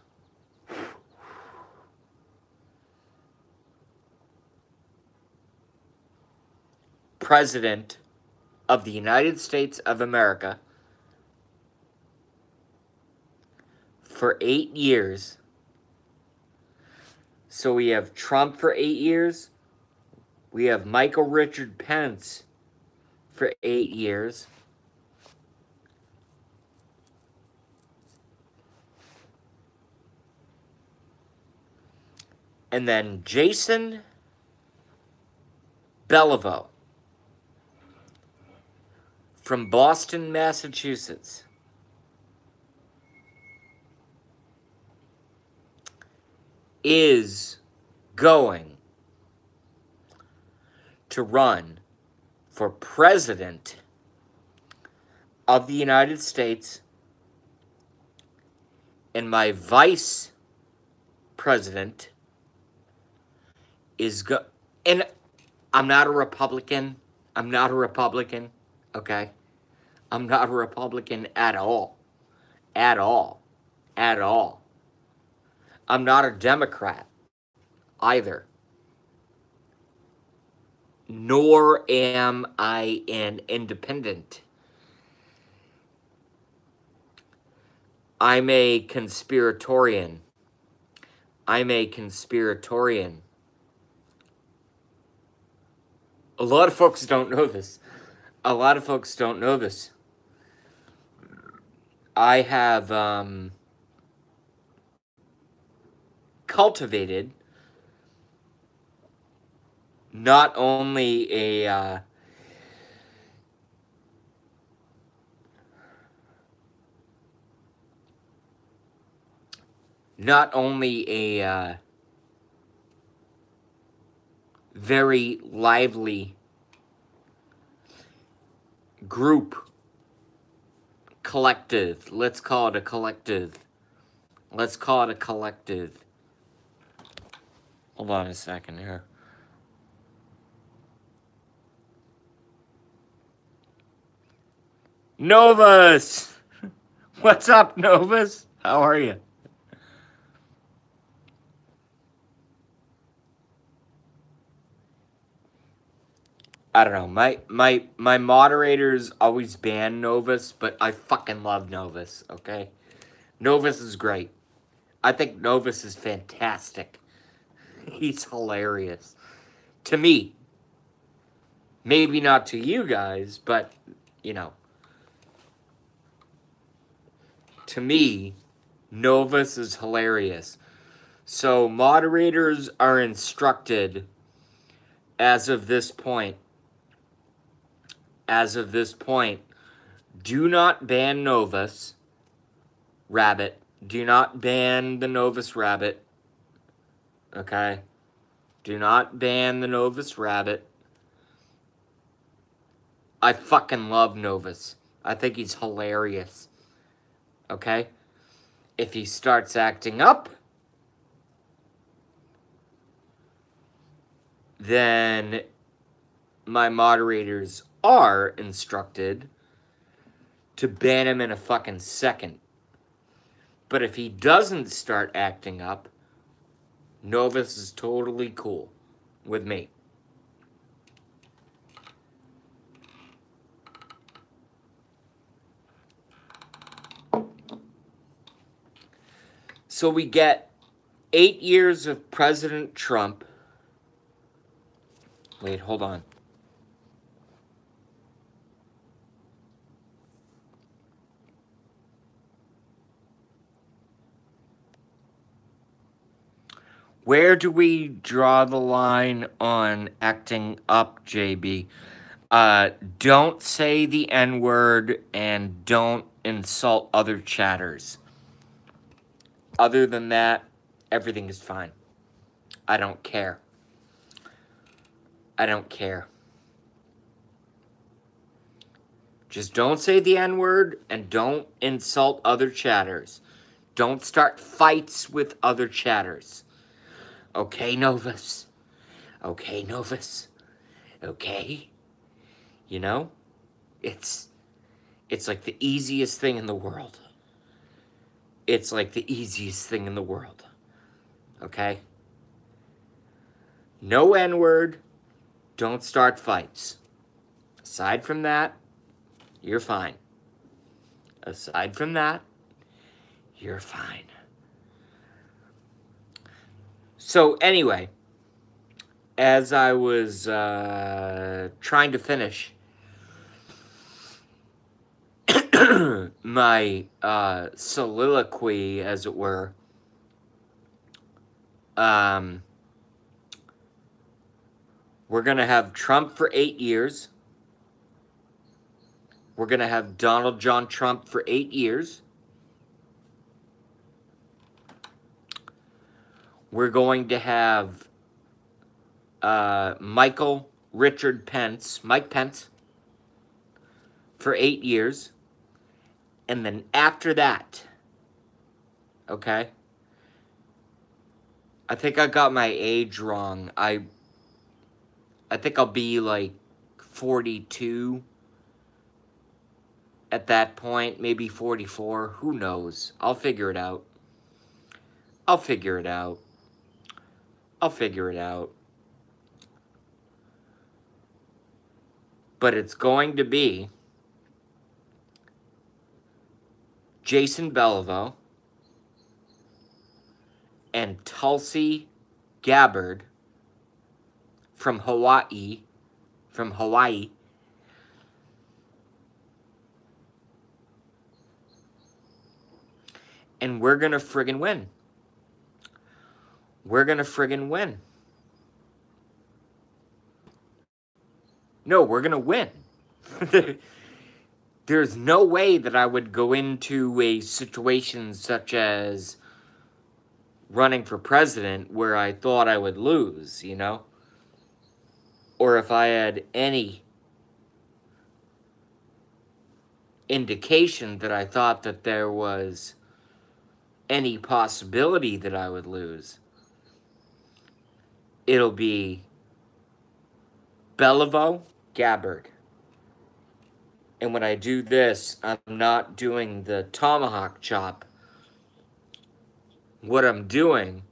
President of the United States of America, for 8 years. So we have Trump for 8 years. We have Michael Richard Pence for 8 years. And then Jason Beliveau from Boston, Massachusetts, is going to run for president of the United States, and my vice president is and I'm not a Republican. I'm not a Republican, okay? I'm not a Republican at all. At all. At all. I'm not a Democrat either. Nor am I an independent. I'm a conspiratorian. I'm a conspiratorian. A lot of folks don't know this. A lot of folks don't know this. I have cultivated not only a very lively group, collective. Let's call it a collective. Let's call it a collective. Hold on a second here. Novus! What's up, Novus? How are you? I don't know. My moderators always ban Novus, but I fucking love Novus, okay? Novus is great. I think Novus is fantastic. He's hilarious. To me. Maybe not to you guys, but, you know. To me, Novus is hilarious. So, moderators are instructed, as of this point, do not ban Novus Rabbit. Do not ban the Novus Rabbit. Okay? Do not ban the Novus Rabbit. I fucking love Novus. I think he's hilarious. Okay? If he starts acting up, then my moderators are instructed to ban him in a fucking second. But if he doesn't start acting up, Novus is totally cool with me. So we get 8 years of President Trump. Wait, hold on. Where do we draw the line on acting up, JB? Don't say the N-word and don't insult other chatters. Other than that, everything is fine. I don't care. I don't care. Just don't say the N-word and don't insult other chatters. Don't start fights with other chatters. Okay, Novus? Okay, Novus? Okay? You know? It's like the easiest thing in the world. It's like the easiest thing in the world. Okay? No N-word. Don't start fights. Aside from that, you're fine. Aside from that, you're fine. So anyway, as I was trying to finish my soliloquy, as it were, we're going to have Trump for 8 years. We're going to have Donald John Trump for 8 years. We're going to have Michael Richard Pence, Mike Pence, for 8 years. And then after that, okay, I think I got my age wrong. I think I'll be like 42 at that point, maybe 44. Who knows? I'll figure it out. I'll figure it out. I'll figure it out. But it's going to be Jason Beliveau and Tulsi Gabbard from Hawaii. And we're gonna friggin' win. We're gonna friggin' win. No, we're gonna win. There's no way that I would go into a situation such as running for president where I thought I would lose, you know? Or if I had any indication that I thought that there was any possibility that I would lose. It'll be Beliveau, Gabbard. And when I do this, I'm not doing the tomahawk chop. What I'm doing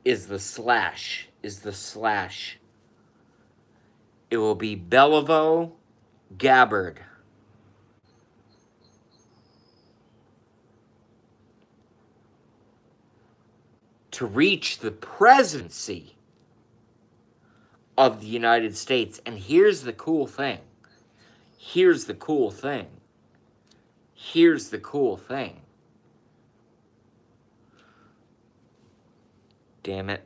is the slash. It will be Beliveau, Gabbard. To reach the presidency of the United States. And here's the cool thing. Here's the cool thing. Here's the cool thing. Damn it.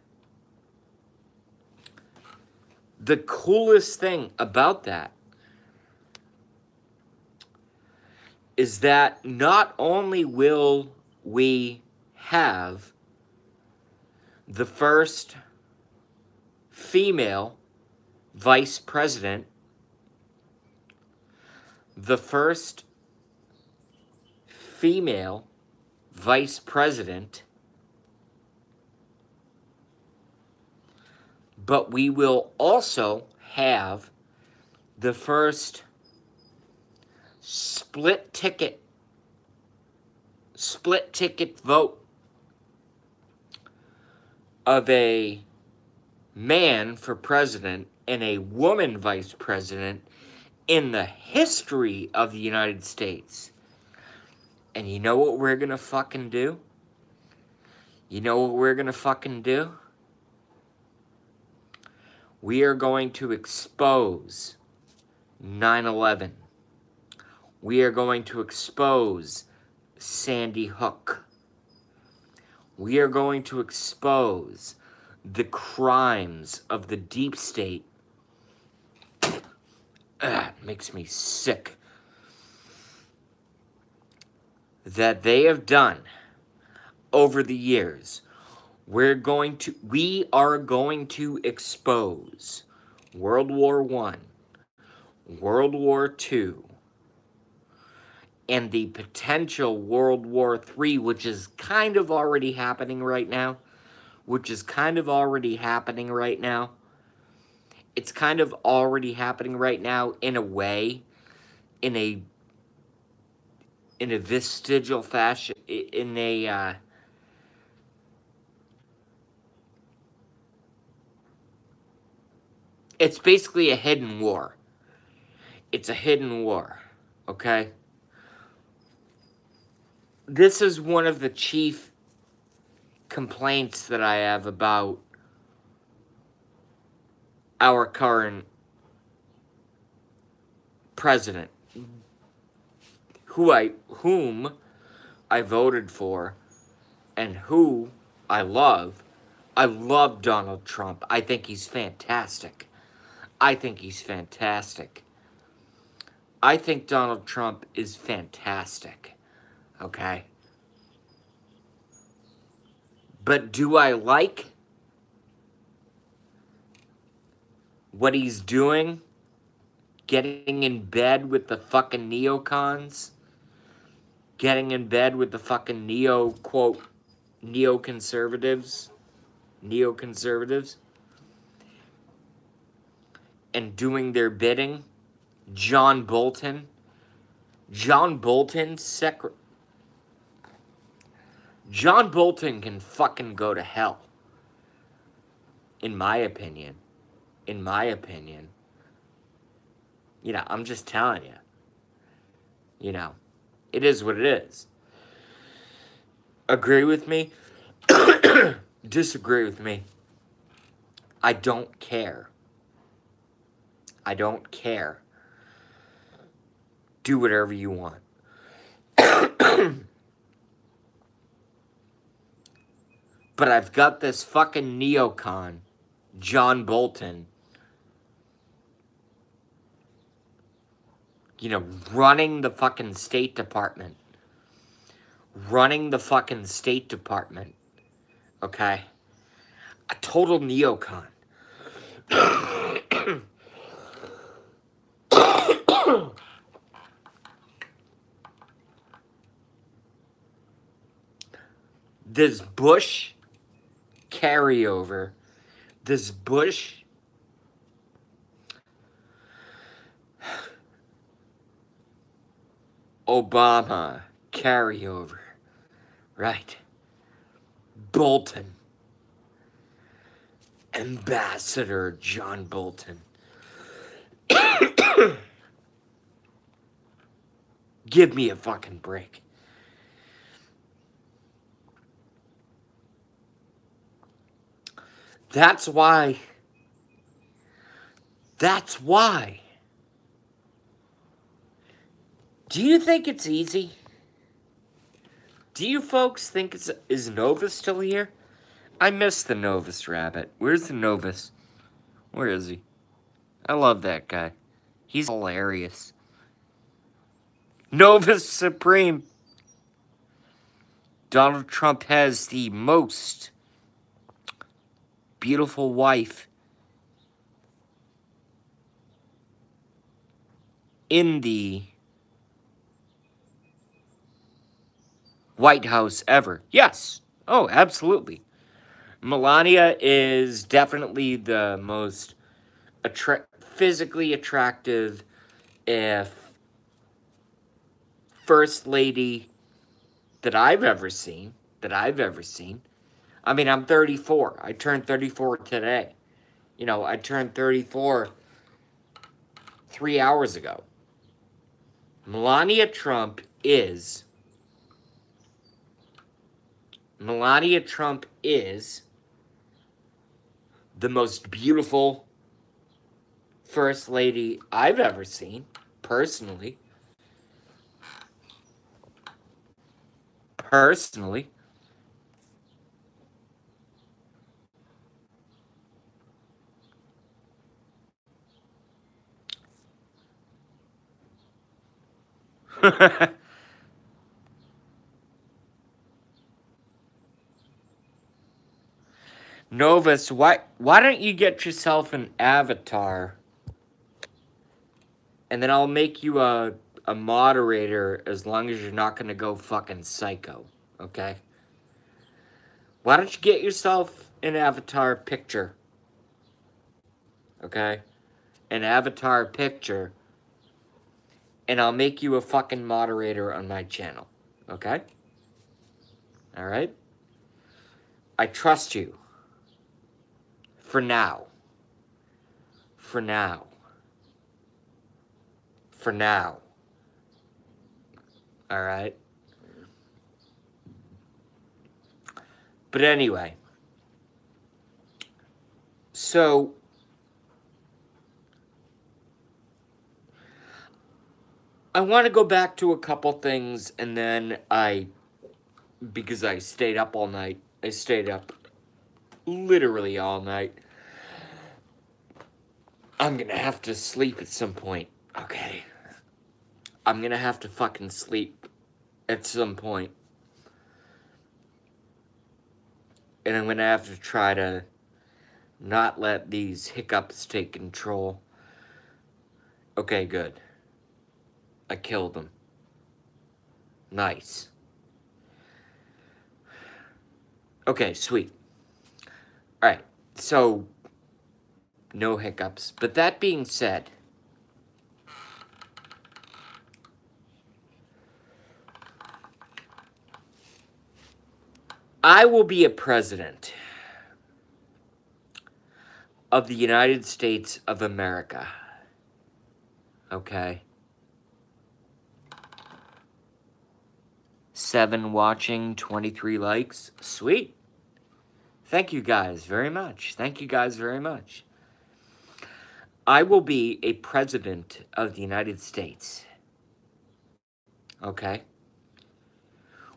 The coolest thing about that is that not only will we have the first female vice president, but we will also have the first split ticket vote of a man for president and a woman vice president in the history of the United States. And you know what we're gonna fucking do? You know what we're gonna fucking do? We are going to expose 9/11. We are going to expose Sandy Hook. We are going to expose the crimes of the deep state. It makes me sick. That they have done over the years. We are going to expose World War I, World War II, and the potential World War III, which is kind of already happening right now. It's kind of already happening right now in a way, in a vestigial fashion, it's basically a hidden war. It's a hidden war, okay? This is one of the chief complaints that I have about our current president, whom I voted for and who I love. I love Donald Trump. I think he's fantastic. I think Donald Trump is fantastic. Okay? But do I like what he's doing? Getting in bed with the fucking neocons? Getting in bed with the fucking quote, neoconservatives? Neoconservatives? And doing their bidding? John Bolton? John Bolton can fucking go to hell. In my opinion. In my opinion. You know, I'm just telling you. You know, it is what it is. Agree with me? Disagree with me? I don't care. I don't care. Do whatever you want. But I've got this fucking neocon, John Bolton, you know, running the fucking State Department. Running the fucking State Department. Okay? A total neocon. This Bush carryover, this Bush Obama carryover, right? Bolton, Ambassador John Bolton. Give me a fucking break. That's why. That's why. Do you think it's easy? Do you folks think is Novus still here? I miss the Novus rabbit. Where's the Novus? Where is he? I love that guy. He's hilarious. Novus Supreme. Donald Trump has the most beautiful wife in the White House ever. Yes. Oh, absolutely. Melania is definitely the most physically attractive first lady that I've ever seen. I mean, I'm 34. I turned 34 today. You know, I turned 34 3 hours ago. Melania Trump is the most beautiful first lady I've ever seen, personally. Novus, why don't you get yourself an avatar? And then I'll make you a moderator as long as you're not going to go fucking psycho, okay? Why don't you get yourself an avatar picture? Okay? An avatar picture. And I'll make you a fucking moderator on my channel. Okay? Alright? I trust you. For now. For now. For now. Alright? But anyway. So, I want to go back to a couple things, and then because I stayed up all night. I stayed up literally all night. I'm gonna have to sleep at some point, okay? I'm gonna have to fucking sleep at some point. And I'm going to have to try to not let these hiccups take control. Okay, good. I killed them. Nice. Okay, sweet. Alright, so no hiccups. But that being said, I will be a president of the United States of America. Okay. 7 watching, 23 likes. Sweet. Thank you guys very much. Thank you guys very much. I will be a president of the United States. Okay.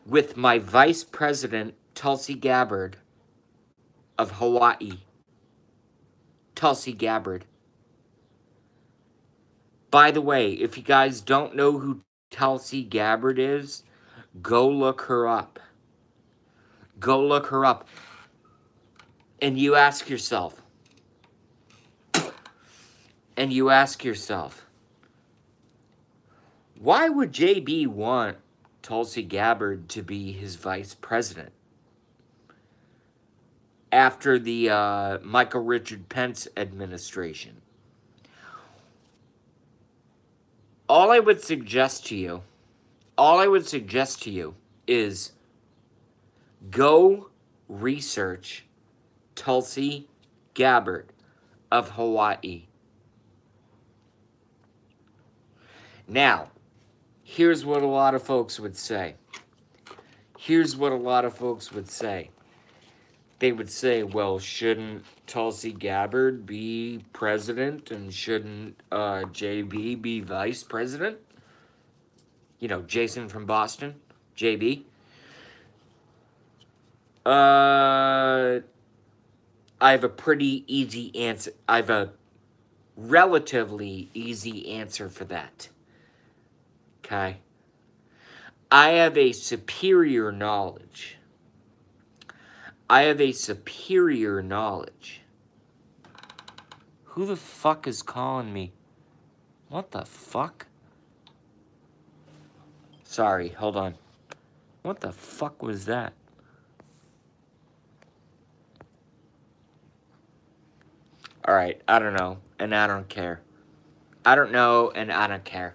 With my vice president, Tulsi Gabbard of Hawaii. Tulsi Gabbard. By the way, if you guys don't know who Tulsi Gabbard is, go look her up. Go look her up. And you ask yourself, why would JB want Tulsi Gabbard to be his vice president after the Michael Richard Pence administration? All I would suggest to you is go research Tulsi Gabbard of Hawaii. Now, here's what a lot of folks would say. They would say, well, shouldn't Tulsi Gabbard be president and shouldn't JB be vice president? You know, Jason from Boston, JB. I have a pretty easy answer. I have a relatively easy answer for that. Okay? I have a superior knowledge. Who the fuck is calling me? What the fuck? Sorry, hold on. What the fuck was that? Alright, I don't know, and I don't care. I don't know, and I don't care.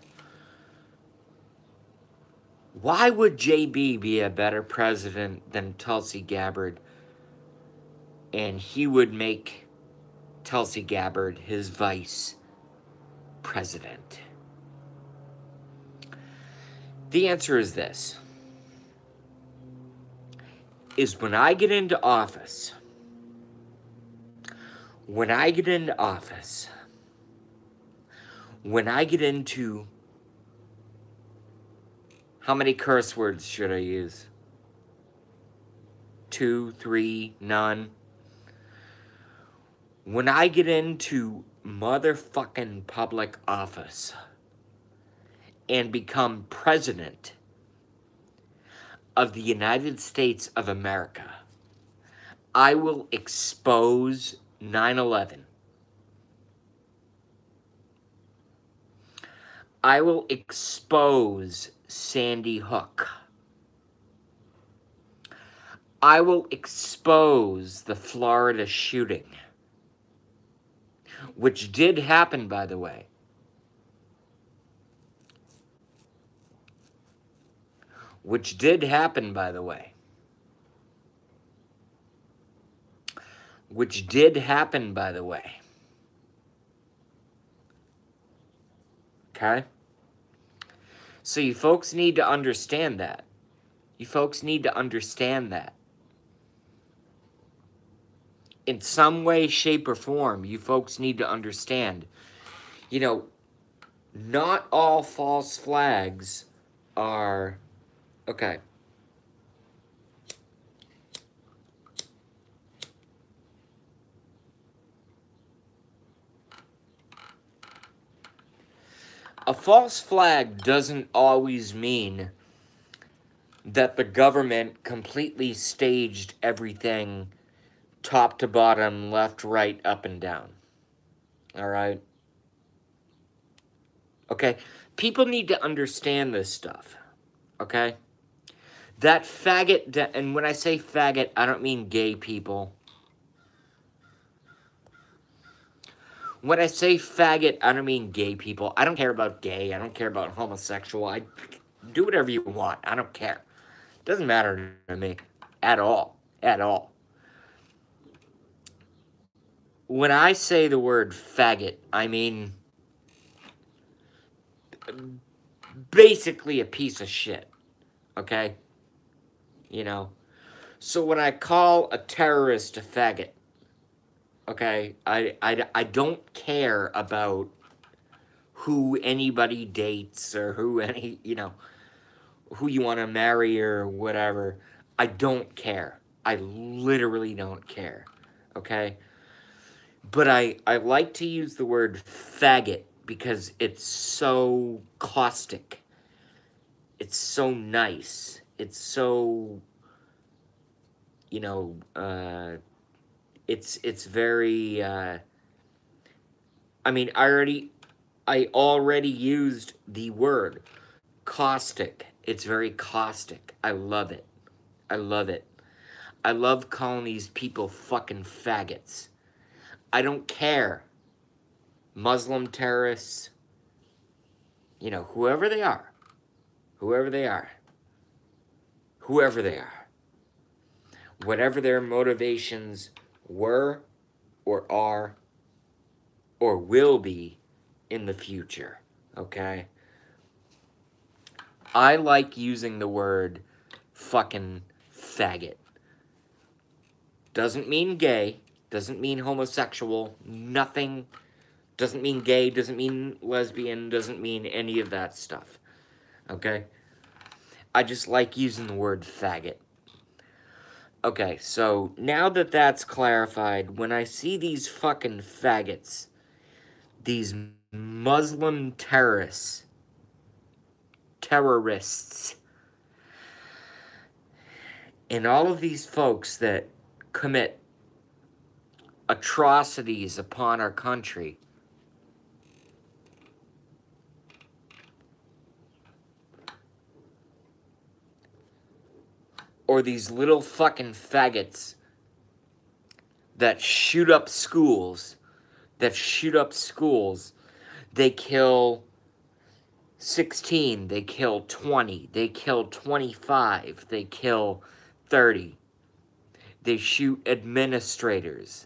Why would JB be a better president than Tulsi Gabbard? And he would make Tulsi Gabbard his vice president. The answer is this. Is when I get into office, when I get into, how many curse words should I use? 2, 3, none. When I get into motherfucking public office and become president of the United States of America, I will expose 9/11. I will expose Sandy Hook. I will expose the Florida shooting, which did happen, by the way. Okay? So you folks need to understand that. In some way, shape, or form, you folks need to understand. You know, not all false flags are... Okay. A false flag doesn't always mean that the government completely staged everything top to bottom, left, right, up, and down. All right? Okay? People need to understand this stuff. Okay? That faggot, and when I say faggot, I don't mean gay people. When I say faggot, I don't mean gay people. I don't care about gay. I don't care about homosexual. I do whatever you want. I don't care. Doesn't matter to me at all. At all. When I say the word faggot, I mean basically a piece of shit. Okay? You know? So when I call a terrorist a faggot, okay, I don't care about who anybody dates or who who you want to marry or whatever. I don't care. I literally don't care. Okay? But I like to use the word faggot because it's so caustic. It's so nice. It's so, it's very, I mean, I already used the word caustic. It's very caustic. I love it. I love it. I love calling these people fucking faggots. I don't care. Muslim terrorists, whoever they are. Whoever they are. Whoever they are. Whatever their motivations were or are or will be in the future. Okay? I like using the word fucking faggot. Doesn't mean gay. Doesn't mean homosexual. Nothing. Doesn't mean gay. Doesn't mean lesbian. Doesn't mean any of that stuff. Okay? I just like using the word faggot. Okay, so now that that's clarified, when I see these fucking faggots, these Muslim terrorists, and all of these folks that commit atrocities upon our country, or these little fucking faggots that shoot up schools, they kill 16, they kill 20, they kill 25, they kill 30. They shoot administrators.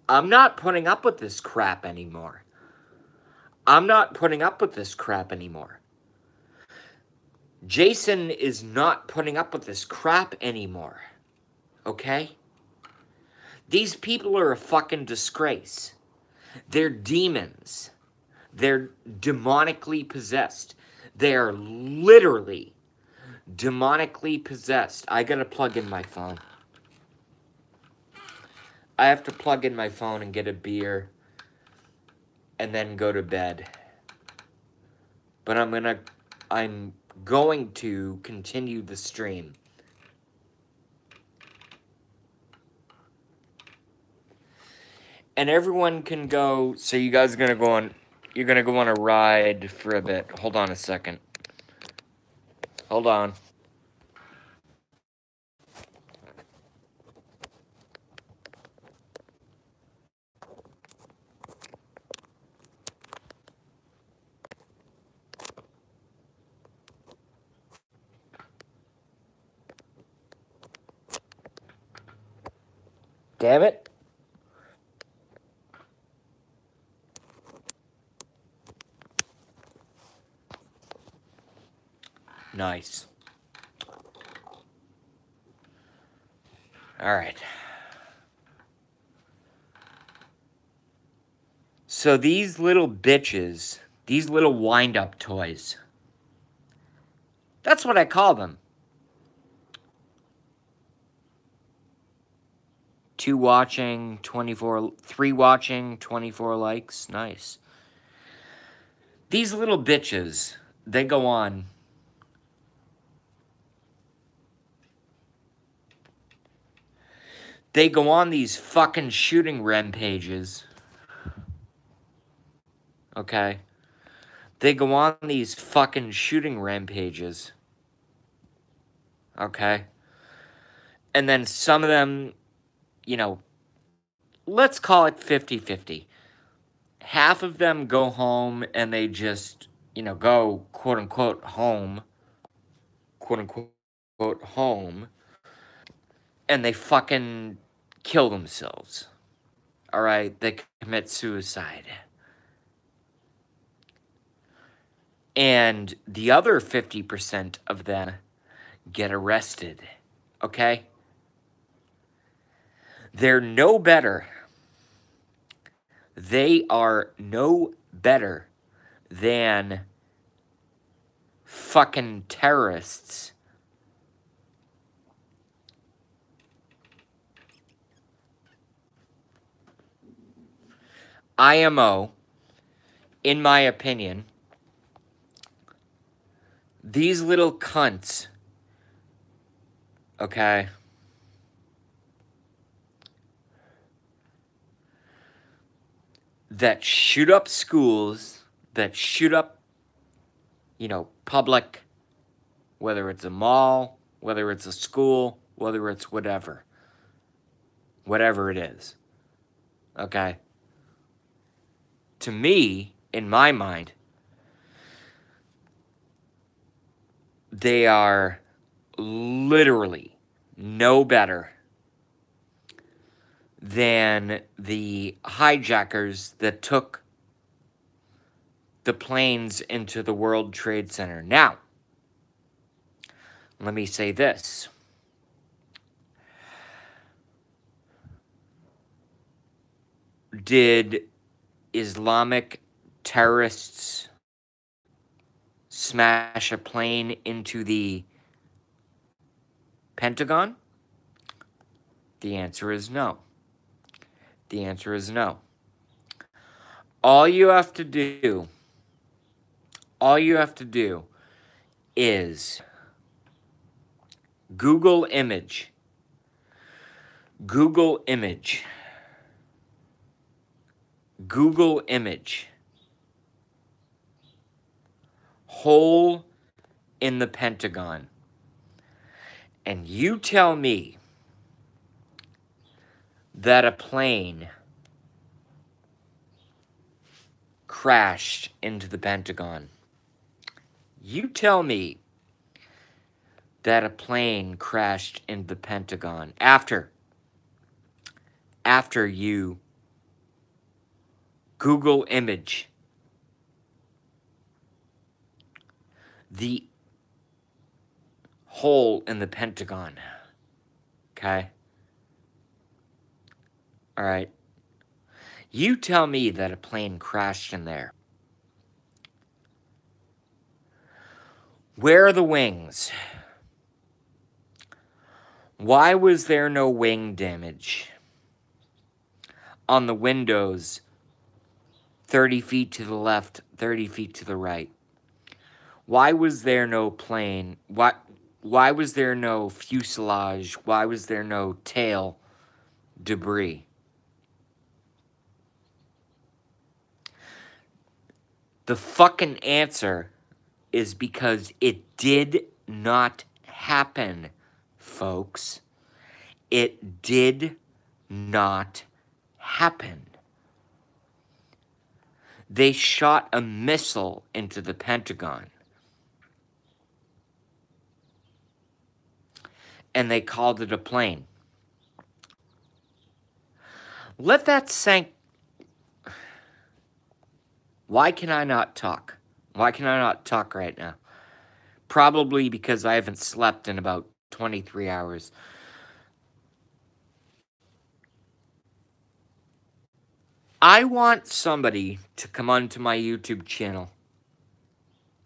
I'm not putting up with this crap anymore. Jason is not putting up with this crap anymore. Okay? These people are a fucking disgrace. They're demons. They're demonically possessed. They are literally demonically possessed. I gotta plug in my phone. I have to plug in my phone and get a beer and then go to bed. But I'm going to continue the stream. And everyone can go, so you guys are gonna go on, you're gonna go on a ride for a bit. Hold on a second. Hold on. Damn it. Nice. All right. So these little bitches, these little wind-up toys, that's what I call them. 2 watching, 24, 3 watching, 24 likes. Nice. These little bitches, they go on. They go on these fucking shooting rampages. Okay? They go on these fucking shooting rampages. Okay? And then some of them, you know, let's call it 50-50. Half of them go home and they just, you know, go quote-unquote home. Quote-unquote home. And they fucking kill themselves. Alright? They commit suicide. And the other 50% of them get arrested. Okay? They're no better. They are no better than fucking terrorists. IMO, in my opinion, these little cunts, okay, that shoot up schools, that shoot up, you know, public, whether it's a mall, whether it's a school, whether it's whatever it is, okay? To me, in my mind, they are literally no better than the hijackers that took the planes into the World Trade Center. Now, let me say this. Did Islamic terrorists smash a plane into the Pentagon? The answer is no. The answer is no. All you have to do is Google image hole in the Pentagon, and you tell me that a plane crashed into the Pentagon. You tell me that a plane crashed into the Pentagon after you Google image the hole in the Pentagon. Okay? All right. You tell me that a plane crashed in there. Where are the wings? Why was there no wing damage on the windows 30 feet to the left, 30 feet to the right? Why was there no plane? Why was there no fuselage? Why was there no tail debris? The fucking answer is because it did not happen, folks. It did not happen. They shot a missile into the Pentagon. And they called it a plane. Let that sink. Why can I not talk? Why can I not talk right now? Probably because I haven't slept in about 23 hours. I want somebody to come onto my YouTube channel.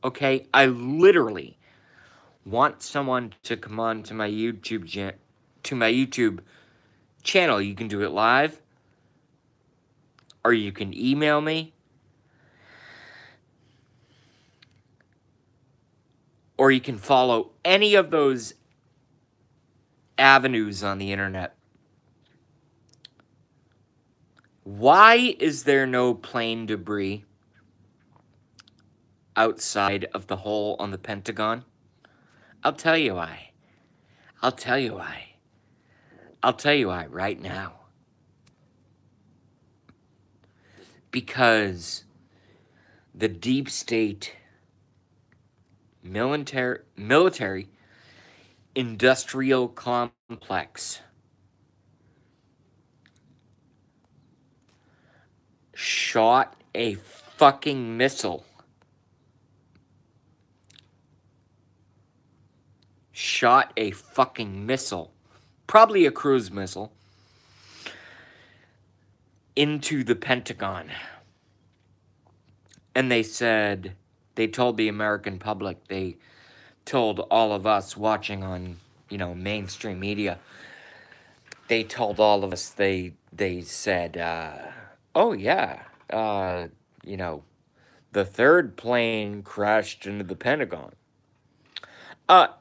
Okay? I literally want someone to come on to my YouTube channel. You can do it live, or you can email me, or you can follow any of those avenues on the internet. Why is there no plane debris outside of the hole on the Pentagon? I'll tell you why. I'll tell you why. I'll tell you why right now. Because the deep state military industrial complex shot a fucking missile. Shot a fucking missile. Probably a cruise missile. Into the Pentagon. And they said, they told the American public, they told all of us watching on, mainstream media, they told all of us, they said, oh yeah, the third plane crashed into the Pentagon.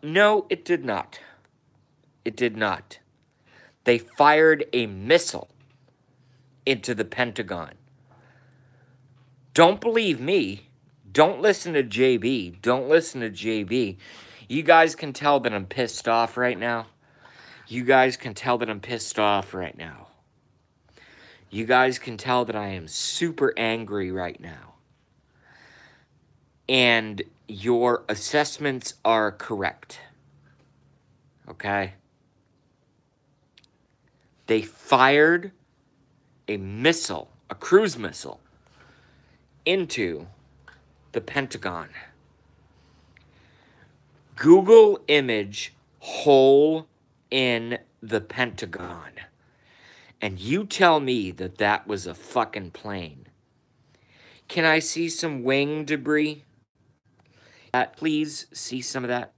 No, it did not. It did not. They fired a missile into the Pentagon. Don't believe me. Don't listen to JB. Don't listen to JB. You guys can tell that I'm pissed off right now. You guys can tell that I'm pissed off right now. You guys can tell that I am super angry right now. And your assessments are correct. Okay? They fired a missile, a cruise missile, into the Pentagon. Google image hole in the Pentagon. And you tell me that that was a fucking plane. Can I see some wing debris? Please see some of that.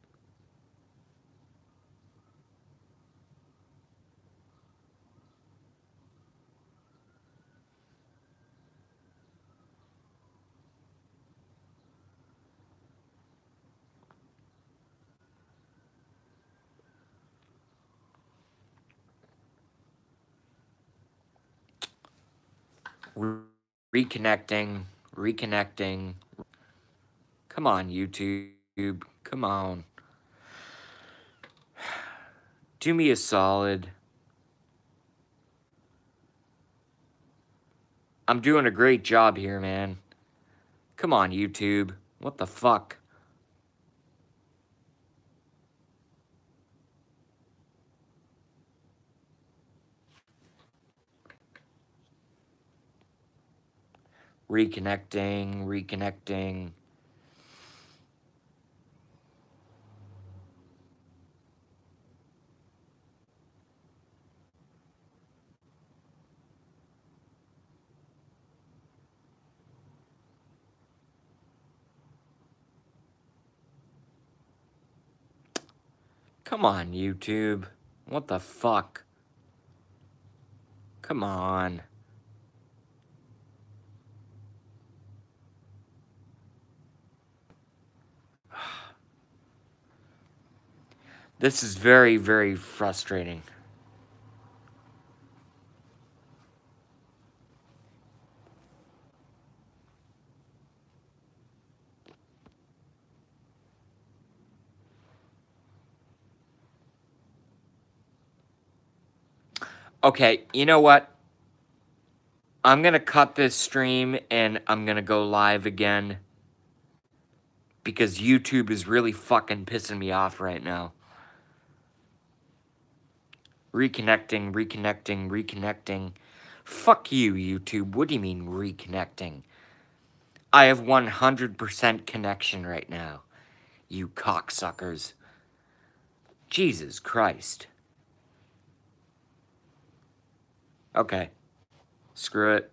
Reconnecting. Come on, YouTube. Come on. Do me a solid. I'm doing a great job here, man. Come on, YouTube. What the fuck? Reconnecting. Come on, YouTube. What the fuck? Come on. This is very, very frustrating. Okay, you know what? I'm gonna cut this stream and I'm gonna go live again. Because YouTube is really fucking pissing me off right now. Reconnecting. Fuck you, YouTube. What do you mean reconnecting? I have 100% connection right now. You cocksuckers. Jesus Christ. Okay. Screw it.